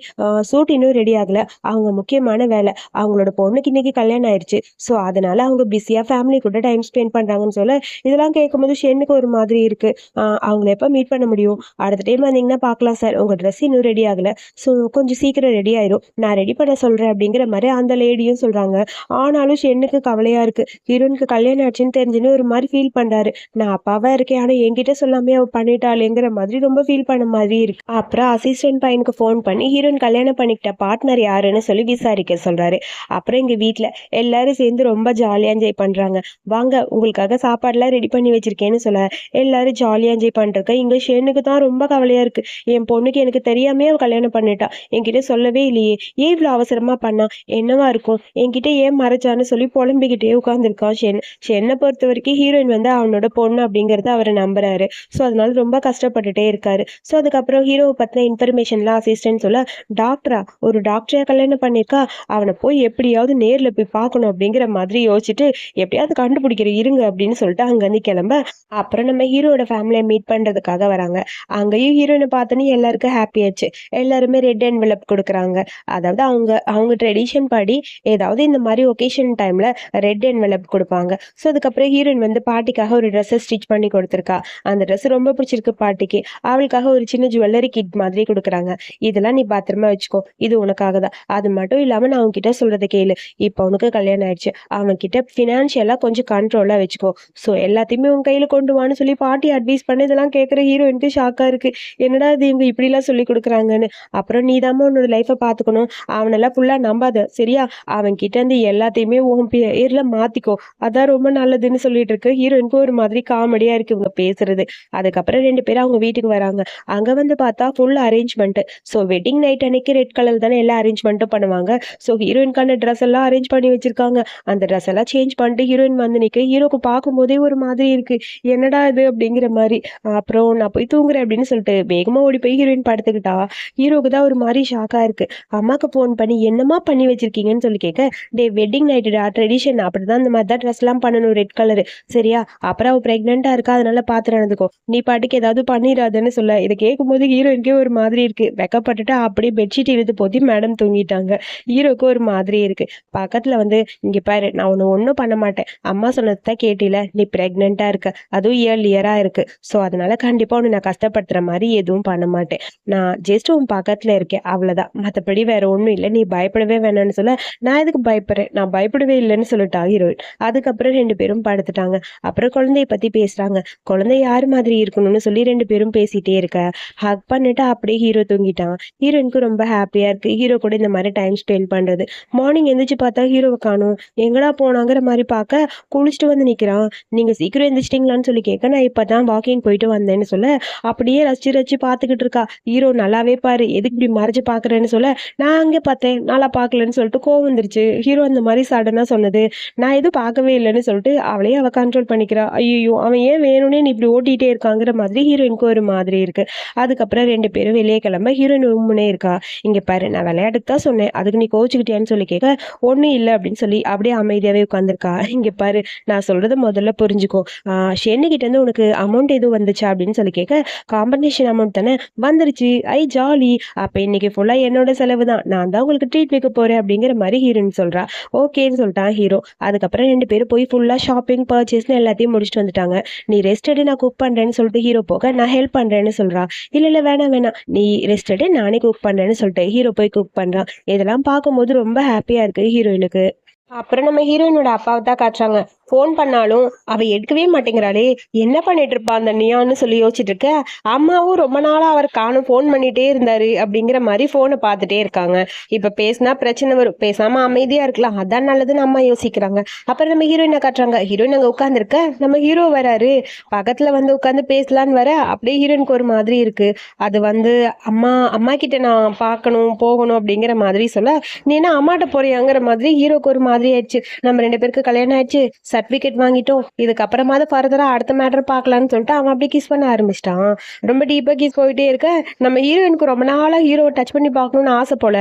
ஷூட் இன்னும் ரெடி ஆகல, அவங்க முக்கியமான வேலை, அவங்களோட பொண்ணுக்கு இன்னைக்கு கல்யாணம் ஆயிடுச்சு, ஸோ அதனால அவங்க பிஸியா ஃபேமிலி கூட டைம் ஸ்பெண்ட் பண்றாங்கன்னு சொல்ல, இதெல்லாம் கேட்கும்போது ஷென்னுக்கு ஒரு மாதிரி இருக்கு. அவங்கள எப்ப மீட் பண்ண முடியும்? அடுத்த டைம் வந்தீங்கன்னா பார்க்கலாம் சார், உங்க ட்ரெஸ் இன்னும் ரெடி ஆகல, ஸோ கொஞ்சம் சீக்கிரம் ரெடி ஆயிரும், நான் ரெடி பண்ண சொல்றேன் அப்படிங்கிற மாதிரி அந்த லேடியும் சொல்றாங்க. ஆனாலும் ஷென்னுக்கு கவலையா இருக்கு. ஹீரோனுக்கு கல்யாணம் ஆச்சுன்னு தெரிஞ்சுன்னு ஒரு மாதிரி ஃபீல் பண்றாரு. நான் அப்பாவா இருக்கேன், ஆனா என்கிட்ட சொல்லாமே அவ பண்ணிட்டாளேங்கிற மாதிரி ரொம்ப ஃபீல் பண்ண மாதிரி இருக்கு. அப்புறம் அசிஸ்டன்ட் பையனுக்கு ஃபோன் பண்ணி ஹீரோயின் கல்யாணம் பண்ணிக்கிட்ட பார்ட்னர் யாருன்னு சொல்லி விசாரிக்க சொல்றாரு. அப்புறம் எங்க வீட்டுல எல்லாரும் சேர்ந்து ரொம்ப ஜாலியா என்ஜாய் பண்றாங்க. வாங்க உங்களுக்காக சாப்பாடுலாம் ரெடி பண்ணி வச்சிருக்கேன்னு சொல்ல, எல்லாரும் ஜாலியா என்ஜாய் பண்றக்க இங்க ஷென்னுக்கு தான் ரொம்ப கவலையா இருக்கு. என் பொண்ணுக்கு எனக்கு தெரியாமே அவ கல்யாணம் பண்ணிட்டா, என்கிட்ட சொல்லவே இல்லையே, ஏன் இவ்வளவு அவசரமா பண்ணா, என்னவா இருக்கும், என்கிட்ட ஏன் மறைச்சான்னு சொல்லி புலம்பிக்கிட்டே உட்காந்துருக்கான் ஷென். ஷென்னை பொறுத்த வரைக்கும் ஹீரோயின் வந்து அவனோட பொண்ணு அப்படிங்கறத அவரை நம்புறாரு. ஸோ அதனால ரொம்ப கஷ்டப்பட்டுட்டே இருக்காரு. ஸோ அதுக்கப்புறம் ஹீரோவை பத்தின இன்ஃபர்மேஷன்லாம் அசிஸ்டன்ட் சொல்ல, டாக்டரா, ஒரு டாக்டரையா கல்யாணம் பண்ணிருக்கா, அவனை போய் எப்படியாவது நேர்ல போய் பார்க்கணும் அப்படிங்கிற மாதிரி யோசிச்சுட்டு எப்படியாவது கண்டுபிடிக்கிற இருங்க அப்படின்னு சொல்லிட்டு அங்கிருந்து கிளம்ப, அப்புறம் நம்ம ஹீரோட ஃபேமிலியை மீட் பண்றதுக்காக வராங்க. அங்கேயும் ஹீரோயினை பார்த்தோன்னே எல்லாருக்கும் ஹாப்பி ஆச்சு. எல்லாருமே ரெட் என்வெலப் கொடுக்குறாங்க. அதாவது அவங்க அவங்க ட்ரெடிஷன் படி ஏதாவது இந்த மாதிரி ஒகேஷன் டைம்ல ரெட் என்வெலப் கொடுப்பாங்க. ஸோ அதுக்கப்புறம் ஹீரோயின் வந்து பாட்டிக்காக ஒரு ட்ரெஸ்ஸை ஸ்டிச் பண்ணி கொடுத்துருக்கா. அந்த ட்ரெஸ் ரொம்ப பிடிச்சிருக்கு பாட்டிக்கு. அவளுக்காக ஒரு சின்ன ஜுவல்லரி கிட் மாதிரி கொடுக்குறாங்க. இதெல்லாம் நீ பத்திரமா வச்சுக்கோ, இது உனக்காக தான். அது மட்டும் இல்லாம நான் அவன்கிட்ட சொல்றதை கேளு, இப்போ உனக்கு கல்யாணம் ஆயிடுச்சு, அவன் கிட்ட ஃபினான்ஷியலா கொஞ்சம் கண்ட்ரோலா வச்சுக்கோ, ஸோ எல்லாத்தையுமே உன் கையில கொண்டு வான்னு சொல்லி பாட்டி அட்வைஸ் பண்ணி இதெல்லாம் கேட்குற ஹீரோயினுக்கு ஷாக்கா இருக்கு. என்னடா இது இவங்க இப்படிலாம் சொல்லி கொடுக்குறாங்கன்னு. அப்புறம் நீ தான் உன்னோட லைஃபை பார்த்துக்கணும், அவனெல்லாம் ஃபுல்லா நம்பாத சரியா, அவன் கிட்ட இருந்து எல்லாத்தையுமே உன் பேர்ல மாத்திக்கோ, அதான் ரொம்ப நல்லதுன்னு சொல்லிட்டு இருக்கு. ஹீரோயினுக்கு ஒரு மாதிரி காமெடியா இருக்கு இவங்க பேசுறது. அதுக்கப்புறம் 2 பேரும் அவங்க வீட்டுக்கு வராங்க. அங்க வந்து பார்த்தா full arrangement. So wedding night அன்னைக்கு ரெட் கலர் தானே எல்லா அரேஞ்ச்மெண்ட்டும் பண்ணுவாங்க. ஸோ ஹீரோயின்கான ட்ரெஸ் எல்லாம் அரேஞ்ச் பண்ணி வச்சிருக்காங்க. அந்த ட்ரெஸ் எல்லாம் சேஞ்ச் பண்ணிட்டு ஹீரோயின் வந்து நிக்க, ஹீரோக்கு பார்க்கும் போதே ஒரு மாதிரி இருக்கு, என்னடா இது அப்படிங்கிற மாதிரி. அப்புறம் நான் போய் தூங்குறேன் அப்படின்னு சொல்லிட்டு வேகமா ஓடி போய் ஹீரோயின் படுத்துக்கிட்டா. ஹீரோக்கு தான் ஒரு மாதிரி ஷாக்கா இருக்கு. அம்மாக்கு ஃபோன் பண்ணி என்னமா பண்ணி வச்சிருக்கீங்கன்னு சொல்லி கேட்க, டே வெட்டிங் நைட்டுடா, ட்ரெடிஷன் அப்படிதான், இந்த மாதிரி தான் ட்ரெஸ் எல்லாம் பண்ணணும் ரெட் கலரு சரியா, அப்புறம் அவ பிரெக்னெண்டா இருக்கா அதனால பார்த்து நடந்துக்கோ, நீ பாட்டுக்கு ஏதாவது பண்ணிடாதுன்னு சொல்ல, இதை கேட்கும்போது ஹீரோயினுக்கே ஒரு மாதிரி இருக்கு. வெக்கப்பட்டுட்டு அப்படியே பெட்ஷீட் இழுத்து போத்தி மேடம் தூங்கிட்டாங்க. ஹீரோக்கு ஒரு மாதிரி இருக்கு. பக்கத்துல வந்து, இங்க பாரு நான் உன்னை ஒன்றும் பண்ண மாட்டேன், அம்மா சொன்னதுதான் கேட்டில, நீ பிரெக்னெண்டா இருக்க, அதுவும் இயர்லியரா இருக்கு, ஸோ அதனால கண்டிப்பா உன்னை நான் கஷ்டப்படுத்துற மாதிரி எதுவும் பண்ண மாட்டேன், நான் ஜஸ்ட் உன் பக்கத்துல இருக்கேன் அவ்வளவுதான், மற்றபடி வேற ஒன்றும் இல்லை, நீ பயப்படவே வேணாம்னு சொல்ல, நான் எதுக்கு பயப்படுறேன், நான் பயப்படவே இல்லைன்னு சொல்லிட்டா ஹீரோயின். அதுக்கப்புறம் 2 பேரும் படுத்துட்டாங்க. அப்புறம் குழந்தைய பத்தி பேசுறாங்க. குழந்தை யாரு மாதிரி இருக்கணும்னு சொல்லி 2 பேரும் பேசிட்டே இருக்க, ஹக் ஹக் பண்ணிட்டு அப்படியே ஹீரோ தூங்கிட்டான். ஹீரோயினுக்கு ரொம்ப ஹாப்பியா இருக்கு. ஹீரோ கூட இந்த மாதிரி டைம் ஸ்பெண்ட் பண்றது. மார்னிங் எந்திரிச்சு பார்த்தா ஹீரோவ காணோம். எங்கடா போனாங்கிற மாரி பார்க்க, குளிச்சுட்டு வந்து நிக்கிறான். "நீங்க சீக்கிரம் எந்திரிச்சிட்டீங்களான்னு?" சொல்லி கேட்க, "நான் இப்பதான் வாக்கிங் போயிட்டு வந்தேன்னு" சொல்ல, அப்படியே ரசிச்சு ரசிச்சு பார்த்துக்கிட்டு இருக்கா. ஹீரோ, "நல்லாவே பாரு, எதுக்கு இப்படி மறைச்சு பார்க்குறேன்னு" சொல்ல, "நான் அங்க பார்த்தேன், நல்லா பார்க்கலன்னு" சொல்லிட்டு கோவம் வந்துருச்சு. ஹீரோ அந்த மாரி சடனா சொன்னது. "நான் எதுவும் பார்க்கவே இல்லன்னு" சொல்லிட்டு அவளையே அவ கண்ட்ரோல் பண்ணிக்கிறா. ஐய்யய்யோ! அவன் ஏன் வேணும்னே நீ இப்படி ஓட்டிட்டே இருக்காங்கிற மாதிரி ஹீரோயினுக்கு ஒரு மாதிரி இருக்கு. அதுக்கப்புறம் 2 பேரும் வெளிய கிளம்ப ஹீரோயின் ரூம்னே இருக்கா. "இங்க பாரு, நான் விளையாட்டுக்கு தான் சொன்னேன். அதுக்கு நீ கோவிச்சுக்கிட்டியான்னு" சொல்லி கேட்க, "ஒண்ணும் இல்ல" அப்படின்னு சொல்லி அப்படியே அமைதியாவே உட்கார்ந்திருக்கா. "இங்க பாரு, நான் சொல்றத முதல்ல புரிஞ்சுக்கோ. ஷென்னு கிட்டேருந்து உனக்கு அமௌண்ட் எதுவும் வந்துச்சா?" அப்படின்னு சொல்லி கேட்க, "காம்பன்சேஷன் அமௌண்ட் தானே வந்துருச்சு. ஐ ஜாலி. அப்ப இன்னைக்கு ஃபுல்லா என்னோட செலவு தான். நான் தான் உங்களுக்கு ட்ரீட் வைக்க போறேன்" அப்படிங்கிற மாரி ஹீரோயின் சொல்றா. ஓகேன்னு சொல்லிட்டான் ஹீரோ. அதுக்கப்புறம் 2 பேரும் போய் ஃபுல்லா ஷாப்பிங், பர்ச்சேஸ்ன்னு எல்லாத்தையும் முடிச்சுட்டு வந்துட்டாங்க. "நீ ரெஸ்ட் எடு, நான் குக் பண்றேன்னு" சொல்லிட்டு ஹீரோ போக, "நான் ஹெல்ப் பண்றேன்னு" சொல்றா. "இல்ல, இல்ல வேணாம், வேணாம். நீ ரெஸ்ட் எடு, நானே குக் பண்றேன்னு" சொல்லிட்டு ஹீரோ போய் குக் பண்றான். இதெல்லாம் பார்க்கும்போது ரொம்ப ஹாப்பியா இருக்கு ஹீரோயினுக்கு. அப்புறம் நம்ம ஹீரோயினோட அப்பாவ தான் காட்டுறாங்க. ஃபோன் பண்ணாலும் அவ எடுக்கவே மாட்டேங்கிறாளே! என்ன பண்ணிட்டு இருப்பா அந்த நியான்னு சொல்லி யோசிச்சுட்டு இருக்க, அம்மாவும் ரொம்ப நாளா அவர காணோம், ஃபோன் பண்ணிட்டே இருந்தாரு அப்படிங்கிற மாரி ஃபோன பார்த்துட்டே இருக்காங்க. இப்ப பேசினா பிரச்சனை வரும். பேசாம அமைதியா இருக்கலாம். அதான் நல்லதுன்னு அம்மா யோசிக்கிறாங்க. அப்புறம் நம்ம ஹீரோயின காட்டுறாங்க. ஹீரோயின் அங்க உட்கார்ந்திருக்க, நம்ம ஹீரோ வராரு. பக்கத்துல வந்து உட்கார்ந்து பேசலான்னு வர, அப்படியே ஹீரோயினுக்கு ஒரு மாதிரி இருக்கு. அது வந்து அம்மா அம்மா கிட்ட நான் பார்க்கணும், போகணும் அப்படிங்கிற மாதிரி சொல்ல, "நீ என்ன அம்மாட்ட போறியாங்கிற" மாதிரி ஹீரோக்கு ஒரு மாதிரி ஆயிடுச்சு. நம்ம 2 பேருக்கு கல்யாணம் ஆயிடுச்சு. சர்டிஃபிகேட் வாங்கிட்டோம். இதுக்கப்புறமாவது ஃபர்தரா அடுத்த மேட்டர் பார்க்கலான்னு சொல்லிட்டு அவன் அப்படியே கிஸ் பண்ண ஆரம்பிச்சிட்டான். ரொம்ப டீப்பா கிஸ் போயிட்டே இருக்க, நம்ம ஹீரோயினுக்கு ரொம்ப நாளா ஹீரோவ டச் பண்ணி பார்க்கணும்னு ஆசை போல.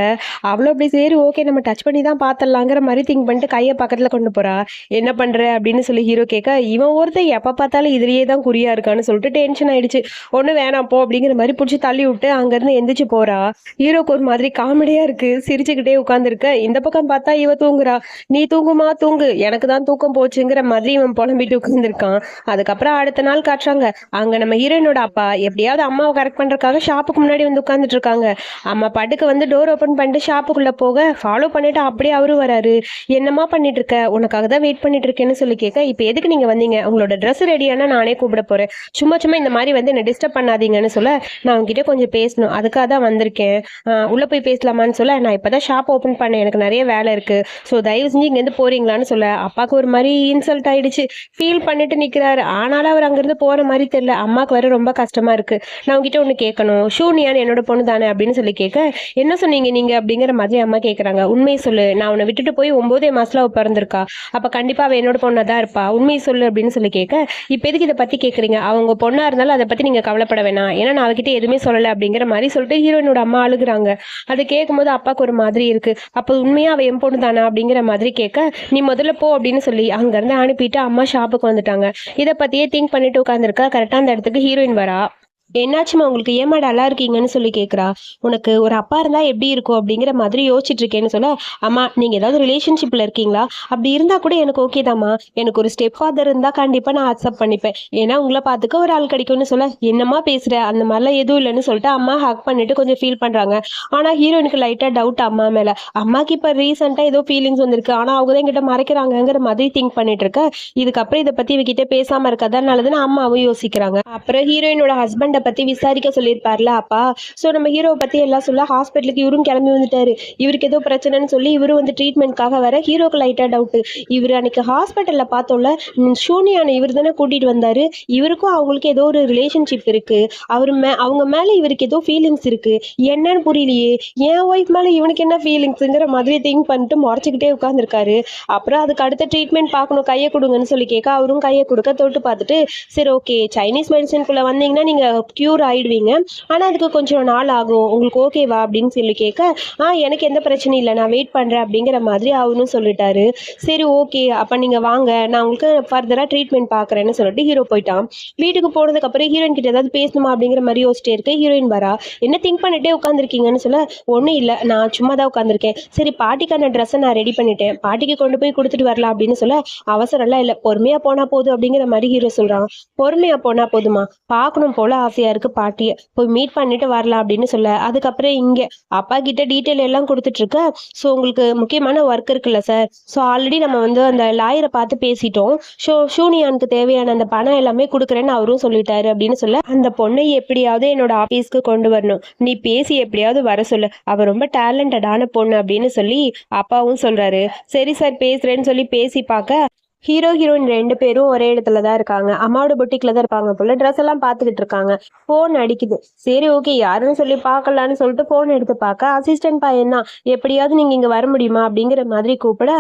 அவளும் அப்படி சரி ஓகே நம்ம டச் பண்ணி தான் பார்த்துடலாங்கிற மாதிரி திங்க் பண்ணிட்டு கைய பக்கத்துல கொண்டு போறா. "என்ன பண்ற?" அப்படின்னு சொல்லி ஹீரோ கேட்க, இவன் ஒருத்தன் எப்ப பார்த்தாலும் இதுலயே தான் குறியா இருக்கான்னு சொல்லிட்டு டென்ஷன் ஆயிடுச்சு. "ஒண்ணும் வேணாம் போ" அப்படிங்கிற மாதிரி புடிச்சு தள்ளி விட்டு அங்கிருந்து எந்திரிச்சு போறா. ஹீரோக்கு ஒரு மாதிரி காமெடியா இருக்கு. சிரிச்சுக்கிட்டே உட்கார்ந்திருக்க, இந்த பக்கம் பார்த்தா இவ தூங்குறா. "நீ தூங்குமா தூங்கு, எனக்கு தான் தூக்கம் போச்சுங்கிற" மாதிரி இவன் புலம்பிட்டு உட்கார்ந்திருக்கான். அதுக்கப்புறம் அடுத்த நாள் காட்டுறாங்க. அங்க நம்ம ஹீரோயினோட அப்பா எப்படியாவது அம்மாவை கரெக்ட் பண்றதுக்காக ஷாப்புக்கு முன்னாடி வந்து உட்கார்ந்துட்டு இருக்காங்க. அம்மா பாட்டுக்கு வந்து டோர் ஓபன் பண்ணிட்டு ஷாப்புக்குள்ள போக ஃபாலோ பண்ணிட்டு அப்படியே அவரும் வராரு. "என்னம்மா பண்ணிட்டு இருக்க? உனக்காக தான் வெயிட் பண்ணிட்டு இருக்கேன்னு" சொல்லி கேட்க, "இப்ப எதுக்கு நீங்க வந்தீங்க? உங்களோட ட்ரெஸ் ரெடியானா நானே கூப்பிட போறேன். சும்மா சும்மா இந்த மாதிரி வந்து என்ன டிஸ்டர்ப் பண்ணாதீங்கன்னு" சொல்ல, "நான் உங்ககிட்ட கொஞ்சம் பேசணும், அதுக்காக தான் வந்திருக்கேன். உள்ள போய் பேசலாமான்னு" சொல்ல, "நான் இப்பதான் ஷாப் ஓபன் பண்ணேன், எனக்கு நிறைய வேலை இருக்கு. ஸோ தயவு செஞ்சு இங்க இருந்து போறீங்களான்னு" சொல்ல, அப்பாவுக்கு ஒரு மாதிரி இன்சல்ட் ஆயிடுச்சு. ஃபீல் பண்ணிட்டு நிக்கிறாரு. ஆனாலும் அவர் அங்கிருந்து போற மாதிரி தெரியல. அம்மாக்கு வேற ரொம்ப கஷ்டமா இருக்கு. "நான் உங்ககிட்ட ஒண்ணு கேட்கணும். ஷூனியான்னு என்னோட பொண்ணு தானே?" அப்படின்னு சொல்லி கேட்க, "என்ன சொன்னீங்க நீங்க?" அப்படிங்கிற மாதிரி அம்மா கேக்குறாங்க. "உண்மையை சொல்லு. நான் உன்னை விட்டுட்டு போய் 9 மாசத்துல அவ பிறந்திருக்கா. அப்ப கண்டிப்பா அவ என்னோட பொண்ணா தான் இருப்பா. உண்மையை சொல்லு" அப்படின்னு சொல்லி கேட்க, "இப்ப எதுக்கு இதை பத்தி கேக்குறீங்க? அவங்க பொண்ணா இருந்தாலும் அதை பத்தி நீங்க கவலைப்பட வேணாம். ஏன்னா நான் அவகிட்ட எதுவுமே சொல்லல" அப்படிங்கிற மாதிரி சொல்லிட்டு ஹீரோயினோட அம்மா அழுகுறாங்க. அதை கேட்கும்போது அப்பாவுக்கு ஒரு மாதிரி இருக்கு. "அப்ப உண்மையா அவ என் பொண்ணு தானா?" அப்படிங்கிற மாதிரி கேட்க, "நீ முதல்ல போ" அப்படின்னு சொல்லி அங்க இருந்து அனுப்பிட்டு அம்மா ஷாப்புக்கு வந்துட்டாங்க. இத பத்தியே திங்க் பண்ணிட்டு உட்கார்ந்திருக்கா. கரெக்டா அந்த இடத்துக்கு ஹீரோயின் வரா. "என்னாச்சும்மா உங்களுக்கு? ஏம்மா டல்லா இருக்கீங்கன்னு?" சொல்லி கேட்குறா. "உனக்கு ஒரு அப்பா இருந்தா எப்படி இருக்கும்?" அப்படிங்கிற மாதிரி யோசிச்சுட்டு இருக்கேன்னு சொல்ல, "அம்மா நீங்க ஏதாவது ரிலேஷன்ஷிப்ல இருக்கீங்களா? அப்படி இருந்தா கூட எனக்கு ஓகே தாம்மா. எனக்கு ஒரு ஸ்டெப் ஃபாதர் இருந்தா கண்டிப்பா நான் அக்செப்ட் பண்ணிப்பேன். ஏன்னா உங்கள பார்த்துக்க ஒரு ஆள் கிடைக்கும்னு" சொல்ல, "என்னம்மா பேசுற? அந்த மாதிரிலாம் எதுவும் இல்லைன்னு" சொல்லிட்டு அம்மா ஹக் பண்ணிட்டு கொஞ்சம் ஃபீல் பண்றாங்க. ஆனா ஹீரோயினுக்கு லைட்டா டவுட் அம்மா மேல. அம்மாக்கு இப்ப ரீசெண்டா ஏதோ ஃபீலிங்ஸ் வந்திருக்கு. ஆனா அவங்க தான் என்கிட்ட மறைக்கிறாங்கங்கிற மாதிரி திங்க் பண்ணிட்டு இருக்க. இதுக்கப்புறம் இத பத்தி இவகிட்ட பேசாம இருக்கதான் நல்லதுன்னு அம்மாவும் யோசிக்கிறாங்க. அப்புறம் ஹீரோயினோட ஹஸ்பண்ட பத்தி விசாரிக்க சொல்லியிருப்பார்ல அப்பா. ஸோ நம்ம ஹீரோவை பத்தி எல்லாம் சொல்ல ஹாஸ்பிட்டலுக்கு இவரும் கிளம்பி வந்துட்டாரு. இவருக்கு ஏதோ பிரச்சனைன்னு சொல்லி இவரும் வந்து ட்ரீட்மெண்ட்காக வர ஹீரோக்கு லைட்டா டவுட். இவர் அன்னைக்கு ஹாஸ்பிட்டல்ல பார்த்தோம்ல, சூனியான இவர் தானே கூட்டிட்டு வந்தாரு. இவருக்கும் அவங்களுக்கு ஏதோ ஒரு ரிலேஷன்ஷிப் இருக்கு. அவங்க மேல இவருக்கு ஏதோ ஃபீலிங்ஸ் இருக்கு. என்னன்னு புரியலையே. என் ஒய்ஃப் மேல இவனுக்கு என்ன ஃபீலிங்ஸ்ங்கிற மாதிரி திங்க் பண்ணிட்டு முறைச்சிக்கிட்டே உட்கார்ந்துருக்காரு. அப்புறம் அதுக்கு அடுத்த ட்ரீட்மெண்ட் பார்க்கணும், கையை கொடுங்கன்னு சொல்லி கேட்க அவரும் கையை கொடுக்க தொட்டு பார்த்துட்டு, "சரி ஓகே, சைனீஸ் மெடிசனுக்குள்ள வந்தீங்கன்னா நீங்க கியூர் ஆயிடுவீங்க. ஆனா அதுக்கு கொஞ்சம் நாள் ஆகும். உங்களுக்கு ஓகேவா?" அப்படின்னு சொல்லி கேட்க, எனக்கு எந்த பிரச்சனையும் இல்ல. நான் வெயிட் பண்றேன்" அப்படிங்கிற மாதிரி அவனும் சொல்லிட்டாரு. சரி ஓகே, அப்ப நீங்க வாங்க. நான் உங்களுக்கு ஃபர்தரா ட்ரீட்மெண்ட் பார்க்குறேன்னு சொல்லிட்டு ஹீரோ போயிட்டான். வீட்டுக்கு போனதுக்கு அப்புறம் ஹீரோயின் கிட்ட ஏதாவது பேசணுமா அப்படிங்கிற மாதிரி யோசிச்சிட்டே இருக்க. ஹீரோயின் வரா. "என்ன திங்க் பண்ணிட்டே உட்காந்துருக்கீங்கன்னு" சொல்ல, "ஒண்ணும் இல்ல. நான் சும்மா தான் உட்காந்துருக்கேன். சரி பாட்டிக்கான ட்ரெஸ்ஸை நான் ரெடி பண்ணிட்டேன். பாட்டிக்கு கொண்டு போய் கொடுத்துட்டு வரலாம்" அப்படின்னு சொல்ல, "அவசரம்லாம் இல்ல. பொறுமையா போனா போதும்" அப்படிங்கிற மாதிரி ஹீரோ சொல்றான். பொறுமையா போனா போதுமா? பார்க்கணும் போல ஆசையா இருக்கு பாட்டிய. போய் மீட் பண்ணிட்டு வரலாம் அப்படின்னு சொல்ல, அதுக்கப்புறம் இங்க அப்பா கிட்ட டீட்டெயில் எல்லாம் குடுத்துட்டு இருக்க. ஸோ உங்களுக்கு முக்கியமான ஒர்க் இருக்குல்ல சார். ஸோ ஆல்ரெடி நம்ம வந்து அந்த லாயர பார்த்து பேசிட்டோம். ஷூனியானுக்கு தேவையான அந்த பணம் எல்லாமே குடுக்குறேன்னு அவரும் சொல்லிட்டாரு அப்படின்னு சொல்ல, அந்த பொண்ணை எப்படியாவது என்னோட ஆபீஸ்க்கு கொண்டு வரணும். நீ பேசி எப்படியாவது வர சொல்லு. அவ ரொம்ப டேலண்டடான பொண்ணு அப்படின்னு சொல்லி அப்பாவும் சொல்றாரு. சரி சார் பேசுறேன்னு சொல்லி பேசி பார்க்க, ஹீரோ ஹீரோயின் 2 பேரும் ஒரே இடத்துல தான் இருக்காங்க. அம்மாவோட பொட்டிக்ல தான் இருப்பாங்க போல. ட்ரெஸ் எல்லாம் பார்த்துக்கிட்டு இருக்காங்க. ஃபோன் அடிக்குது. சரி ஓகே யாருன்னு சொல்லி பார்க்கலான்னு சொல்லிட்டு ஃபோன் எடுத்து பார்க்க அசிஸ்டன்ட் பையன் தான். எப்படியாவது நீங்க இங்க வர முடியுமா அப்படிங்கிற மாதிரி கூப்பிட,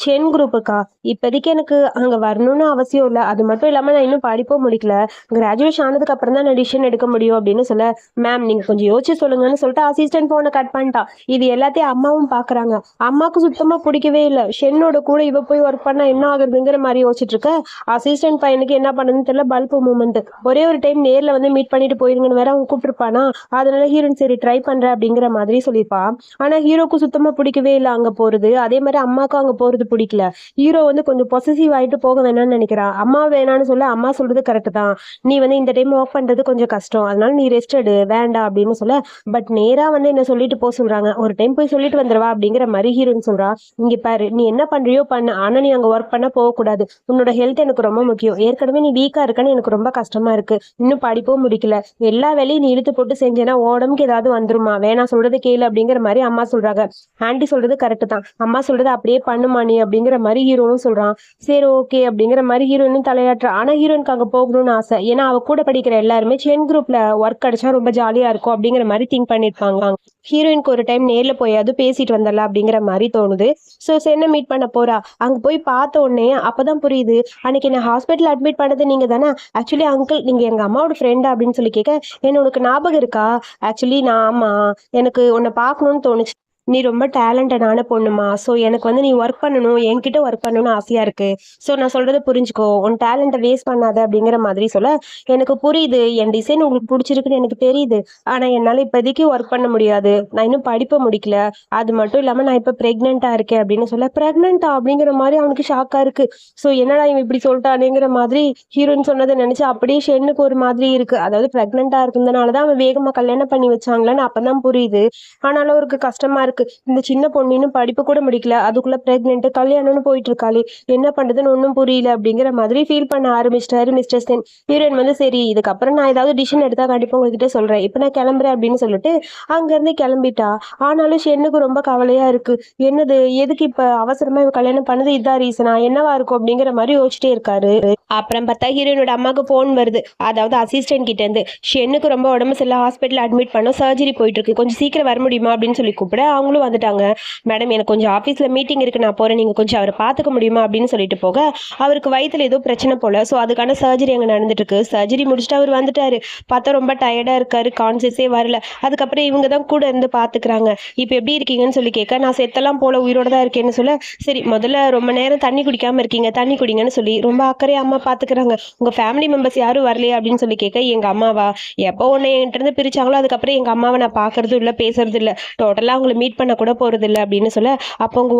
சென் குரூப்புக்கா இப்போதைக்கு எனக்கு அங்க வரணும்னு அவசியம் இல்லை. அது மட்டும் இல்லாம நான் இன்னும் படிப்பும் முடிக்கல. கிராஜுவேஷன் ஆனதுக்கு அப்புறம் தான் நான் டிசிஷன் எடுக்க முடியும் அப்படின்னு சொல்ல, மேம் நீங்க கொஞ்சம் யோசிச்சு சொல்லுங்கன்னு சொல்லிட்டு அசிஸ்டன்ட் போனை கட் பண்ணிட்டா. இது எல்லாத்தையும் அம்மாவும் பாக்குறாங்க. அம்மாவுக்கு சுத்தமா பிடிக்கவே இல்லை. ஷென்னோட கூட இவ போய் ஒர்க் பண்ணா என்ன ஆகுதுங்கிற மாதிரி யோசிச்சுட்டு இருக்க, அசிஸ்டன்ட் பையனுக்கு என்ன பண்ணுதுன்னு தெரியல. பல்ப் மூமெண்ட் ஒரே ஒரு டைம் நேர்ல வந்து மீட் பண்ணிட்டு போயிருங்கன்னு வேற அவன் கூப்பிட்டுருப்பானா. அதனால ஹீரோயின் சரி ட்ரை பண்றேன் அப்படிங்கிற மாதிரி சொல்லியிருப்பா. ஆனா ஹீரோக்கு சுத்தமா பிடிக்கவே இல்லை அங்க போறது. அதே மாதிரி அம்மாவுக்கும் அங்க போறது பிடிக்கல. ஹீரோ வந்து கொஞ்சம் பொசசிவ் ஆயிட்டு போக வேணாம்னு நினைக்கிறான். அம்மா வேணான்னு சொல்ல, அம்மா சொல்றது கரெக்ட் தான், நீ வந்து இந்த டைம் ஒர்க் பண்றது கொஞ்சம் கஷ்டம், அதனால நீ ரெஸ்ட் எடு வேண்டாம் அப்படின்னு சொல்ல, பட் நேரா வந்து என்ன சொல்லிட்டு போக சொல்றாங்க. ஒரு டைம் போய் சொல்லிட்டு வந்துருவா அப்படிங்கிற மாதிரி ஹீரோயின் சொல்றா. இங்க பாரு நீ என்ன பண்றியோ பண்ணு, ஆனா நீ அங்க ஒர்க் பண்ண போகக்கூடாது. உன்னோட ஹெல்த் எனக்கு ரொம்ப முக்கியம். ஏற்கனவே நீ வீக்கா இருக்கன்னு எனக்கு ரொம்ப கஷ்டமா இருக்கு. இன்னும் படிப்பும் முடிக்கல. எல்லா வேலையும் நீ இழுத்து போட்டு செஞ்சேன்னா உடம்புக்கு ஏதாவது வந்துருமா, வேணா சொல்றது கேளு அப்படிங்கிற மாதிரி அம்மா சொல்றாங்க. ஆன்டி சொல்றது கரெக்ட் தான், அம்மா சொல்றது அப்படியே பண்ணுமா நீ அப்படிங்கிற மாதிரி ஹீரோவும் சொல்றான். சரி ஓகே அப்படிங்கிற மாதிரி ஹீரோயினும் தலையாட்டுறா. ஆனா ஹீரோயினுக்கு அங்க போகணும்னு ஆசை. ஏன்னா அவ கூட படிக்கிற எல்லாருமே சென் குரூப்ல ஒர்க் கிடைச்சா ரொம்ப ஜாலியா இருக்கும் அப்படிங்கிற மாதிரி திங்க் பண்ணிருப்பாங்க. ஹீரோயினுக்கு ஒரு டைம் நேர்ல போயாவது பேசிட்டு வந்துடலாம் அப்படிங்கிற மாதிரி தோணுது. ஸோ சென்னை மீட் பண்ண போறா. அங்க போய் பார்த்த உடனே அப்பதான் புரியுது, அன்னைக்கு என்ன ஹாஸ்பிட்டல் அட்மிட் பண்ணது நீங்க தானே. ஆக்சுவலி அங்கிள் நீங்க எங்க அம்மாவோட ஃப்ரெண்டா அப்படின்னு சொல்லி கேட்க, என்னோட ஞாபகம் இருக்கா, ஆக்சுவலி நான் ஆமா எனக்கு உன்னை பார்க்கணும்னு தோணுச்சு. நீ ரொம்ப டேலண்டடான பொண்ணுமா. ஸோ எனக்கு வந்து நீ ஒர்க் பண்ணணும், என்கிட்ட ஒர்க் பண்ணணும்னு ஆசையா இருக்கு. ஸோ நான் சொல்றதை புரிஞ்சுக்கோ, உன் டேலண்ட்டை வேஸ்ட் பண்ணாத அப்படிங்கிற மாதிரி சொல்ல, எனக்கு புரியுது என் டிசைன் உங்களுக்கு பிடிச்சிருக்குன்னு எனக்கு தெரியுது. ஆனா என்னால இப்போதைக்கு ஒர்க் பண்ண முடியாது. நான் இன்னும் படிப்பை முடிக்கல. அது மட்டும் இல்லாம நான் இப்போ பிரெக்னெண்டா இருக்கேன் அப்படின்னு சொல்ல, பிரெக்னெண்டா அப்படிங்கிற மாதிரி அவனுக்கு ஷாக்கா இருக்கு. ஸோ என்னடா இவன் இப்படி சொல்லிட்டானுங்கிற மாதிரி ஹீரோயின் சொன்னதை நினைச்சு அப்படியே ஷென்னுக்கு ஒரு மாதிரி இருக்கு. அதாவது பிரெக்னெண்டா இருக்கிறதுனாலதான் அவன் வேகமா கல்யாணம் பண்ணி வச்சாங்களான்னு அப்பதான் புரியுது. ஆனாலும் அவருக்கு கஷ்டமா இருக்கு. இந்த சின்ன பொண்ணு இன்னும் படிப்பு கூட முடிக்கல, அதுக்குள்ள பிரெக்னென்ட் கல்யாணம்னு போயிட்டு இருக்காளே, என்ன பண்றதுன்னு ஒன்றும் புரியல அப்படிங்கிற மாதிரி ஃபீல் பண்ண ஆரம்பிச்சிட்டாரு மிஸ்டர் சென். ஹீரோயின் வந்து சரி இதுக்கப்புறம் நான் ஏதாவது டிசிஷன் எடுத்தா கண்டிப்பா உங்ககிட்ட சொல்றேன், இப்ப நான் கிளம்புறேன் அப்படின்னு சொல்லிட்டு அங்க இருந்து கிளம்பிட்டா. ஆனாலும் ஷென்னுக்கு ரொம்ப கவலையா இருக்கு. என்னது எதுக்கு இப்ப அவசரமா இவ கல்யாணம் பண்ணது, இதான் ரீசனா என்னவா இருக்கும் அப்படிங்கிற மாதிரி யோசிச்சிட்டே இருக்காரு. அப்புறம் பார்த்தா ஹீரோயினோட அம்மாவுக்கு போன் வருது. அதாவது அசிஸ்டன்ட் கிட்ட இருந்து, ஷென்னுக்கு ரொம்ப உடம்பு சரியில்லை, ஹாஸ்பிட்டல் அட்மிட் பண்ண, சர்ஜரி போயிட்டு இருக்கு, கொஞ்சம் சீக்கிரம் வர முடியுமா அப்படின்னு சொல்லி கூப்பிட அவங்களும் வந்துட்டாங்க. மேடம் எனக்கு கொஞ்சம் ஆஃபீஸில் மீட்டிங் இருக்கு, நான் போகிறேன், நீங்கள் கொஞ்சம் அவரை பார்த்துக்க முடியுமா அப்படின்னு சொல்லிட்டு போக, அவருக்கு வயிற்றுல ஏதோ பிரச்சனை போல. ஸோ அதுக்கான சர்ஜரி அங்கே நடந்துட்டு இருக்கு. சர்ஜரி முடிச்சுட்டு அவர் வந்துட்டாரு. பார்த்தா ரொம்ப டயர்டாக இருக்காரு, கான்சியஸே வரல. அதுக்கப்புறம் இவங்க தான் கூட இருந்து பார்த்துக்கிறாங்க. இப்போ எப்படி இருக்கீங்கன்னு சொல்லி கேட்க, நான் செத்தெல்லாம் போல உயிரோட தான் இருக்கேன்னு சொல்ல, சரி முதல்ல ரொம்ப நேரம் தண்ணி குடிக்காம இருக்கீங்க, தண்ணி குடிங்கன்னு சொல்லி ரொம்ப அக்கறையா அம்மா பார்த்துக்கிறாங்க. உங்க ஃபேமிலி மெம்பர்ஸ் யாரும் வரலையா அப்படின்னு சொல்லி கேட்க, எங்க அம்மாவா எப்போ உன்னை என்கிட்ட இருந்து பிரிச்சாங்களோ அதுக்கப்புறம் எங்க அம்மாவை நான் பார்க்கறதும் இல்லை, பேசுறதும் இல்லை, டோட்டலாக அவங்கள மீட் பண்ண கூட போறது இல்லை அப்படின்னு சொல்ல, அப்போ உங்க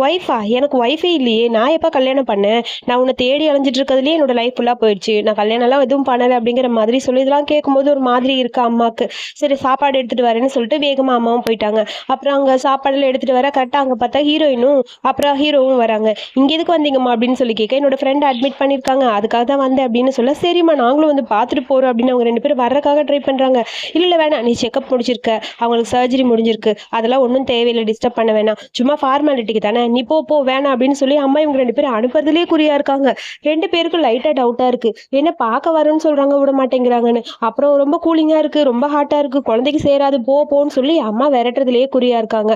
ஒய்ஃபா எனக்கு ஒய்ஃபே இல்லையே, நான் எப்போ கல்யாணம் பண்ணேன், நான் உன்னை தேடி அலைஞ்சிட்டு இருக்கிறதுலேயே என்னோட லைஃப் ஃபுல்லாக போயிடுச்சு, நான் கல்யாணம்லாம் எதுவும் பண்ணலை அப்படிங்கிற மாதிரி சொல்லி இதெல்லாம் கேட்கும்போது ஒரு மாதிரி இருக்கு அம்மாவுக்கு. சரி சாப்பாடு எடுத்துட்டு வரேன்னு சொல்லிட்டு வேகமாக அம்மாவும் போயிட்டாங்க. அப்புறம் அங்கே சாப்பாடுலாம் எடுத்துட்டு வர கரெக்டாக அங்கே பார்த்தா ஹீரோயினும் அப்புறம் ஹீரோவும் வராங்க. இங்கே எதுக்கு வந்தீங்கம்மா அப்படின்னு சொல்லி கேட்க, என்னோட ஃப்ரெண்ட் அட்மிட் பண்ணியிருக்காங்க அதுக்காக தான் வந்தேன் அப்படின்னு சொல்ல, சரிம்மா நாங்களும் வந்து பார்த்துட்டு போகிறோம் அப்படின்னு அவங்க 2 பேரும் வர்றதுக்காக ட்ரை பண்ணுறாங்க. இல்லை வேணாம், நீ செக்அப் முடிச்சிருக்க, அவங்களுக்கு சர்ஜரி முடிஞ்சிருக்கு, அதெல்லாம் ஒன்றும் தேவையில்லை, டிஸ்டர்ப் பண்ண வேணாம், சும்மா ஃபார்மாலிட்டிக்கு தானே, நீ போ வேணாம் அப்படின்னு சொல்லி அம்மா இவங்க 2 பேரும் அனுப்புறதுலேயே குறியா இருக்காங்க. 2 பேருக்கும் லைட்டாக டவுட்டாக இருக்கு, என்ன பார்க்க வரேன்னு சொல்கிறாங்க விட மாட்டேங்கிறாங்கன்னு. அப்புறம் ரொம்ப கூலிங்காக இருக்குது, ரொம்ப ஹாட்டாக இருக்குது, குழந்தைக்கு சேராது போன்னு சொல்லி அம்மா விரட்டுறதுலேயே குறியா இருக்காங்க.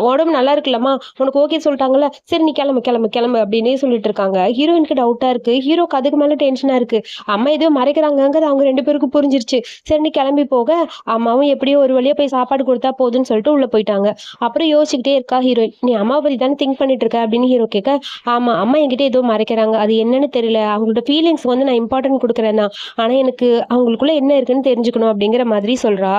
உடம்பு நல்லா இருக்குல்லம்மா, உனக்கு ஓகே சொல்லிட்டாங்கல்ல, சரி நீ கிளம்பு கிளம்பு கிளம்பு அப்படின்னே சொல்லிட்டு இருக்காங்க. ஹீரோயினுக்கு டவுட்டாக இருக்கு, ஹீரோக்கு அதுக்கு மேலே டென்ஷனாக இருக்கு. அம்மா எதுவும் மறைக்கிறாங்கிறது அவங்க 2 பேருக்கும் புரிஞ்சிருச்சு. சரி நீ கிளம்பி போக, அம்மாவும் எப்படியோ ஒரு வழியா போய் சாப்பாடு கொடுத்தா போதுன்னு சொல்லிட்டு உள்ள போயிட்டாங்க. அப்புறம் யோசிச்சுக்கிட்டே இருக்கா ஹீரோயின், நீ அம்மாவை பத்தி தானே திங்க் பண்ணிட்டு இருக்க அப்படின்னு ஹீரோ கேட்க, ஆமா அம்மா என்கிட்ட ஏதோ மறைக்கிறாங்க, அது என்னன்னு தெரியல, அவங்களோட ஃபீலிங்ஸ்க்கு வந்து நான் இம்பார்ட்டன்ட் கொடுக்குறேன் தான், ஆனா எனக்கு அவங்களுக்குள்ள என்ன இருக்குன்னு தெரிஞ்சுக்கணும் அப்படிங்கிற மாதிரி சொல்றா.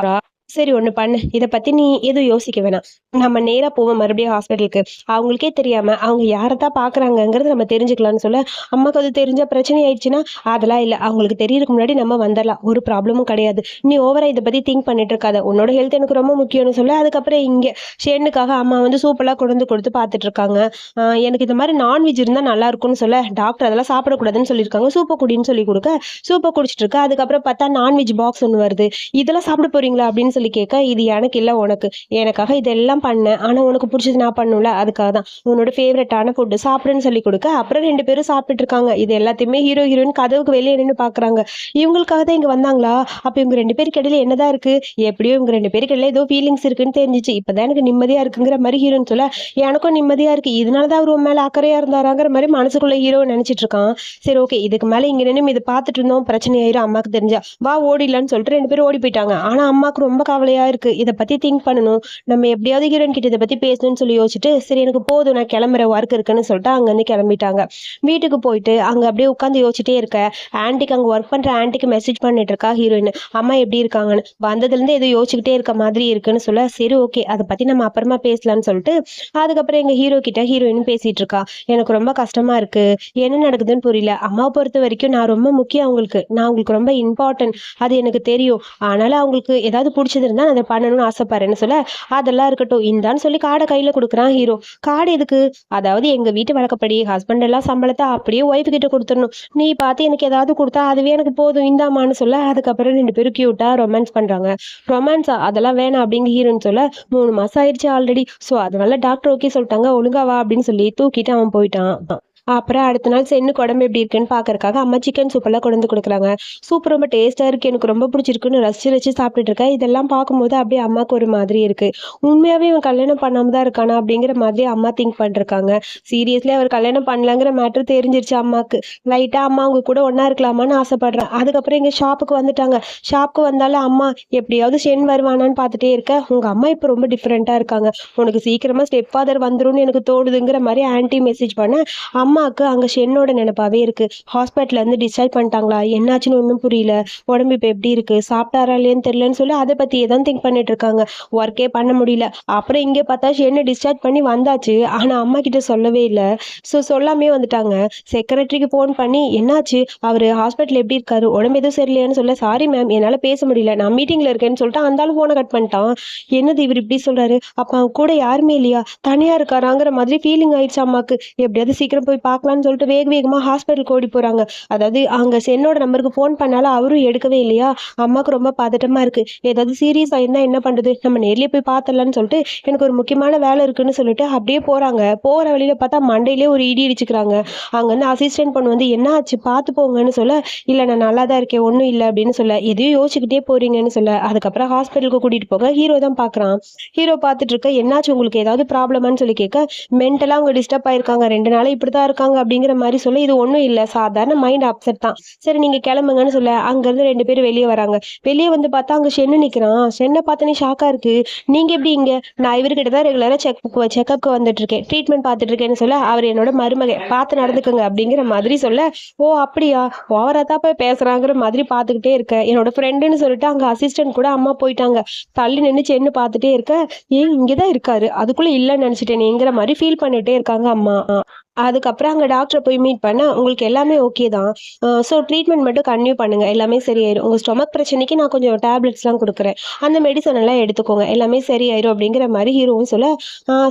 சரி ஒண்ணு பண்ணு. இத பத்தி நீ எதுவும் யோசிக்க வேணாம். நம்ம நேரா போவோம் மறுபடியும் ஹாஸ்பிட்டலுக்கு. அவங்களுக்கே தெரியாம அவங்க யார தான் பார்க்குறாங்கங்கிறத நம்ம தெரிஞ்சுக்கலாம்னு சொல்ல, அம்மாக்கு அது தெரிஞ்சா பிரச்சனை ஆயிடுச்சுன்னா, அதெல்லாம் இல்ல. அவங்களுக்கு தெரியறதுக்கு முன்னாடி நம்ம வந்துரலாம். ஒரு ப்ராப்ளமும் கிடையாது. நீ ஓவரா இத பத்தி திங்க் பண்ணிட்டு இருக்காத. உன்னோட ஹெல்த் எனக்கு ரொம்ப முக்கியம்னு சொல்ல, அதுக்கப்புறம் இங்க ஷென்னுக்காக அம்மா வந்து சூப்பெல்லாம் கொண்டு வந்து கொடுத்து பார்த்துட்டு இருக்காங்க. எனக்கு இந்த மாரி நான்வெஜ் இருந்தா நல்லா இருக்கும்னு சொல்ல, டாக்டர் அதெல்லாம் சாப்பிடக்கூடாதுன்னு சொல்லியிருக்காங்க. சூப்ப குடின்னு சொல்லி குடுக்க, சூப்ப குடிச்சிட்டு இருக்கா. அதுக்கப்புறம் பார்த்தா நான்வெஜ் பாக்ஸ் ஒண்ணு வருது. "இதெல்லாம் சாப்பிட போறீங்களா?" அப்படின்னு சொல்லி கேட்க, "இது எனக்கு இல்ல உனக்கு. எனக்காக இதெல்லாம் பண்ணேன். ஆனா உனக்கு புடிச்சது நான் பண்ணணும்ல, அதுக்காக தான். உன்னோட ஃபேவரட்டான ஃபுட் சாப்பிடுன்னு" சொல்லி குடுக்க, அப்புறம் 2 பேரும் சாப்பிட்டுட்டு இருக்காங்க. இது எல்லாத்தையுமே ஹீரோ, ஹீரோயின் கதவுக்கு வெளிய நின்னு பார்க்குறாங்க. இவங்களுக்காக தான் இங்க வந்தாங்களா? அப்ப இவங்க 2 பேருக்கு இடையில என்னதான் இருக்கு? எப்படியோ இவங்க 2 பேருக்கு இடையில ஏதோ ஃபீலிங்ஸ் இருக்குன்னு தெரிஞ்சுச்சு. இப்பதான் எனக்கு நிம்மதியா இருக்குங்கிற மாரி ஹீரோயின் சொல்ல, எனக்கும் நிம்மதியா இருக்கு. இதனால தான் அவரு உன் மேல அக்கறையா இருந்தாராங்கிற மாரி மனசுக்குள்ள ஹீரோ நெனச்சிட்டு இருக்கான். சரி ஓகே. இதுக்கு மேல இங்க நின்னு இத பார்த்துட்டு இருந்தோம். பிரச்சனை ஆயிரும் அம்மாக்கு தெரிஞ்சா. வா ஓடிடலான்னு சொல்லிட்டு 2 பேரும் ஓடி போயிட்டாங்க. ஆனா அம்மாக்கு ரொம்ப கவலையா இருக்கு. இத பத்தி திங்க் பண்ணணும். நம்ம எப்படியாவது ஹீரோயின் கிட்ட இத பத்தி பேசணும்னு சொல்லி யோசிச்சுட்டு, சரி எனக்கு போதும் நான் கிளம்புறேன் ஒர்க் இருக்குன்னு சொல்லிட்டு அங்கருந்து கிளம்பிட்டாங்க. வீட்டுக்கு போயிட்டு அங்க அப்படியே உட்கார்ந்து யோசிச்சுட்டே இருக்க, ஆன்டிக்கு அங்க ஒர்க் பண்ற ஆன்டிக்கு மெசேஜ் பண்ணிட்டு இருக்கா ஹீரோயின். அம்மா எப்படி இருக்காங்கன்னு. வந்ததுலருந்து ஏதோ யோசிச்சுக்கிட்டே இருக்க மாதிரி இருக்குன்னு சொல்ல, சரி ஓகே. அத பத்தி நம்ம அப்புறமா பேசலாம்னு சொல்லிட்டு, அதுக்கப்புறம் எங்க ஹீரோ கிட்ட ஹீரோயின் பேசிட்டு இருக்கா. எனக்கு ரொம்ப கஷ்டமா இருக்கு. என்ன நடக்குதுன்னு புரியல. அம்மாவ பொறுத்தவரைக்கும் நான் ரொம்ப முக்கியம் அவங்களுக்கு. நான் அவங்களுக்கு ரொம்ப இம்பார்ட்டன்ட். அது எனக்கு தெரியும். ஆனால அவங்களுக்கு ஏதாவது புடிச்சது இருந்தா நான் அத பண்ணணும்னு ஆசைப்படுறேன்னு சொல்ல, அதெல்லாம் இருக்கட்டும். இந்தான்னு சொல்லி கார்ட கையில குடுக்குறான் ஹீரோ. கார்டு எதுக்கு? அதாவது எங்க வீட்டு வழக்கப்படி ஹஸ்பண்ட் எல்லாம் சம்பளத்த அப்படியே ஒய்ஃப் கிட்ட குடுத்துறணும். நீ பார்த்து எனக்கு ஏதாவது குடுத்தா அதுவே எனக்கு போதும் இந்தாம்மான்னு சொல்ல, அதுக்கப்புறம் 2 பேரும் கியூட்டா ரொமான்ஸ் பண்றாங்க. ரொமான்ஸா? அதெல்லாம் வேணாம் அப்படிங்க ஹீரோன்னு சொல்ல, 3 மாசம் ஆயிடுச்சு ஆல்ரெடி. சோ அதனால டாக்டர் ஓகே சொல்ட்டாங்க. ஒழுங்கா வா அப்படின்னு சொல்லி தூக்கிட்டு அவன் போயிட்டான். அப்புறம் அடுத்த நாள் சென்னுக்கு உடம்பு எப்படி இருக்குன்னு பார்க்கறக்காக அம்மா சிக்கன் சூப் எல்லாம் கொண்டு வந்து குடுக்குறாங்க. சூப் ரொம்ப டேஸ்ட்டா இருக்கு. எனக்கு ரொம்ப பிடிச்சிருக்குன்னு ரசிச்சு ரசிச்சு சாப்பிட்டுட்டு இருக்கேன். இதெல்லாம் பார்க்கும்போது அப்படியே அம்மாவுக்கு ஒரு மாதிரி இருக்கு. உண்மையாவே இவன் கல்யாணம் பண்ணாம தான் இருக்கானா? அப்படிங்கிற மாதிரி அம்மா திங்க் பண்ணிருக்காங்க. சீரியஸ்லி அவர் கல்யாணம் பண்ணலங்கிற மேட்டர் தெரிஞ்சிருச்சு அம்மாக்கு. லைட்டா அம்மா அவங்க கூட ஒண்ணா இருக்கலாமான்னு ஆசைப்படுறேன். அதுக்கப்புறம் எங்க ஷாப்புக்கு வந்துட்டாங்க. ஷாப்புக்கு வந்தாலும் அம்மா எப்படியாவது ஷென் வருவானான்னு பார்த்துட்டே இருக்க, உங்க அம்மா இப்ப ரொம்ப டிஃபரெண்டா இருக்காங்க. உனக்கு சீக்கிரமா ஸ்டெப் ஃபாதர் வந்துரும்னு எனக்கு தோணுதுங்கிற மாதிரி ஆன்ட்டி மெசேஜ் பண்ண, அம்மாக்கு அங்க ஷென்னோட நெனப்பாவே இருக்கு. ஹாஸ்பிட்டல்ல இருந்து டிஸ்சார்ஜ் பண்ணிட்டாங்களா? என்னாச்சுன்னு ஒண்ணும் புரியல. உடம்பு இப்ப எப்படி இருக்கு? சாப்பிட்டாரா இல்லையான்னு தெரியலன்னு சொல்லி அத பத்தியே தான் திங்க் பண்ணிட்டு இருக்காங்க. ஒர்க்கே பண்ண முடியல. அப்புறம் இங்க பார்த்தா ஷென்ன டிஸ்சார்ஜ் பண்ணி வந்தாச்சு. ஆனா அம்மா கிட்ட சொல்லவே இல்ல. சொல்லாமயே வந்துட்டாங்க. செக்ரட்டரிக்கு ஃபோன் பண்ணி, "என்னாச்சு? அவரு ஹாஸ்பிட்டல்ல எப்படி இருக்காரு? உடம்பு எதுவும் சரியில்லையான்னு?" சொல்ல, "சாரி மேம், என்னால பேச முடியல. நான் மீட்டிங்ல இருக்கேன்னு" சொல்லிட்டு அந்த ஆளு ஃபோன கட் பண்ணிட்டான். என்னது இவரு இப்படி சொல்றாரு? அப்ப அவங்க கூட யாருமே இல்லையா? தனியா இருக்காராங்கிற மாதிரி ஃபீலிங் ஆயிடுச்சு அம்மாக்கு. எப்படியாவது சீக்கிரம் போய் பார்க்கலாம்னு சொல்லிட்டு வேக வேகமா ஹாஸ்பிட்டலுக்கு ஓடி போறாங்க. அதாவது அங்க சென்னோட நம்பருக்கு ஃபோன் பண்ணாலும் அவரும் எடுக்கவே இல்லையா? அம்மாக்கு ரொம்ப பதட்டமா இருக்கு. ஏதாவது சீரியஸ் ஆயிருந்தா என்ன பண்றது? நம்ம நேர்லயே போய் பார்த்துடலாம்னு சொல்லிட்டு, எனக்கு ஒரு முக்கியமான வேலை இருக்குன்னு சொல்லிட்டு அப்படியே போறாங்க. போற வழியில பார்த்தா மண்டையிலே ஒரு இடி இடிச்சுக்கிறாங்க. அங்கருந்து அசிஸ்டன்ட் பொண்ணு வந்து, "என்ன ஆச்சு? பார்த்து போங்கன்னு" சொல்ல, "இல்ல நான் நல்லா தான் இருக்கேன். ஒண்ணும் இல்ல" அப்படின்னு சொல்ல, "எதையோ யோசிச்சுக்கிட்டே போறீங்கன்னு" சொல்ல, அதுக்கப்புறம் ஹாஸ்பிட்டலுக்கு கூட்டிட்டு போக ஹீரோ தான் பார்க்குறான். ஹீரோ பார்த்துட்டு இருக்க, "என்னாச்சு உங்களுக்கு ஏதாவது ப்ராப்ளமான்னு" சொல்லி கேட்க, மென்டலா அவங்க டிஸ்டர்ப் ஆயிருக்காங்க. 2 நாளா இப்படிதான் இருக்காங்க அப்படிங்கிற மாரி சொல்ல, இது ஒண்ணும் இல்ல. சாதாரண மைண்ட் அப்செட் தான். சரி நீங்க கிளம்புங்கன்னு சொல்ல, அங்கருந்து 2 பேரும் வெளிய வராங்க. வெளிய வந்து பார்த்தா அங்க ஷென்னு நிக்கிறான். ஷென்ன பார்த்தோனே ஷாக்கா இருக்கு. "நீங்க எப்படி இங்க?" "நான் இவர்கிட்ட தான் ரெகுலரா செக்கப்க்கு வந்துட்டு இருக்கேன். ட்ரீட்மெண்ட் பார்த்துட்டு இருக்கேன்னு" சொல்ல, "அவர் என்னோட மருமகன். பார்த்து நடந்துக்கங்க" அப்படிங்கிற மாதிரி சொல்ல, "ஓ அப்படியா? ஓவரா தான் போய் பேசுறாங்கிற மாதிரி பார்த்துக்கிட்டே இருக்க." என்னோட ஃப்ரெண்டுன்னு சொல்லிட்டு அங்க அசிஸ்டன்ட் கூட அம்மா போயிட்டாங்க. தள்ளி நின்னு சென்னு பார்த்துட்டே இருக்க, "ஏய் இங்க தான் இருக்காரு. அதுக்குள்ள இல்லன்னு நினைச்சுட்டேனேங்கிற" மாரி ஃபீல் பண்ணிட்டே இருக்காங்க அம்மா. அதுக்கப்புறம் அங்க டாக்டர போய் மீட் பண்ண, உங்களுக்கு எல்லாமே ஓகே தான். ட்ரீட்மெண்ட் மட்டும் கன்டின்யூ பண்ணுங்க. எல்லாமே சரியாயிரும். உங்க ஸ்டொமக் பிரச்சனைக்கு நான் கொஞ்சம் டேப்லெட்ஸ்லாம் குடுக்குறேன். அந்த மெடிசன் எல்லாம் எடுத்துக்கோங்க. எல்லாமே சரியாயிரும் அப்படிங்கிற மாரி ஹீரோவும் சொல்ல,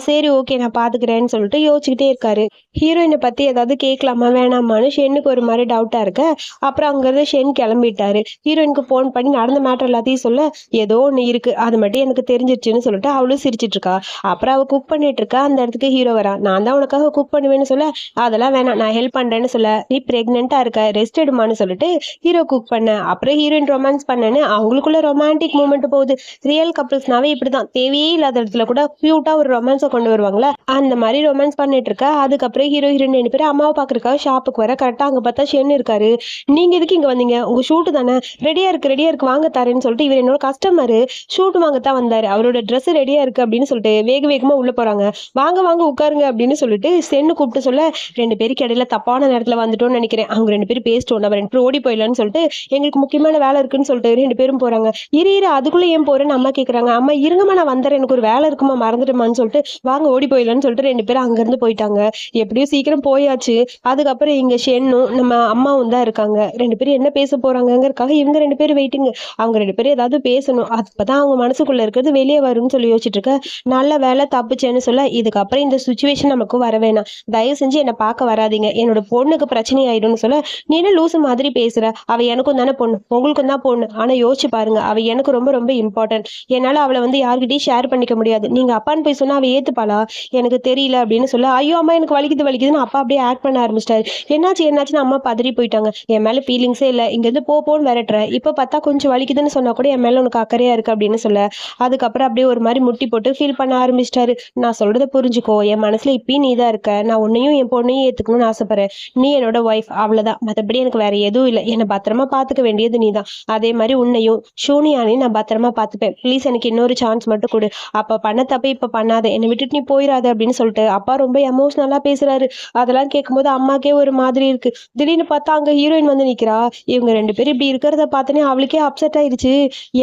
சரி ஓகே நான் பாத்துக்கிறேன்னு சொல்லிட்டு யோசிச்சுக்கிட்டே இருக்காரு. ஹீரோயின பத்தி ஏதாவது கேட்கலாமா வேணாமான்னு ஷென்னுக்கு ஒரு மாரி டவுட்டா இருக்க, அப்புறம் அங்கருந்து ஷென் கிளம்பிட்டாரு. ஹீரோயினுக்கு ஃபோன் பண்ணி நடந்த மேட்டர் எல்லாத்தையும் சொல்ல, ஏதோ ஒண்ணு இருக்கு. அது மட்டும் எனக்கு தெரிஞ்சிருச்சுன்னு சொல்லிட்டு அவளும் சிரிச்சுட்டு இருக்கா. அப்புறம் அவ குக் பண்ணிட்டு இருக்கா. அந்த இடத்துக்கு ஹீரோ வரான். நான் தான் உனக்காக குக் பண்ணுவேன்னு சொல்ல, அதெல்லாம் வேணாம் நான் ஹெல்ப் பண்றேன்னு சொல்ல, நீ பிரெக்னென்ட்டா இருக்க ரெஸ்ட் எடுமான்னு சொல்லிட்டு ஹீரோ குக் பண்ண, அப்புறம் ஹீரோயின் ரொமான்ஸ் பண்ணேன்னு அவங்களுக்குள்ள ரொமான்டிக் மூமெண்ட் போகுது. ரியல் கப்பிள்ஸ்னாவே இப்படிதான் தேவையே இல்லாத இடத்துல கூட கியூட்டா ஒரு ரொமான்ஸை கொண்டு வருவாங்களா, அந்த மாதிரி ரொமான்ஸ் பண்ணிட்டு இருக்க. அதுக்கப்புறம் ஹீரோ ஹீரோயின் 2 பேரும் அம்மாவை பாக்குறதுக்காக ஷாப்புக்கு வர கரெக்டா அங்க பார்த்தா ஷென் இருக்காரு. நீங்க எதுக்கு இங்க வந்தீங்க? உங்க ஷூட்டு தானே, ரெடியா இருக்கு வாங்க தரேன்னு சொல்லிட்டு, இவர் என்னோட கஸ்டமர் ஷூட் வாங்கத்தான் வந்தாரு, அவரோட ட்ரெஸ் ரெடியா இருக்கு அப்படின்னு சொல்லிட்டு வேக வேகமா உள்ள போறாங்க. வாங்க வாங்க உட்காருங்க அப்படின்னு சொல்லிட்டு சென்னு கூப்பிட்டு சொல்ல 2 பேருக்கு இடையில தப்பான நேரத்துல வந்துட்டோம்னு நினைக்கிறேன். அவங்க 2 பேரும் பேசிட்டோம். நம்ம 2 பேரும் ஓடி போயிடலாம்னு சொல்லிட்டு எங்களுக்கு முக்கியமான வேலை இருக்குன்னு சொல்லிட்டு 2 பேரும் போறாங்க. இரு அதுக்குள்ள ஏன் போறேன்னு அம்மா கேக்குறாங்க. அம்மா இருங்கம்மா நான் வந்துடுறேன். எனக்கு ஒரு வேலை இருக்குமா மறந்துடுமான்னு சொல்லிட்டு வாங்க ஓடி போயிடலாம்னு சொல்லிட்டு 2 பேரும் அங்க இருந்து போயிட்டாங்க. எப்படியும் சீக்கிரம் போயாச்சு. அதுக்கப்புறம் இங்க ஷென்னும் நம்ம அம்மாவும் தான் இருக்காங்க. 2 பேரும் என்ன பேச போறாங்கங்கறதுக்காக இவங்க 2 பேரும் வெயிட்டிங். அவங்க 2 பேரும் ஏதாவது பேசணும். அப்பதான் அவங்க மனசுக்குள்ள இருக்கிறது வெளியே வரும்னு சொல்லி யோசிச்சுட்டு இருக்க. நல்ல வேலை தப்பிச்சேன்னு சொல்ல இதுக்கப்புறம் இந்த சுச்சுவேஷன் நமக்கு வர வேணாம். தயவு செஞ்சு என்னை பார்க்க வராதீங்க. என்னோட பொண்ணுக்கு பிரச்சனை ஆயிடும்னு சொல்ல நீ என்ன லூசு மாதிரி பேசுற? அவ எனக்கும் தானே பொண்ணு, உங்களுக்கும் தான் பொண்ணு. ஆனா யோசிச்சு பாருங்க, அவ எனக்கு ரொம்ப ரொம்ப இம்பார்ட்டன்ட். என்னால அவளை வந்து யார்கிட்டயும் ஷேர் பண்ணிக்க முடியாது. நீங்க அப்பான்னு போய் சொன்னா அவ ஏத்துப்பாளா? எனக்கு தெரியல அப்படின்னு சொல்ல ஐயோ அம்மா எனக்கு வலிக்குதுன்னு அப்பா அப்படியே ஆக்ட் பண்ண ஆரம்பிச்சிட்டாரு. என்னாச்சுன்னு அம்மா பதறி போயிட்டாங்க. என் மேல ஃபீலிங்ஸே இல்ல, இங்க இருந்து போன்னு விரட்டுற. இப்ப பார்த்தா கொஞ்சம் வலிக்குதுன்னு சொன்னா கூட என் மேல உனக்கு அக்கறையா இருக்கு அப்படின்னு சொல்ல அதுக்கப்புறம் அப்படியே ஒரு மாதிரி முட்டி போட்டு ஃபீல் பண்ண ஆரம்பிச்சிட்டாரு. நான் சொல்றதை புரிஞ்சுக்கோ, என் மனசுல இப்பயும் நீ தான் இருக்க. நான் உன்னையும் என் பொண்ணையும் ஏத்துக்கணும்னு ஆசைப்படுறேன். நீ என்னோட ஒய்ஃப், அவ்வளவுதான். மத்தபடி எனக்கு வேற எதுவும் இல்லை. என்னை பத்திரமா பாத்துக்க வேண்டியது நீதான். அதே மாதிரி உன்னையும் ஷூனியானையும் நான் பத்திரமா பாத்துப்பேன். ப்ளீஸ் எனக்கு இன்னொரு சான்ஸ் மட்டும் கொடு. அப்ப பண்ண தப்ப இப்ப பண்ணாத, என்னை விட்டுட்டு நீ போயிடாத அப்படின்னு சொல்லிட்டு அப்பா ரொம்ப எமோஷனலா பேசுறாரு. அதெல்லாம் கேட்கும்போது அம்மாக்கே ஒரு மாதிரி இருக்கு. திடீர்னு பார்த்தா அங்க ஹீரோயின் வந்து நிக்கிறா. இவங்க 2 பேரும் இப்படி இருக்கிறத பார்த்தோன்னே அவளுக்கே அப்செட் ஆயிடுச்சு.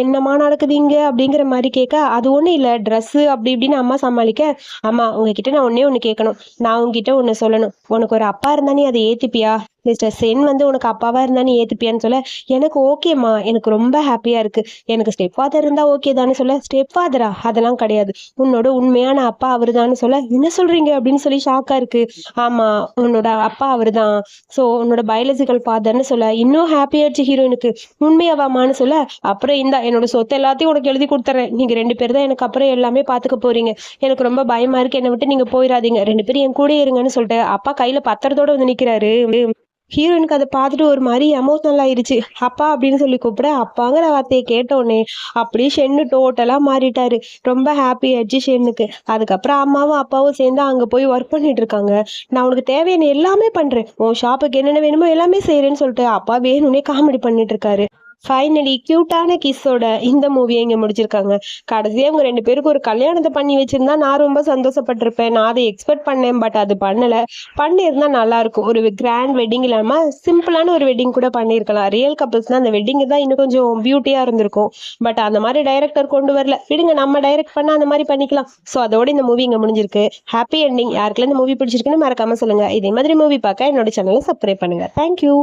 என்னமா நடக்குது இங்க அப்படிங்கிற மாதிரி கேட்க அது ஒண்ணும் இல்ல, ட்ரெஸ் அப்படி இப்படின்னு அம்மா சமாளிக்க, அம்மா உங்ககிட்ட நான் ஒண்ணு கேட்கணும். நான் உங்ககிட்ட ஒண்ணு சொல்லணும். உனக்கு ஒரு அப்பா இருந்தா நீ அதை ஏத்துப்பியா? மிஸ்டர் சென் வந்து உனக்கு அப்பாவா இருந்தா நீ ஏத்துப்பியான்னு சொல்ல எனக்கு ஓகேம்மா, எனக்கு ரொம்ப ஹாப்பியா இருக்கு. எனக்கு ஸ்டெப் ஃபாதர் இருந்தா ஓகே தானே சொல்ல ஸ்டெப் ஃபாதரா அதெல்லாம் கிடையாது, உன்னோட உண்மையான அப்பா அவருதான்னு சொல்ல என்ன சொல்றீங்க அப்படின்னு சொல்லி ஷாக்கா இருக்கு. ஆமா உன்னோட அப்பா அவருதான். சோ உன்னோட பயாலஜிக்கல் ஃபாதர்னு சொல்ல இன்னும் ஹாப்பியாச்சு ஹீரோயினுக்கு. உண்மையாவாமான்னு சொல்ல அப்புறம் என்னோட சொத்து எல்லாத்தையும் உனக்கு எழுதி கொடுத்துறேன். நீங்க 2 பேர் தான் எனக்கு அப்புறம் எல்லாமே பாத்துக்க போறீங்க. எனக்கு ரொம்ப பயமா இருக்கு, என்னை விட்டு நீங்க போயிடாதீங்க. 2 பேரும் என் கூட இருங்கன்னு சொல்லிட்டு அப்பா கையில பத்திரத்தோட வந்து நிக்கிறாரு. ஹீரோயினுக்கு அதை பார்த்துட்டு ஒரு மாதிரி எமோஷனல் ஆயிருச்சு. அப்பா அப்படின்னு சொல்லி கூப்பிட அப்பாங்கிற வார்த்தையை கேட்ட உடனே அப்படியே ஷென்னு டோட்டலா மாறிட்டாரு. ரொம்ப ஹாப்பி ஆயிடுச்சு ஷென்னுக்கு. அதுக்கப்புறம் அம்மாவும் அப்பாவும் சேர்ந்து அங்க போய் ஒர்க் பண்ணிட்டு இருக்காங்க. நான் உனக்கு தேவையான எல்லாமே பண்றேன், உன் ஷாப்புக்கு என்னென்ன வேணுமோ எல்லாமே செய்யறேன்னு சொல்லிட்டு அப்பா வேணும்னே காமெடி பண்ணிட்டு இருக்காரு. ஃபைனலி கியூட்டான கிஸ்ஸோட இந்த மூவியை இங்க முடிச்சிருக்காங்க. கடைசியா அவங்க 2 பேருக்கு ஒரு கல்யாணத்தை பண்ணி வச்சிருந்தா நான் ரொம்ப சந்தோஷப்பட்டிருப்பேன். நான் அதை எக்ஸ்பெக்ட் பண்ணேன், பட் அது பண்ணல. பண்ணியிருந்தா நல்லா இருக்கும். ஒரு கிராண்ட் வெட்டிங் இல்லாம சிம்பிளான ஒரு வெட்டிங் கூட பண்ணியிருக்கலாம். ரியல் கப்பிள்ஸ்னா அந்த வெட்டிங் தான் இன்னும் கொஞ்சம் பியூட்டியா இருந்திருக்கும். பட் அந்த மாதிரி டைரக்டர் கொண்டு வரல. விடுங்க, நம்ம டைரக்ட் பண்ணா அந்த மாதிரி பண்ணிக்கலாம். ஸோ அதோட இந்த மூவி இங்க முடிஞ்சிருக்கு. Happy ending. யாருக்கெல்லாம் இந்த மூவி பிடிச்சிருக்குன்னு மறக்காம சொல்லுங்க. இதே மாதிரி மூவி பார்க்க என்னோட சேனலை சப்ஸ்கிரைப் பண்ணுங்க. தேங்க்யூ.